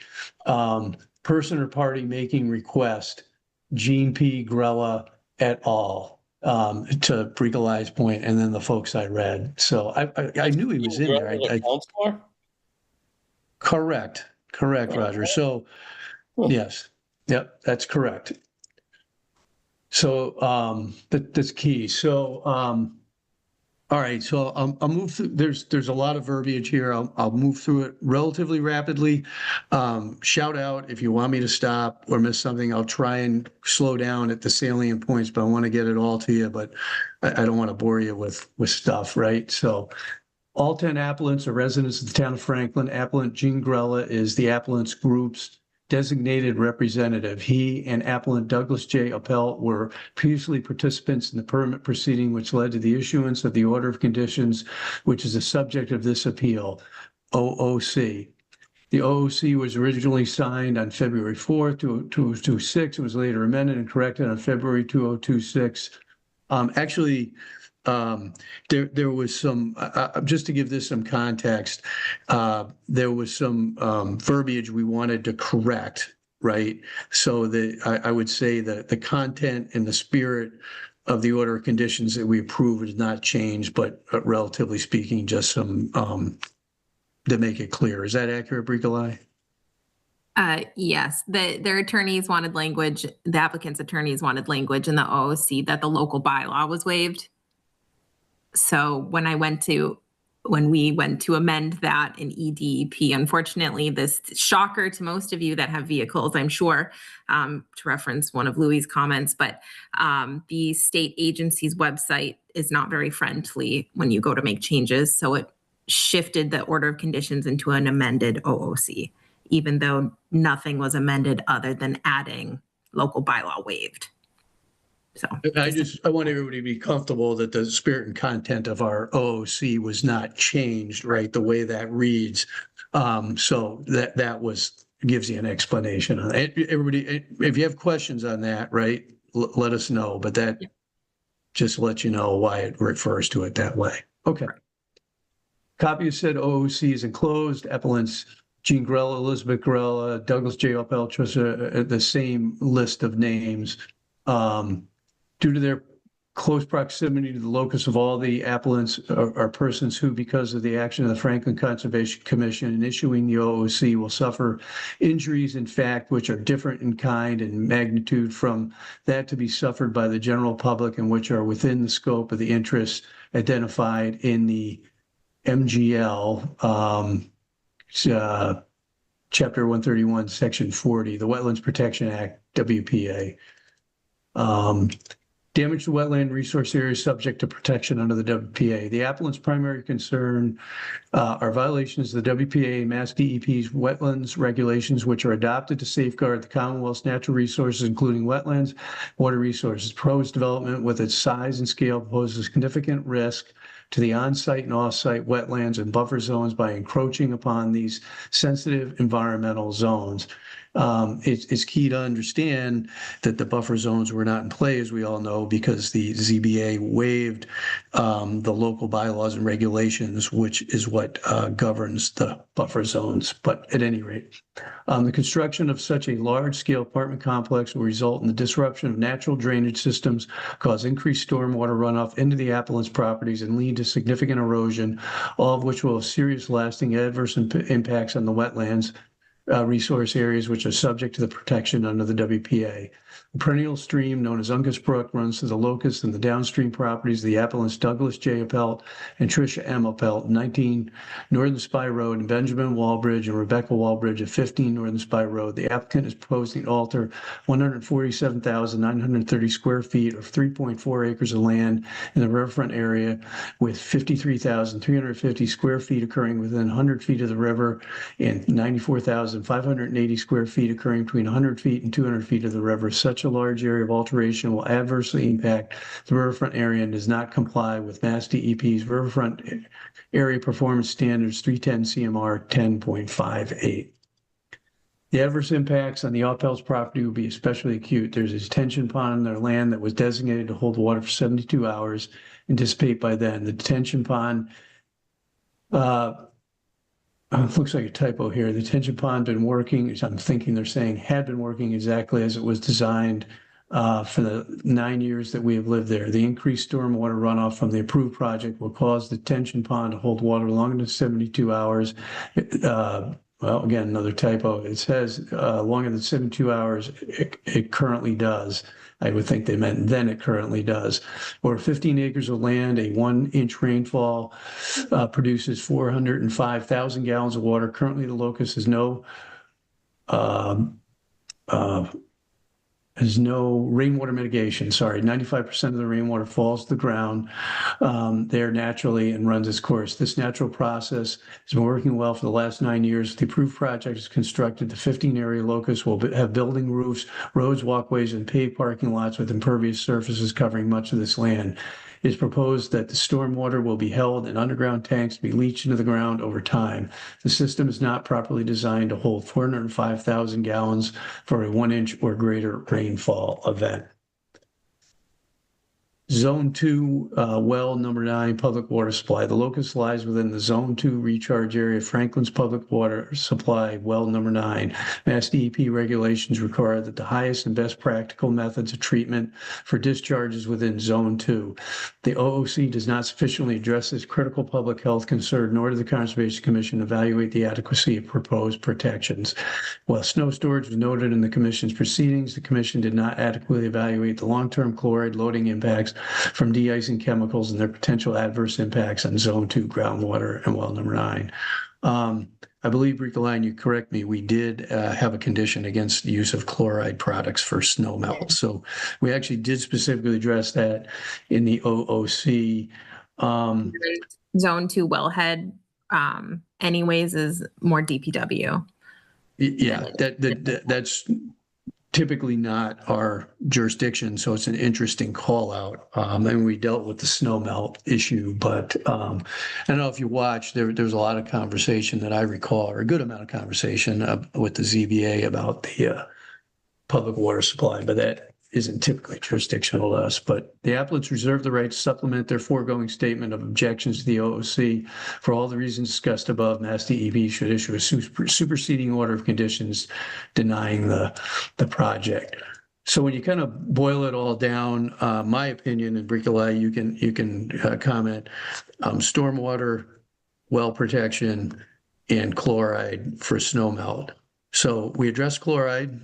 Speaker 2: person or party making request, Jean P. Grella et al. To Bricolai's point, and then the folks I read. So I knew he was in there. Correct, Roger. So yes, yep, that's correct. So that's key. So all right, so I'll move through. There's a lot of verbiage here. I'll move through it relatively rapidly. Shout out if you want me to stop or miss something. I'll try and slow down at the salient points, but I want to get it all to you. But I don't want to bore you with stuff, right? So all 10 appellants are residents of the town of Franklin. Appellant Jean Grella is the appellants group's designated representative. He and appellant Douglas J. Appelt were previously participants in the permit proceeding, which led to the issuance of the order of conditions, which is the subject of this appeal, OOC. The OOC was originally signed on February 4th, 2026. It was later amended and corrected on February 2026. There was some, just to give this some context, there was some verbiage we wanted to correct, right? So that I would say that the content and the spirit of the order of conditions that we approved has not changed, but relatively speaking, just some to make it clear. Is that accurate, Bricolai?
Speaker 3: Yes, their attorneys wanted language, the applicant's attorneys wanted language in the OOC that the local bylaw was waived. So when we went to amend that in EDEP, unfortunately, this shocker to most of you that have vehicles, I'm sure, to reference one of Louis' comments, but the state agency's website is not very friendly when you go to make changes. So it shifted the order of conditions into an amended OOC, even though nothing was amended other than adding local bylaw waived. So
Speaker 2: I want everybody to be comfortable that the spirit and content of our OOC was not changed, right? The way that reads. So that gives you an explanation on it. Everybody, if you have questions on that, right, let us know, but that just lets you know why it refers to it that way. Okay. Copy of said OOC is enclosed. Appellants Jean Grella, Elizabeth Grella, Douglas J. Appelt, the same list of names. Due to their close proximity to the locus of all the appellants are persons who, because of the action of the Franklin Conservation Commission in issuing the OOC, will suffer injuries in fact which are different in kind and magnitude from that to be suffered by the general public and which are within the scope of the interests identified in the MGL, Chapter 131, Section 40, the Wetlands Protection Act, WPA. Damage to wetland resource areas subject to protection under the WPA. The applicant's primary concern are violations of the WPA, Mass DEP's wetlands regulations, which are adopted to safeguard the Commonwealth's natural resources, including wetlands, water resources. Proposed development with its size and scale poses significant risk to the on-site and off-site wetlands and buffer zones by encroaching upon these sensitive environmental zones. It's key to understand that the buffer zones were not in play, as we all know, because the ZBA waived the local bylaws and regulations, which is what governs the buffer zones. But at any rate, the construction of such a large-scale apartment complex will result in the disruption of natural drainage systems, cause increased stormwater runoff into the applicant's properties, and lead to significant erosion, all of which will have serious lasting adverse impacts on the wetlands resource areas which are subject to the protection under the WPA. The perennial stream known as Uncas Brook runs through the locust and the downstream properties of the appellants Douglas J. Appelt and Tricia M. Appelt, 19 Northern Spy Road, and Benjamin Walbridge and Rebecca Walbridge at 15 Northern Spy Road. The applicant is proposing to alter 147,930 square feet of 3.4 acres of land in the riverfront area, with 53,350 square feet occurring within 100 feet of the river and 94,580 square feet occurring between 100 feet and 200 feet of the river. Such a large area of alteration will adversely impact the riverfront area and does not comply with Mass DEP's Riverfront Area Performance Standards 310 CMR 10.58. The adverse impacts on the Appel's property will be especially acute. There's a detention pond on their land that was designated to hold water for 72 hours and dissipate by then. The detention pond looks like a typo here. The detention pond been working, I'm thinking they're saying had been working exactly as it was designed for the 9 years that we have lived there. The increased stormwater runoff from the approved project will cause the detention pond to hold water longer than 72 hours. Well, again, another typo. It says longer than 72 hours, it currently does. I would think they meant then it currently does. Or 15 acres of land, a 1-inch rainfall produces 405,000 gallons of water. Currently, the locust has no rainwater mitigation. 95% of the rainwater falls to the ground there naturally and runs its course. This natural process has been working well for the last 9 years. The approved project is constructed. The 15 area locust will have building roofs, roads, walkways, and paved parking lots with impervious surfaces covering much of this land. It is proposed that the stormwater will be held in underground tanks to be leached into the ground over time. The system is not properly designed to hold 405,000 gallons for a 1-inch or greater rainfall event. Zone 2, well number 9, public water supply. The locust lies within the Zone 2 recharge area of Franklin's public water supply, well number 9. Mass DEP regulations require that the highest and best practical methods of treatment for discharges within Zone 2. The OOC does not sufficiently address this critical public health concern, nor did the Conservation Commission evaluate the adequacy of proposed protections. While snow storage was noted in the Commission's proceedings, the Commission did not adequately evaluate the long-term chloride loading impacts from de-icing chemicals and their potential adverse impacts on Zone 2 groundwater and well number 9. I believe, Bricolline, you correct me, we did have a condition against the use of chloride products for snow melt. So we actually did specifically address that in the OOC.
Speaker 3: Zone 2 wellhead anyways is more DPW.
Speaker 2: Yeah, that's typically not our jurisdiction, so it's an interesting call out. And we dealt with the snow melt issue, but I don't know if you watched, there was a lot of conversation that I recall, or a good amount of conversation with the ZBA about the public water supply, but that isn't typically jurisdictional to us. But the applicants reserve the right to supplement their foregoing statement of objections to the OOC. For all the reasons discussed above, Mass DEP should issue a superseding order of conditions denying the project. So when you kind of boil it all down, my opinion, and Bricolai, you can comment, stormwater, well protection, and chloride for snow melt. So we address chloride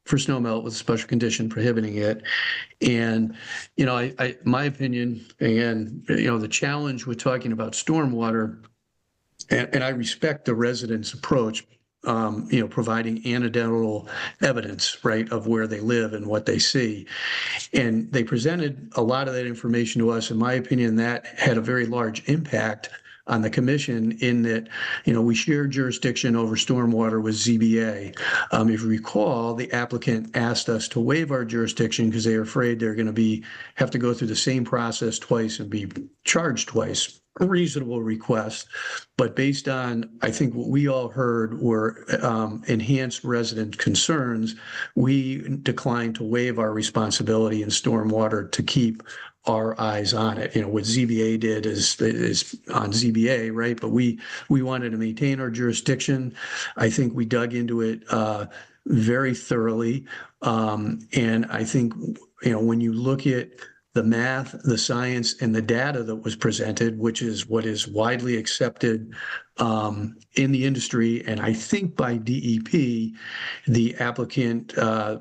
Speaker 2: for snow melt with a special condition prohibiting it. And, you know, my opinion, and, you know, the challenge with talking about stormwater, and I respect the residents' approach, providing anecdotal evidence, right, of where they live and what they see. And they presented a lot of that information to us. In my opinion, that had a very large impact on the commission in that, we share jurisdiction over stormwater with ZBA. If you recall, the applicant asked us to waive our jurisdiction because they are afraid they're going to have to go through the same process twice and be charged twice. A reasonable request, but based on, I think what we all heard were enhanced resident concerns, we declined to waive our responsibility in stormwater to keep our eyes on it. What ZBA did is on ZBA, right? But we wanted to maintain our jurisdiction. I think we dug into it very thoroughly. And I think, when you look at the math, the science, and the data that was presented, which is what is widely accepted in the industry, and I think by DEP, the applicant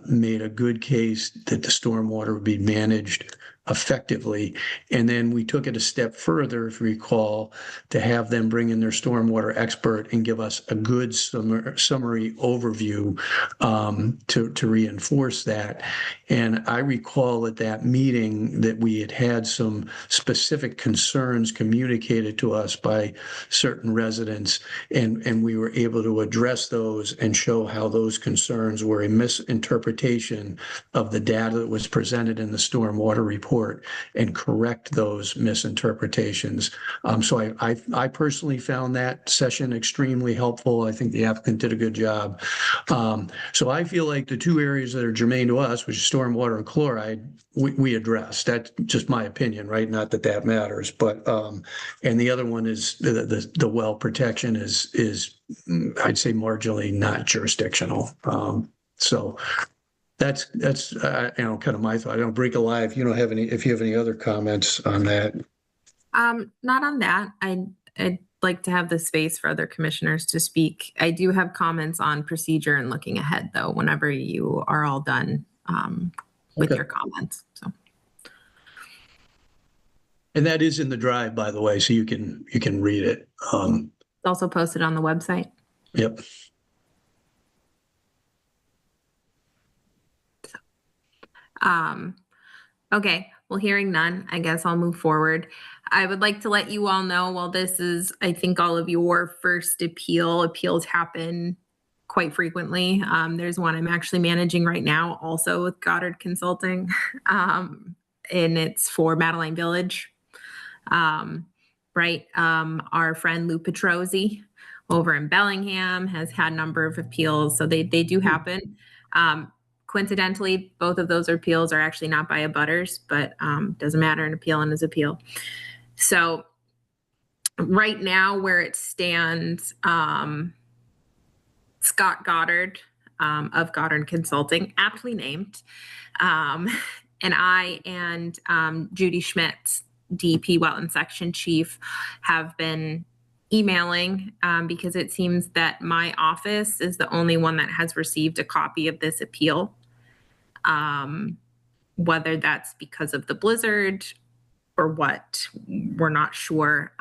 Speaker 2: made a good case that the stormwater would be managed effectively. And then we took it a step further, if you recall, to have them bring in their stormwater expert and give us a good summary overview to reinforce that. And I recall at that meeting that we had some specific concerns communicated to us by certain residents, and we were able to address those and show how those concerns were a misinterpretation of the data that was presented in the stormwater report and correct those misinterpretations. So I personally found that session extremely helpful. I think the applicant did a good job. So I feel like the two areas that are germane to us, which is stormwater and chloride, we addressed. That's just my opinion, right? Not that matters, but and the other one is the well protection is I'd say marginally not jurisdictional. So that's kind of my thought. I don't break alive. If you have any other comments on that.
Speaker 3: Not on that. I'd like to have the space for other commissioners to speak. I do have comments on procedure and looking ahead, though, whenever you are all done with your comments. So.
Speaker 2: And that is in the drive, by the way, so you can read it.
Speaker 3: It's also posted on the website.
Speaker 2: Yep.
Speaker 3: Okay, well, hearing none, I guess I'll move forward. I would like to let you all know, while this is, I think, all of your first appeals happen quite frequently. There's one I'm actually managing right now, also with Goddard Consulting, and it's for Madeline Village. Our friend Lou Petrozzi over in Bellingham has had a number of appeals, so they do happen. Coincidentally, both of those appeals are actually not by abutters, but doesn't matter, an appeal and is appeal. So right now where it stands, Scott Goddard of Goddard Consulting, aptly named, and I and Judy Schmidt, DEP Wetland Section Chief, have been emailing because it seems that my office is the only one that has received a copy of this appeal. Whether that's because of the blizzard or what, we're not sure.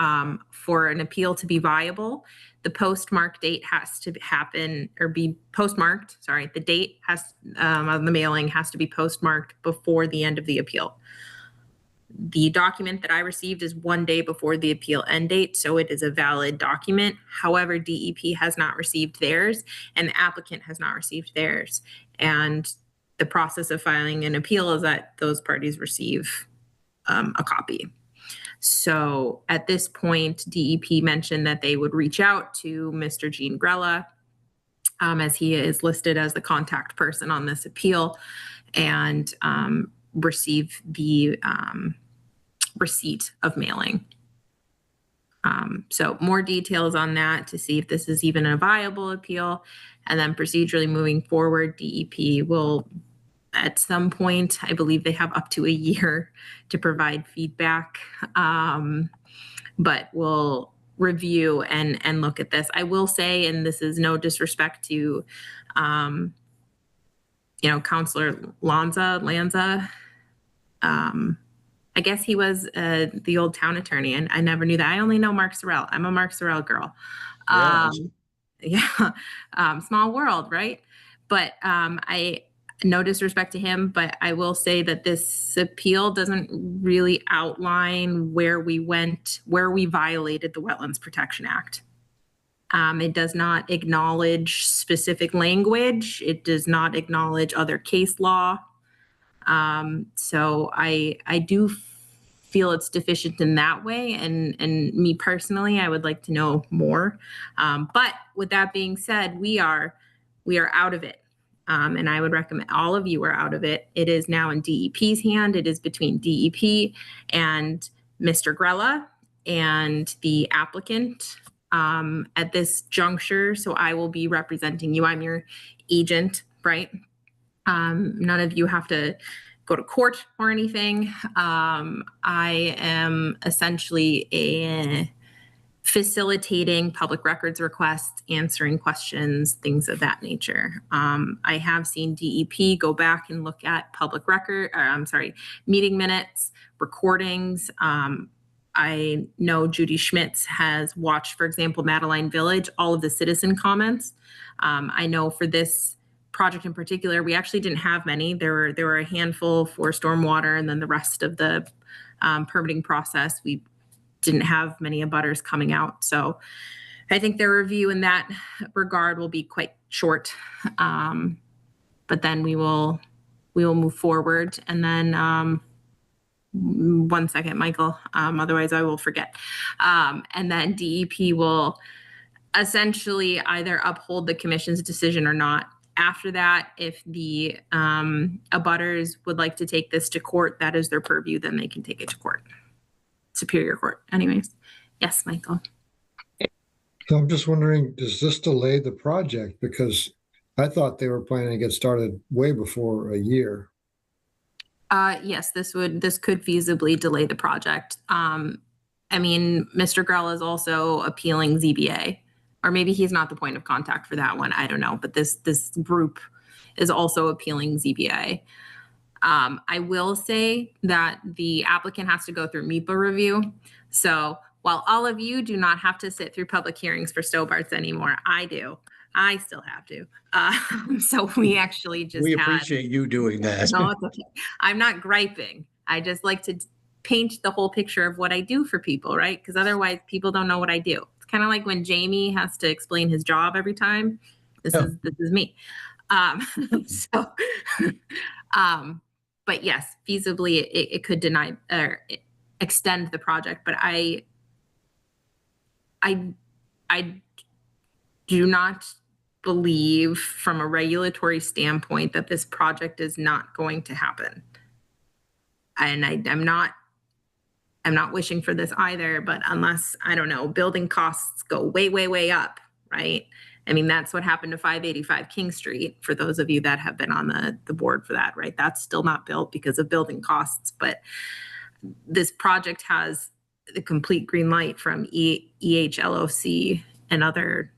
Speaker 3: For an appeal to be viable, the postmark date has to happen or be postmarked. Sorry, the date has of the mailing has to be postmarked before the end of the appeal. The document that I received is 1 day before the appeal end date, so it is a valid document. However, DEP has not received theirs, and the applicant has not received theirs. And the process of filing an appeal is that those parties receive a copy. So at this point, DEP mentioned that they would reach out to Mr. Gene Grella, as he is listed as the contact person on this appeal, and receive the receipt of mailing. So more details on that to see if this is even a viable appeal. And then procedurally moving forward, DEP will, at some point, I believe they have up to a year to provide feedback, but we'll review and look at this. I will say, and this is no disrespect to, Counselor Lanza. I guess he was the old town attorney, and I never knew that. I only know Mark Sorrell. I'm a Mark Sorrell girl. yeah, small world, right? But I, no disrespect to him, but I will say that this appeal doesn't really outline where we violated the Wetlands Protection Act. It does not acknowledge specific language. It does not acknowledge other case law. So I do feel it's deficient in that way. And me personally, I would like to know more. But with that being said, we are out of it. And I would recommend all of you are out of it. It is now in DEP's hand. It is between DEP and Mr. Grella and the applicant at this juncture. So I will be representing you. I'm your agent, right? None of you have to go to court or anything. I am essentially facilitating public records requests, answering questions, things of that nature. I have seen DEP go back and look at meeting minutes, recordings. I know Judy Schmitz has watched, for example, Madeline Village, all of the citizen comments. I know for this project in particular, we actually didn't have many. There were a handful for stormwater, and then the rest of the permitting process, we didn't have many abutters coming out. So I think their review in that regard will be quite short. But then we will move forward. And then 1 second, Michael, otherwise I will forget. And then DEP will essentially either uphold the commission's decision or not. After that, if the abutters would like to take this to court, that is their purview, then they can take it to court. Superior Court. Anyways, yes, Michael.
Speaker 6: So I'm just wondering, does this delay the project? Because I thought they were planning to get started way before a year.
Speaker 3: Yes, this could feasibly delay the project. I mean, Mr. Grell is also appealing ZBA, or maybe he's not the point of contact for that one. I don't know, but this group is also appealing ZBA. I will say that the applicant has to go through MEPA review. So while all of you do not have to sit through public hearings for Stobarts anymore, I do. I still have to. So we actually just
Speaker 2: appreciate you doing that.
Speaker 3: No, it's okay. I'm not griping. I just like to paint the whole picture of what I do for people, right? Because otherwise people don't know what I do. It's kind of like when Jamie has to explain his job every time. This is me. But yes, feasibly it could deny or extend the project. But I do not believe from a regulatory standpoint that this project is not going to happen. And I'm not wishing for this either, but unless, I don't know, building costs go way, way, way up, right? I mean, that's what happened to 585 King Street, for those of you that have been on the board for that, right? That's still not built because of building costs, but this project has the complete green light from EHLOC and other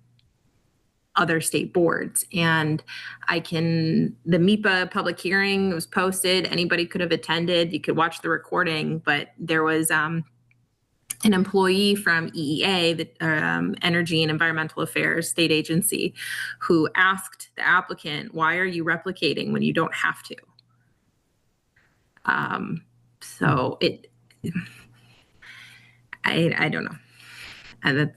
Speaker 3: state boards. And the MEPA public hearing was posted. Anybody could have attended. You could watch the recording, but there was an employee from EEA, the Energy and Environmental Affairs State Agency, who asked the applicant, why are you replicating when you don't have to? So I don't know. And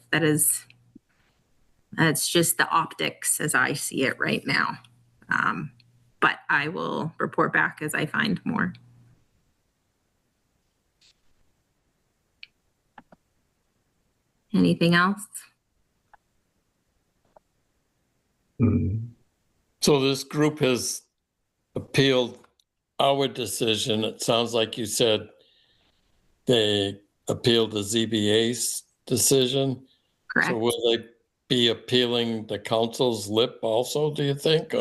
Speaker 3: that's just the optics as I see it right now. But I will report back as I find more. Anything else?
Speaker 9: So this group has appealed our decision. It sounds like you said they appealed the ZBA's decision.
Speaker 3: Correct.
Speaker 9: So will they be appealing the council's lip also, do you think?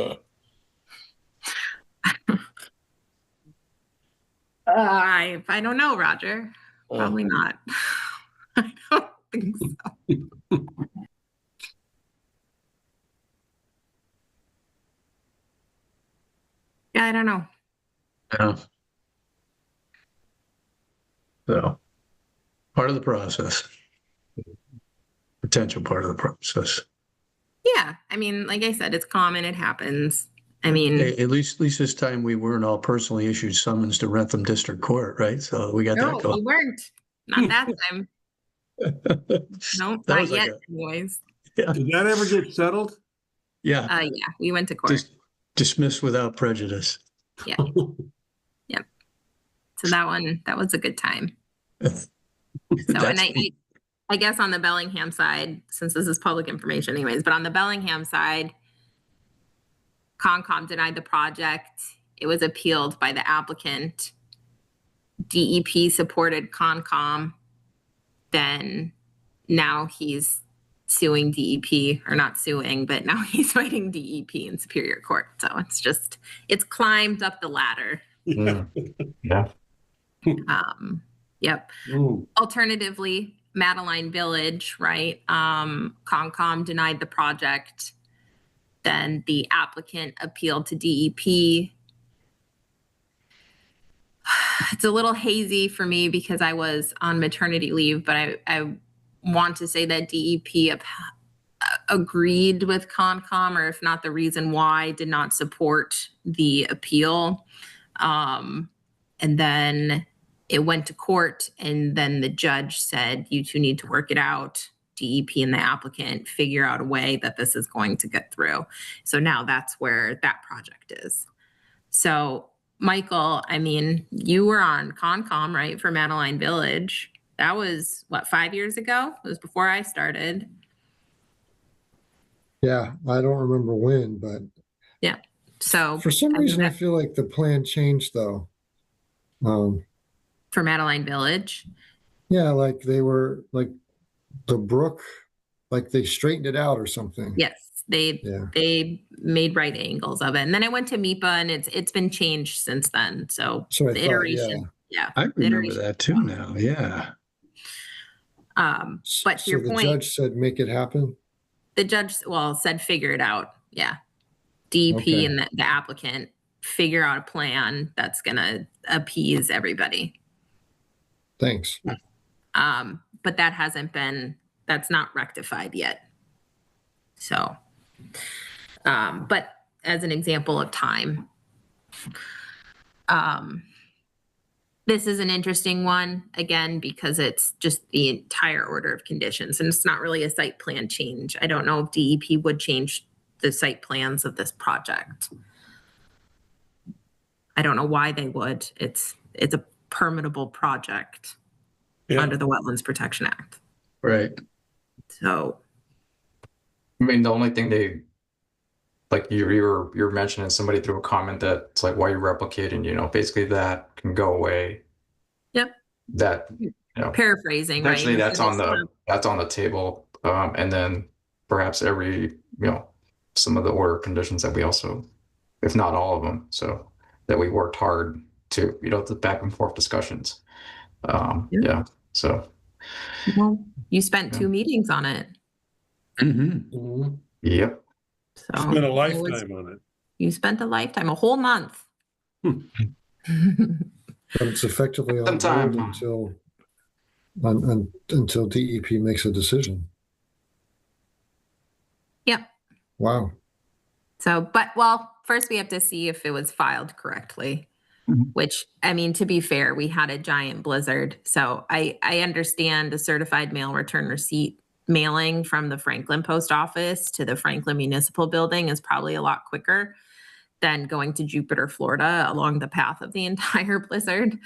Speaker 3: I don't know, Roger. Probably not. I don't think so. Yeah, I don't know.
Speaker 2: Yeah. So, part of the process. Potential part of the process.
Speaker 3: Yeah, I mean, like I said, it's common, it happens. I mean,
Speaker 2: At least this time we weren't all personally issued summons to Rentham District Court, right? So we got
Speaker 3: no,
Speaker 2: that going.
Speaker 3: we weren't. Not that time. No,
Speaker 2: That
Speaker 3: not
Speaker 2: was like
Speaker 3: yet, anyways.
Speaker 5: Did that ever get settled?
Speaker 2: Yeah.
Speaker 3: Yeah, we went to court.
Speaker 2: Just dismissed without prejudice.
Speaker 3: Yeah. Yep. So that was a good time. So, and I guess on the Bellingham side, since this is public information anyways, but on the Bellingham side, Concom denied the project. It was appealed by the applicant. DEP supported Concom. Then now he's suing DEP, or not suing, but now he's fighting DEP in Superior Court. So it's climbed up the ladder.
Speaker 7: Yeah.
Speaker 3: Yep.
Speaker 5: Ooh.
Speaker 3: Alternatively, Madeline Village, right? Concom denied the project. Then the applicant appealed to DEP. It's a little hazy for me because I was on maternity leave, but I want to say that DEP agreed with Concom, or if not, the reason why did not support the appeal. And then it went to court, and then the judge said, you two need to work it out. DEP and the applicant figure out a way that this is going to get through. So now that's where that project is. So Michael, I mean, you were on Concom, right, for Madeline Village. That was, what, 5 years ago? It was before I started.
Speaker 6: Yeah, I don't remember when, but
Speaker 3: Yeah. So
Speaker 6: for some reason, I feel like the plan changed though.
Speaker 3: For Madeline Village.
Speaker 6: Yeah, like they were like the brook, like they straightened it out or something.
Speaker 3: Yes, they made right angles of it, and then it went to MIPA, and it's been changed since then. So
Speaker 6: I
Speaker 3: the
Speaker 6: thought,
Speaker 3: iteration, yeah,
Speaker 2: I remember that too now. Yeah.
Speaker 3: But to your
Speaker 6: the
Speaker 3: point,
Speaker 6: judge said make it happen.
Speaker 3: the judge, said figure it out. Yeah, DEP
Speaker 6: Okay.
Speaker 3: and the applicant figure out a plan that's gonna appease everybody.
Speaker 6: Thanks.
Speaker 3: But that's not rectified yet. So, but as an example of time, this is an interesting one, again, because it's just the entire order of conditions, and it's not really a site plan change. I don't know if DEP would change the site plans of this project. I don't know why they would. It's a permittable project under the Wetlands Protection Act.
Speaker 2: Right.
Speaker 3: So,
Speaker 7: I mean, the only thing they, like you're mentioning, somebody threw a comment that it's like, why are you replicating, basically that can go away.
Speaker 3: Yep.
Speaker 7: That,
Speaker 3: paraphrasing, right?
Speaker 7: essentially that's on the table. And then perhaps some of the order conditions that we also, if not all of them, so that we worked hard to, the back and forth discussions. So.
Speaker 3: Well, you spent 2 meetings on it.
Speaker 2: Mm-hmm.
Speaker 7: Yep.
Speaker 3: So
Speaker 5: Spent a lifetime on it.
Speaker 3: You spent a lifetime, a whole month.
Speaker 6: But it's effectively on hold until DEP makes a decision.
Speaker 3: Yep.
Speaker 6: Wow.
Speaker 3: So, first we have to see if it was filed correctly. Which, I mean, to be fair, we had a giant blizzard. So I understand a certified mail return receipt mailing from the Franklin post office to the Franklin Municipal Building is probably a lot quicker than going to Jupiter, Florida along the path of the entire blizzard,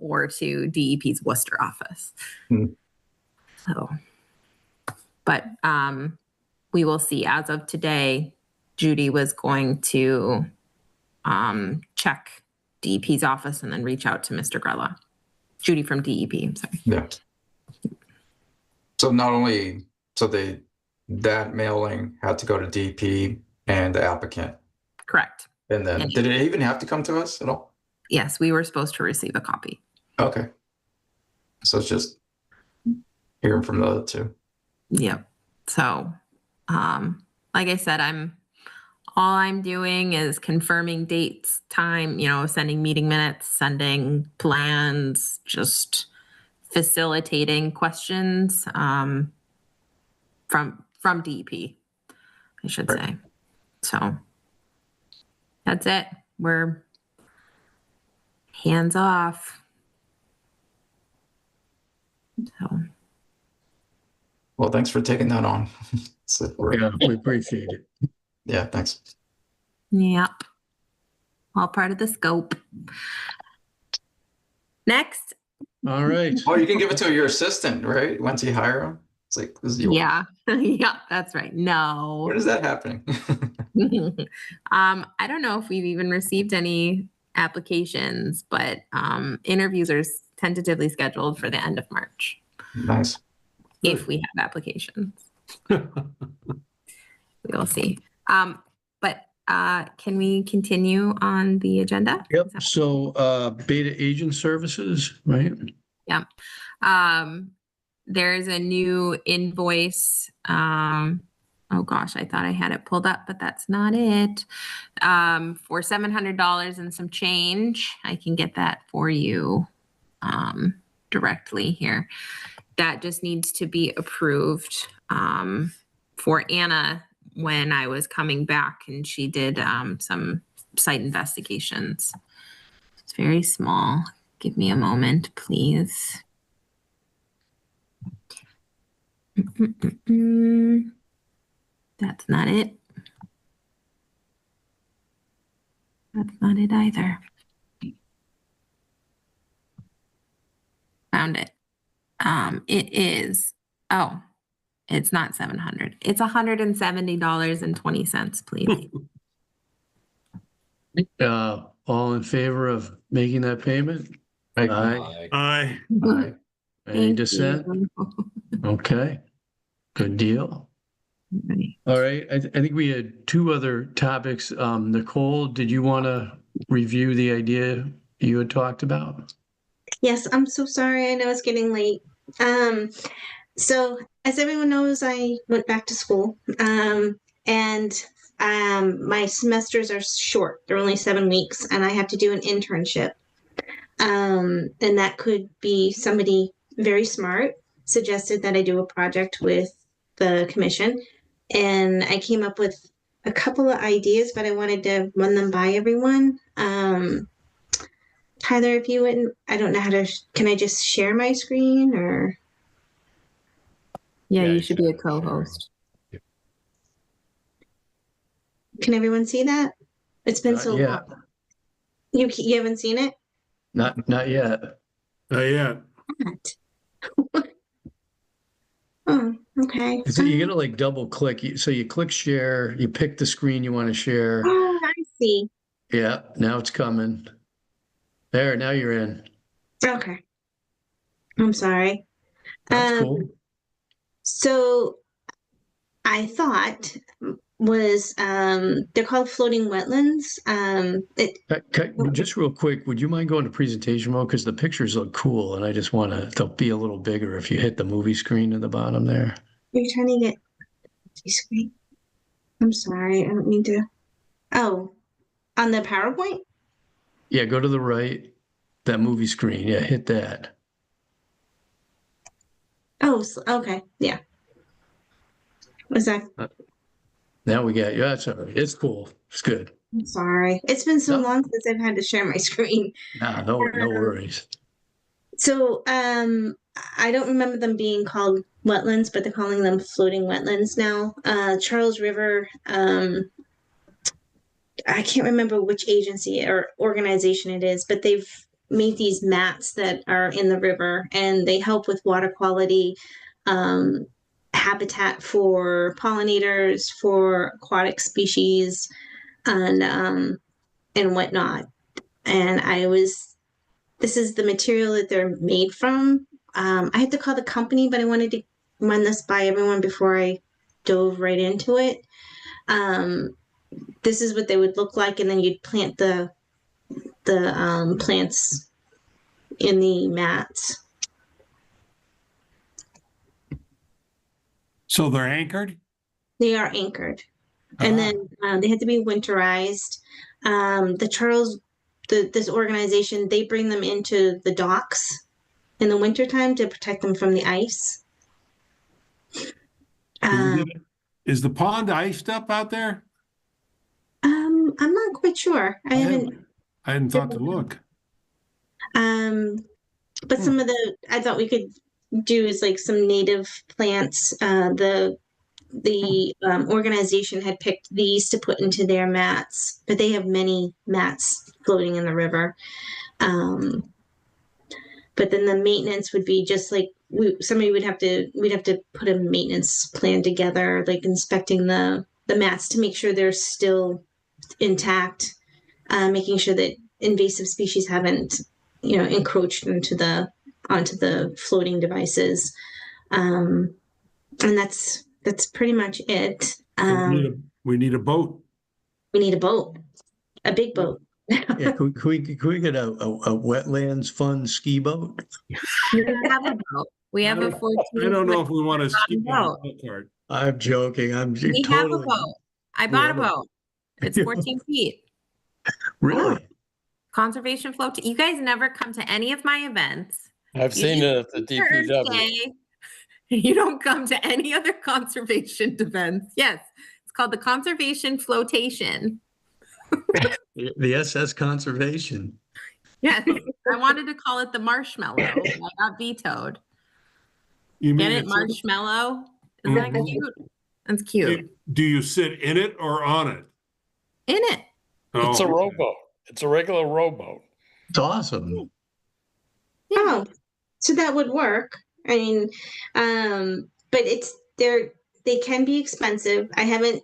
Speaker 3: or to DEP's Worcester office. So, but we will see. As of today, Judy was going to check DEP's office and then reach out to Mr. Grella. Judy from DEP, I'm sorry.
Speaker 7: Yeah. So not only, that mailing had to go to DEP and the applicant.
Speaker 3: Correct.
Speaker 7: And then did it even have to come to us at all?
Speaker 3: Yes, we were supposed to receive a copy.
Speaker 7: Okay. So it's just hearing from the other two.
Speaker 3: Yep. So, like I said, all I'm doing is confirming dates, time, sending meeting minutes, sending plans, just facilitating questions from DEP. should say. So that's it. We're hands off. So.
Speaker 7: Well, thanks for taking that on.
Speaker 2: Yeah, we appreciate it.
Speaker 7: Yeah, thanks.
Speaker 3: Yep. All part of the scope. Next.
Speaker 2: All right.
Speaker 7: Oh, you can give it to your assistant, right? Once you hire him. It's like, this is yours.
Speaker 3: Yeah. Yeah, that's right. No.
Speaker 7: When is that happening?
Speaker 3: I don't know if we've even received any applications, but interviews are tentatively scheduled for the end of March.
Speaker 7: Nice.
Speaker 3: If we have applications. We'll see. But can we continue on the agenda?
Speaker 2: Yep. So Beta Agent Services, right?
Speaker 3: Yeah. There's a new invoice. Oh gosh, I thought I had it pulled up, but that's not it. For $700 and some change. I can get that for you directly here. That just needs to be approved for Anna when I was coming back, and she did some site investigations. It's very small. Give me a moment, please. That's not it. That's not it either. Found it. It is, oh, it's not 700. It's $170.20, please.
Speaker 2: All in favor of making that payment? Aye.
Speaker 5: Aye.
Speaker 7: Aye.
Speaker 2: Any dissent? Okay, good deal. All right, I think we had two other topics. Nicole, did you want to review the idea you had talked about?
Speaker 8: Yes, I'm so sorry. I know it's getting late. So as everyone knows, I went back to school, and my semesters are short. They're only 7 weeks, and I have to do an internship. And that could be somebody very smart suggested that I do a project with the commission. And I came up with a couple of ideas, but I wanted to run them by everyone. Tyler, if you wouldn't, I don't know how to, can I just share my screen or?
Speaker 3: Yeah, you should be a co-host.
Speaker 8: Can everyone see that? It's been so
Speaker 2: Yeah,
Speaker 8: long. You haven't seen it?
Speaker 2: not yet.
Speaker 5: Not yet.
Speaker 8: Oh, okay.
Speaker 2: So you gotta like double click. So you click share, you pick the screen you want to share.
Speaker 8: Oh, I see.
Speaker 2: Yeah, now it's coming. There, now you're in.
Speaker 8: Okay. I'm sorry.
Speaker 2: That's cool.
Speaker 8: So I thought was they're called floating wetlands.
Speaker 2: Just real quick, would you mind going to presentation mode? Because the pictures look cool and I just want to, they'll be a little bigger if you hit the movie screen at the bottom there.
Speaker 8: You're trying to get screen. I'm sorry, I don't mean to. Oh, on the PowerPoint?
Speaker 2: Yeah, go to the right, that movie screen. Yeah, hit that.
Speaker 8: Oh, okay, yeah. Was that?
Speaker 2: Now we got you. That's all right. It's cool. It's good.
Speaker 8: I'm sorry. It's been so long since I've had to share my screen.
Speaker 2: Nah, no worries.
Speaker 8: So I don't remember them being called wetlands, but they're calling them floating wetlands now. Charles River, I can't remember which agency or organization it is, but they've made these mats that are in the river and they help with water quality, habitat for pollinators, for aquatic species, and whatnot. And this is the material that they're made from. I had to call the company, but I wanted to run this by everyone before I dove right into it. This is what they would look like, and then you'd plant the plants in the mats.
Speaker 5: So they're anchored?
Speaker 8: They are anchored. And then they had to be winterized. This organization, they bring them into the docks in the wintertime to protect them from the ice.
Speaker 5: Is the pond iced up out there?
Speaker 8: I'm not quite sure. I
Speaker 5: hadn't thought to look.
Speaker 8: But some of I thought we could do is like some native plants. The organization had picked these to put into their mats, but they have many mats floating in the river. But then the maintenance would be just like we'd have to put a maintenance plan together, like inspecting the mats to make sure they're still intact, making sure that invasive species haven't, encroached onto the floating devices. And that's pretty much it.
Speaker 5: We need a boat.
Speaker 8: We need a boat, a big boat.
Speaker 2: Yeah, could we get a wetlands fund ski boat?
Speaker 3: We have a boat. We have a 14.
Speaker 5: I don't know if we want to ski
Speaker 3: boat.
Speaker 5: boat.
Speaker 2: I'm joking.
Speaker 3: We have a boat. I bought a boat. It's 14 feet.
Speaker 2: Really?
Speaker 3: Conservation float. You guys never come to any of my events.
Speaker 9: I've seen it at the DPW.
Speaker 3: You don't come to any other conservation events. Yes, it's called the Conservation Flotation.
Speaker 2: The SS Conservation.
Speaker 3: Yes, I wanted to call it the Marshmallow. I got vetoed.
Speaker 5: You
Speaker 3: Get it, Marshmallow? Isn't that cute? That's cute.
Speaker 5: Do you sit in it or on it?
Speaker 3: In it.
Speaker 5: Oh,
Speaker 9: It's a rowboat. It's a regular rowboat.
Speaker 2: It's awesome.
Speaker 8: Oh, so that would work. I mean, but they can be expensive. I haven't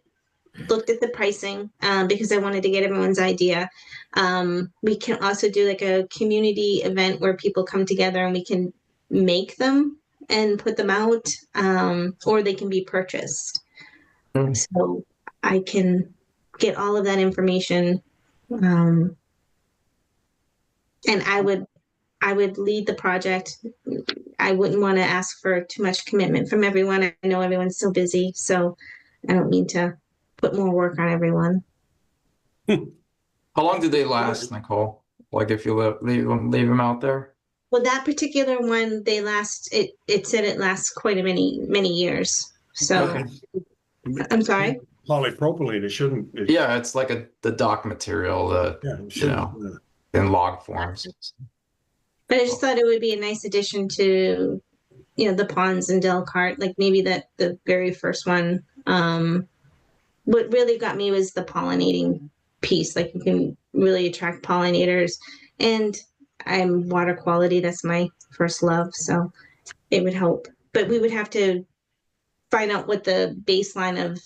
Speaker 8: looked at the pricing because I wanted to get everyone's idea. We can also do like a community event where people come together and we can make them and put them out, or they can be purchased. So I can get all of that information. And I would lead the project. I wouldn't want to ask for too much commitment from everyone. I know everyone's so busy, so I don't mean to put more work on everyone.
Speaker 7: How long do they last, Nicole? Like if you leave them out there?
Speaker 8: Well, that particular one, it said it lasts quite many years. So
Speaker 5: Okay.
Speaker 8: I'm sorry.
Speaker 5: Polypropylene, it shouldn't.
Speaker 7: Yeah, it's like the dock material that, in log forms.
Speaker 8: But I just thought it would be a nice addition to, the ponds in Delcart, like maybe the very first one. What really got me was the pollinating piece. Like you can really attract pollinators, and I'm water quality. That's my first love. So it would help, but we would have to find out what the baseline of,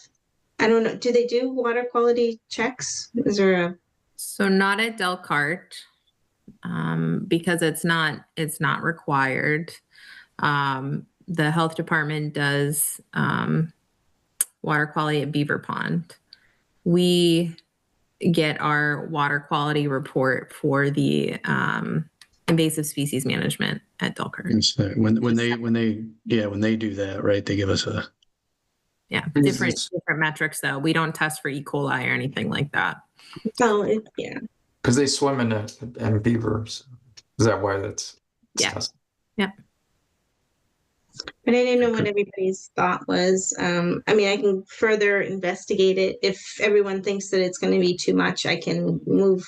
Speaker 8: I don't know. Do they do water quality checks? Is there
Speaker 3: So not at Delcart, because it's not required. The health department does water quality at Beaver Pond. We get our water quality report for the invasive species management at Delcart.
Speaker 2: So when they do that, right, they give us
Speaker 3: different metrics though. We don't test for E. coli or anything like that.
Speaker 8: Oh, yeah.
Speaker 7: Because they swim in beavers. Is that why that's?
Speaker 3: Yeah. Yep.
Speaker 8: But I didn't know what everybody's thought was. I mean, I can further investigate it. If everyone thinks that it's going to be too much, I can move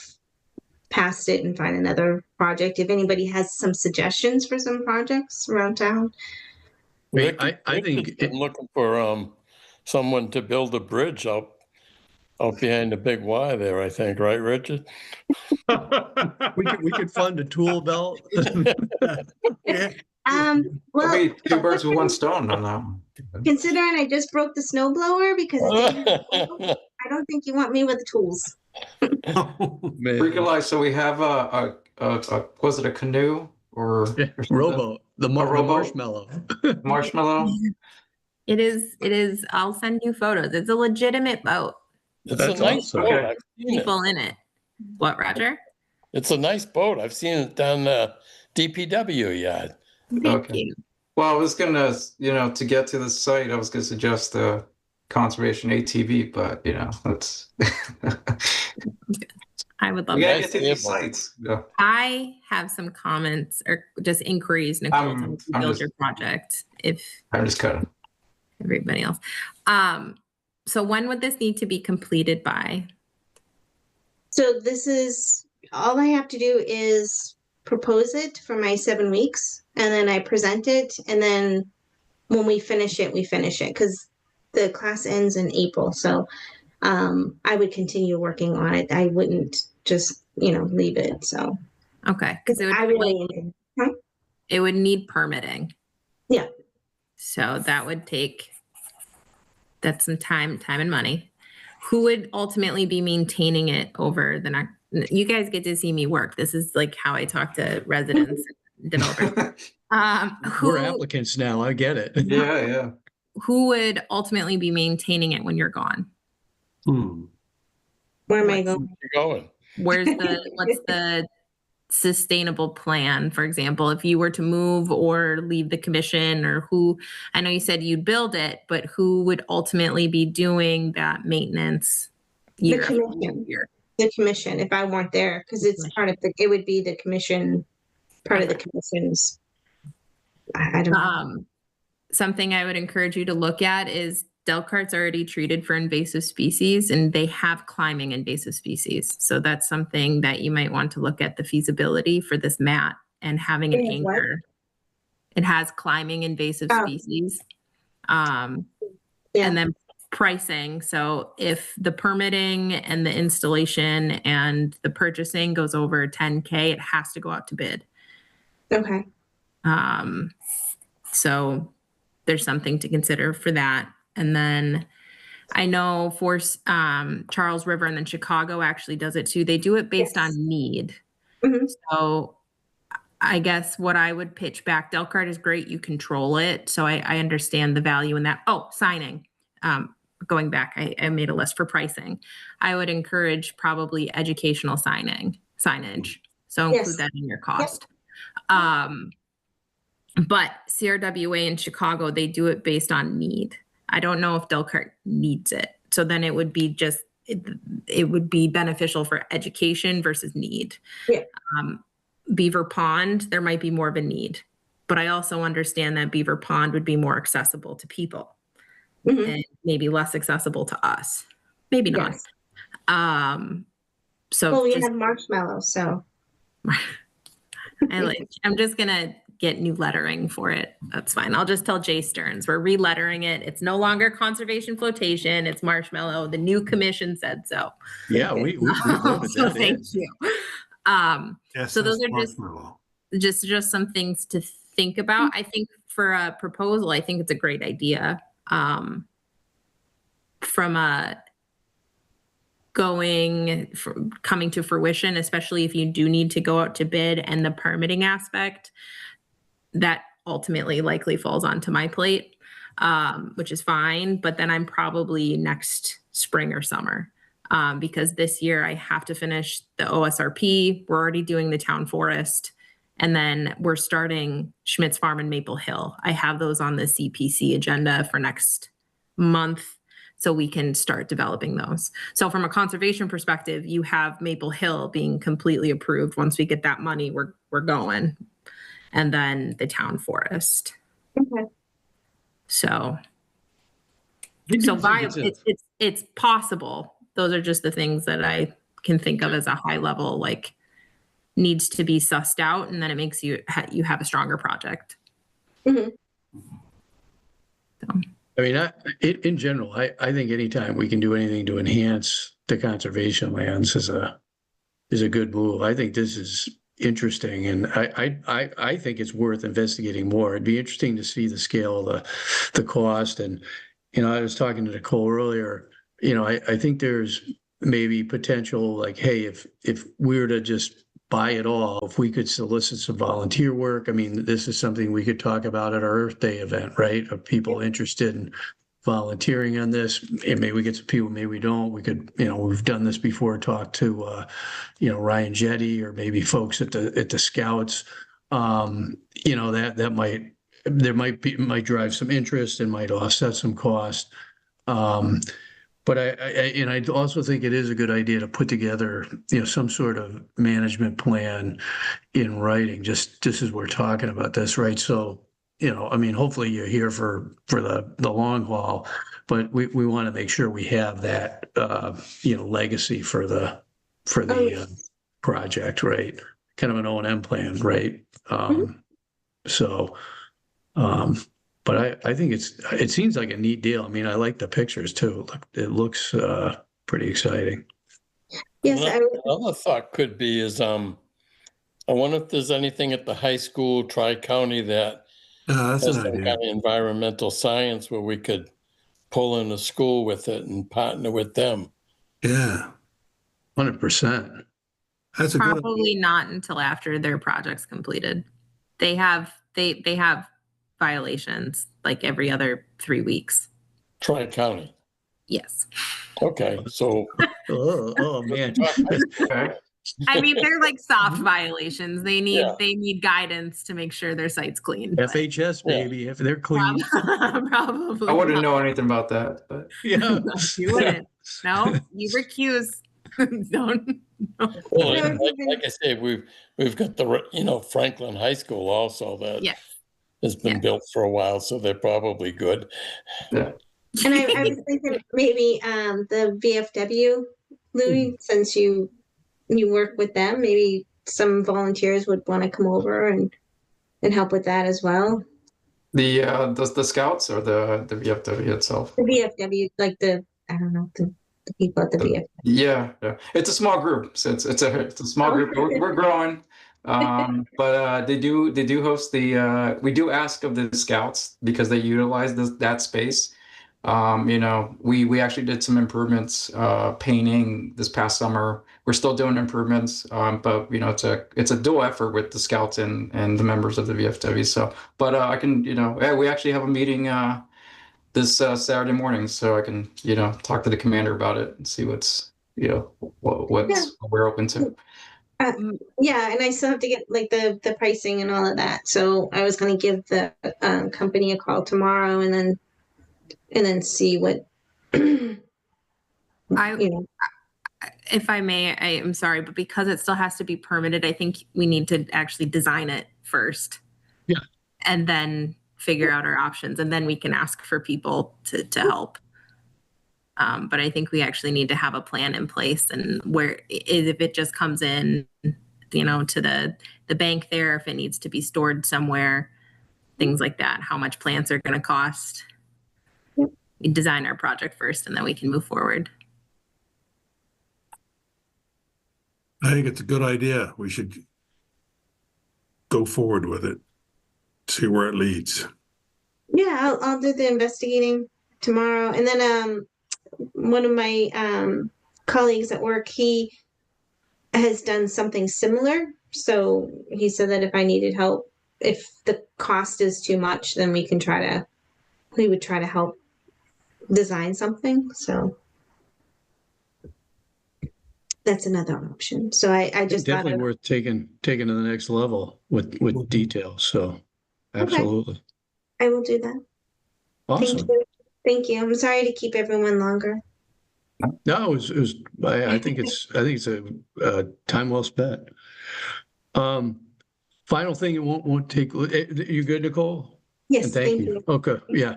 Speaker 8: past it and find another project. If anybody has some suggestions for some projects around town.
Speaker 2: I think
Speaker 9: I'm looking for someone to build a bridge out behind the big Y there, I think, right, Richard?
Speaker 2: we could fund a tool belt.
Speaker 8: Yeah.
Speaker 7: Well, two birds with one stone on that one.
Speaker 8: Considering I just broke the snow blower because I don't think you want me with the tools.
Speaker 7: Realize, so we have was it a canoe or
Speaker 2: rowboat? The marshmallow.
Speaker 7: Marshmallow.
Speaker 3: It is. I'll send you photos. It's a legitimate boat.
Speaker 9: It's a nice boat. I've seen
Speaker 3: People in it. What, Roger?
Speaker 9: It's a nice boat. I've seen it down the DPW yard.
Speaker 3: Thank you.
Speaker 7: Well, I was gonna, to get to the site, I was gonna suggest a conservation ATV, but that's.
Speaker 3: I would love
Speaker 7: We gotta
Speaker 3: that.
Speaker 7: get to these sites. Yeah.
Speaker 3: I have some comments or just inquiries, Nicole, to build your project. If
Speaker 7: I'm just cutting.
Speaker 3: everybody else. So when would this need to be completed by?
Speaker 8: So this is, all I have to do is propose it for my 7 weeks, and then I present it, and then when we finish it, because the class ends in April. So I would continue working on it. I wouldn't just, leave it. So
Speaker 3: Okay, because it would need permitting.
Speaker 8: Yeah.
Speaker 3: So that's some time and money. Who would ultimately be maintaining it over the next? You guys get to see me work. This is like how I talk to residents, developers.
Speaker 2: We're applicants now. I get it.
Speaker 7: Yeah.
Speaker 3: Who would ultimately be maintaining it when you're gone?
Speaker 8: Where am I going?
Speaker 9: You're going.
Speaker 3: What's the sustainable plan? For example, if you were to move or leave the commission, or who, I know you said you'd build it, but who would ultimately be doing that maintenance year after year?
Speaker 8: The commission, if I weren't there, because it's it would be the commission, part of the commission's. I don't know.
Speaker 3: Something I would encourage you to look at is Delcart's already treated for invasive species, and they have climbing invasive species. So that's something that you might want to look at the feasibility for this mat and having an anchor. It has climbing invasive species. And then pricing. So if the permitting and the installation and the purchasing goes over $10K, it has to go out to bid.
Speaker 8: Okay.
Speaker 3: So there's something to consider for that. And then I know for Charles River and then Chicago actually does it too. They do it based on need. So I guess what I would pitch back, Delcart is great. You control it. So I understand the value in that. Oh, signing. Going back, I made a list for pricing. I would encourage probably educational signage. So include that in your cost. But CRWA in Chicago, they do it based on need. I don't know if Delcart needs it. So then it would be it would be beneficial for education versus need.
Speaker 8: Yeah.
Speaker 3: Beaver Pond, there might be more of a need, but I also understand that Beaver Pond would be more accessible to people and maybe less accessible to us. Maybe not.
Speaker 8: So we have Marshmallow, so.
Speaker 3: I'm just gonna get new lettering for it. That's fine. I'll just tell Jay Stearns we're relettering it. It's no longer conservation flotation. It's Marshmallow. The new commission said so.
Speaker 2: Yeah, we voted
Speaker 3: so
Speaker 2: that
Speaker 3: thank
Speaker 2: in.
Speaker 3: you. So those are just some things to think about. I think for a proposal, I think it's a great idea. From coming to fruition, especially if you do need to go out to bid, and the permitting aspect that ultimately likely falls onto my plate, which is fine. But then I'm probably next spring or summer, because this year I have to finish the OSRP. We're already doing the town forest, and then we're starting Schmitz Farm and Maple Hill. I have those on the CPC agenda for next month, so we can start developing those. So from a conservation perspective, you have Maple Hill being completely approved. Once we get that money, we're going. And then the town forest.
Speaker 8: Okay.
Speaker 3: So it's possible. Those are just the things that I can think of as a high level, like needs to be sussed out, and then it makes you have a stronger project.
Speaker 2: I mean, in general, I think anytime we can do anything to enhance the conservation lands is a good move. I think this is interesting, and I think it's worth investigating more. It'd be interesting to see the scale of the cost. And I was talking to Nicole earlier. I think there's maybe potential, like, hey, if we were to just buy it all, if we could solicit some volunteer work. I mean, this is something we could talk about at our Earth Day event, right? Of people interested in volunteering on this. And maybe we get some people, maybe we don't. We could, we've done this before, talk to, Ryan Jetty, or maybe folks at the Scouts. That might drive some interest and might offset some cost. But I also think it is a good idea to put together, some sort of management plan in writing, just as we're talking about this, right? So, hopefully you're here for the long haul, but we want to make sure we have that, legacy for the project, right? Kind of an O&M plan, right? So, but I think it seems like a neat deal. I mean, I like the pictures too. It looks pretty exciting.
Speaker 8: Yes,
Speaker 9: Another thought could be is, I wonder if there's anything at the high school, Tri-County that
Speaker 14: That's
Speaker 9: has
Speaker 14: an
Speaker 9: some
Speaker 14: idea.
Speaker 9: kind of environmental science where we could pull in a school with it and partner with them.
Speaker 14: Yeah,
Speaker 2: 100%.
Speaker 14: That's a good idea.
Speaker 3: Probably not until after their project's completed. They have violations like every other 3 weeks.
Speaker 9: Tri-County.
Speaker 3: Yes.
Speaker 9: Okay, so.
Speaker 2: oh man.
Speaker 3: I mean, they're like soft violations. They need guidance to make sure their site's clean.
Speaker 2: FHS, baby, if they're clean.
Speaker 3: Probably.
Speaker 7: I wouldn't know anything about that, but
Speaker 2: yeah,
Speaker 3: you wouldn't. No, you recuse. Don't.
Speaker 9: Well, like I say, we've got the Franklin High School also that has been built for a while, so they're probably good.
Speaker 7: Yeah.
Speaker 8: And I was thinking maybe the VFW, Louis, since you work with them, maybe some volunteers would want to come over and help with that as well.
Speaker 7: The scouts or the VFW itself?
Speaker 8: The VFW, like the people at the VFW.
Speaker 7: Yeah, it's a small group. So it's a small group. We're growing. But they do host we do ask of the scouts because they utilize that space. We actually did some improvements, painting this past summer. We're still doing improvements, but it's a dual effort with the scouts and the members of the VFW. So, but I can, we actually have a meeting this Saturday morning, so I can, talk to the commander about it and see what we're open to.
Speaker 8: Yeah, and I still have to get like the pricing and all of that. So I was going to give the company a call tomorrow and then see what
Speaker 3: If I may, I am sorry, but because it still has to be permitted, I think we need to actually design it first.
Speaker 2: Yeah.
Speaker 3: And then figure out our options, and then we can ask for people to help. But I think we actually need to have a plan in place, and if it just comes in, to the bank there, if it needs to be stored somewhere, things like that, how much plants are going to cost. We design our project first, and then we can move forward.
Speaker 5: I think it's a good idea. We should go forward with it, see where it leads.
Speaker 8: Yeah, I'll do the investigating tomorrow. And then one of my colleagues at work, he has done something similar. So he said that if I needed help, if the cost is too much, then we would try to help design something. So that's another option. So I just
Speaker 2: definitely worth taking to the next level with details. So absolutely.
Speaker 8: Okay. I will do that.
Speaker 2: Awesome.
Speaker 8: Thank you. I'm sorry to keep everyone longer.
Speaker 2: No, it was I think it's a time well spent. Final thing, it won't take. You good, Nicole?
Speaker 8: Yes,
Speaker 2: and thank you. Okay, yeah.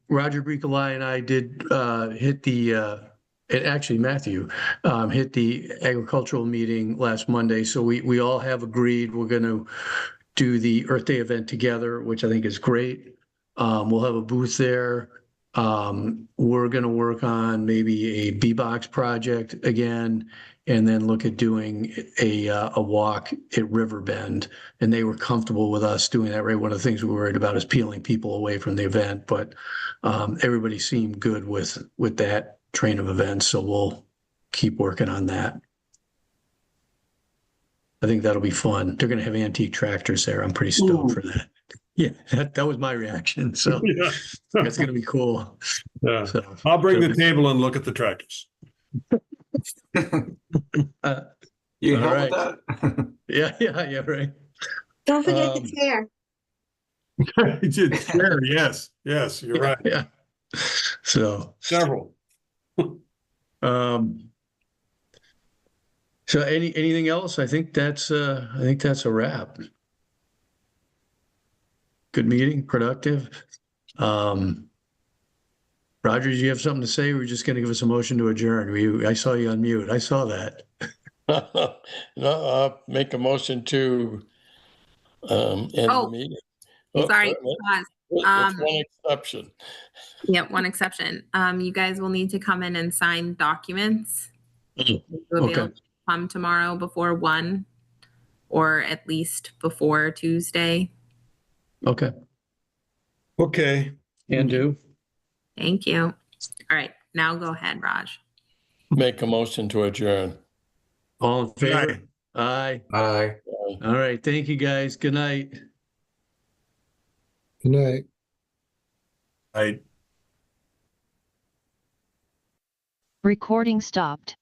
Speaker 2: Roger Bricolai and I did hit the. And actually, Matthew hit the agricultural meeting last Monday. So we all have agreed we're going to do the Earth Day event together, which I think is great. We'll have a booth there. We're going to work on maybe a B-Box project again, and then look at doing a walk at Riverbend. And they were comfortable with us doing that, right? One of the things we were worried about is peeling people away from the event, but everybody seemed good with that train of events. So we'll keep working on that. I think that'll be fun. They're going to have antique tractors there. I'm pretty stoked for that. Yeah, that was my reaction. So that's going to be cool.
Speaker 5: Yeah.
Speaker 2: So,
Speaker 5: I'll bring the table and look at the tractors.
Speaker 7: You help
Speaker 2: right.
Speaker 7: with that?
Speaker 2: Yeah, right.
Speaker 8: Don't forget the chair.
Speaker 5: Chair, yes, you're right.
Speaker 2: Yeah. So
Speaker 5: several.
Speaker 2: So anything else? I think that's a wrap. Good meeting, productive. Roger, do you have something to say? Or we're just going to give us a motion to adjourn. I saw you on mute. I saw that.
Speaker 9: No, I'll make a motion to end the meeting.
Speaker 3: Sorry,
Speaker 9: With
Speaker 3: pause.
Speaker 9: one exception.
Speaker 3: Yep, one exception. You guys will need to come in and sign documents. You'll be able to come tomorrow before 1 or at least before Tuesday.
Speaker 2: Okay.
Speaker 5: Okay.
Speaker 2: Can do.
Speaker 3: Thank you. All right, now go ahead, Raj.
Speaker 9: Make a motion to adjourn.
Speaker 2: All in favor? Aye.
Speaker 7: Aye.
Speaker 2: All right. Thank you, guys. Good night.
Speaker 6: Good night.
Speaker 20: Recording stopped.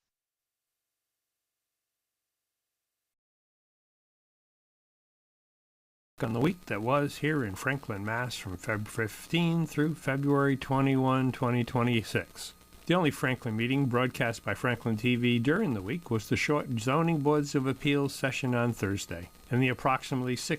Speaker 21: On the week that was here in Franklin, Mass. From February 15 through February 21, 2026. The only Franklin meeting broadcast by Franklin TV during the week was the short Zoning Boards of Appeals session on Thursday, and the approximately 6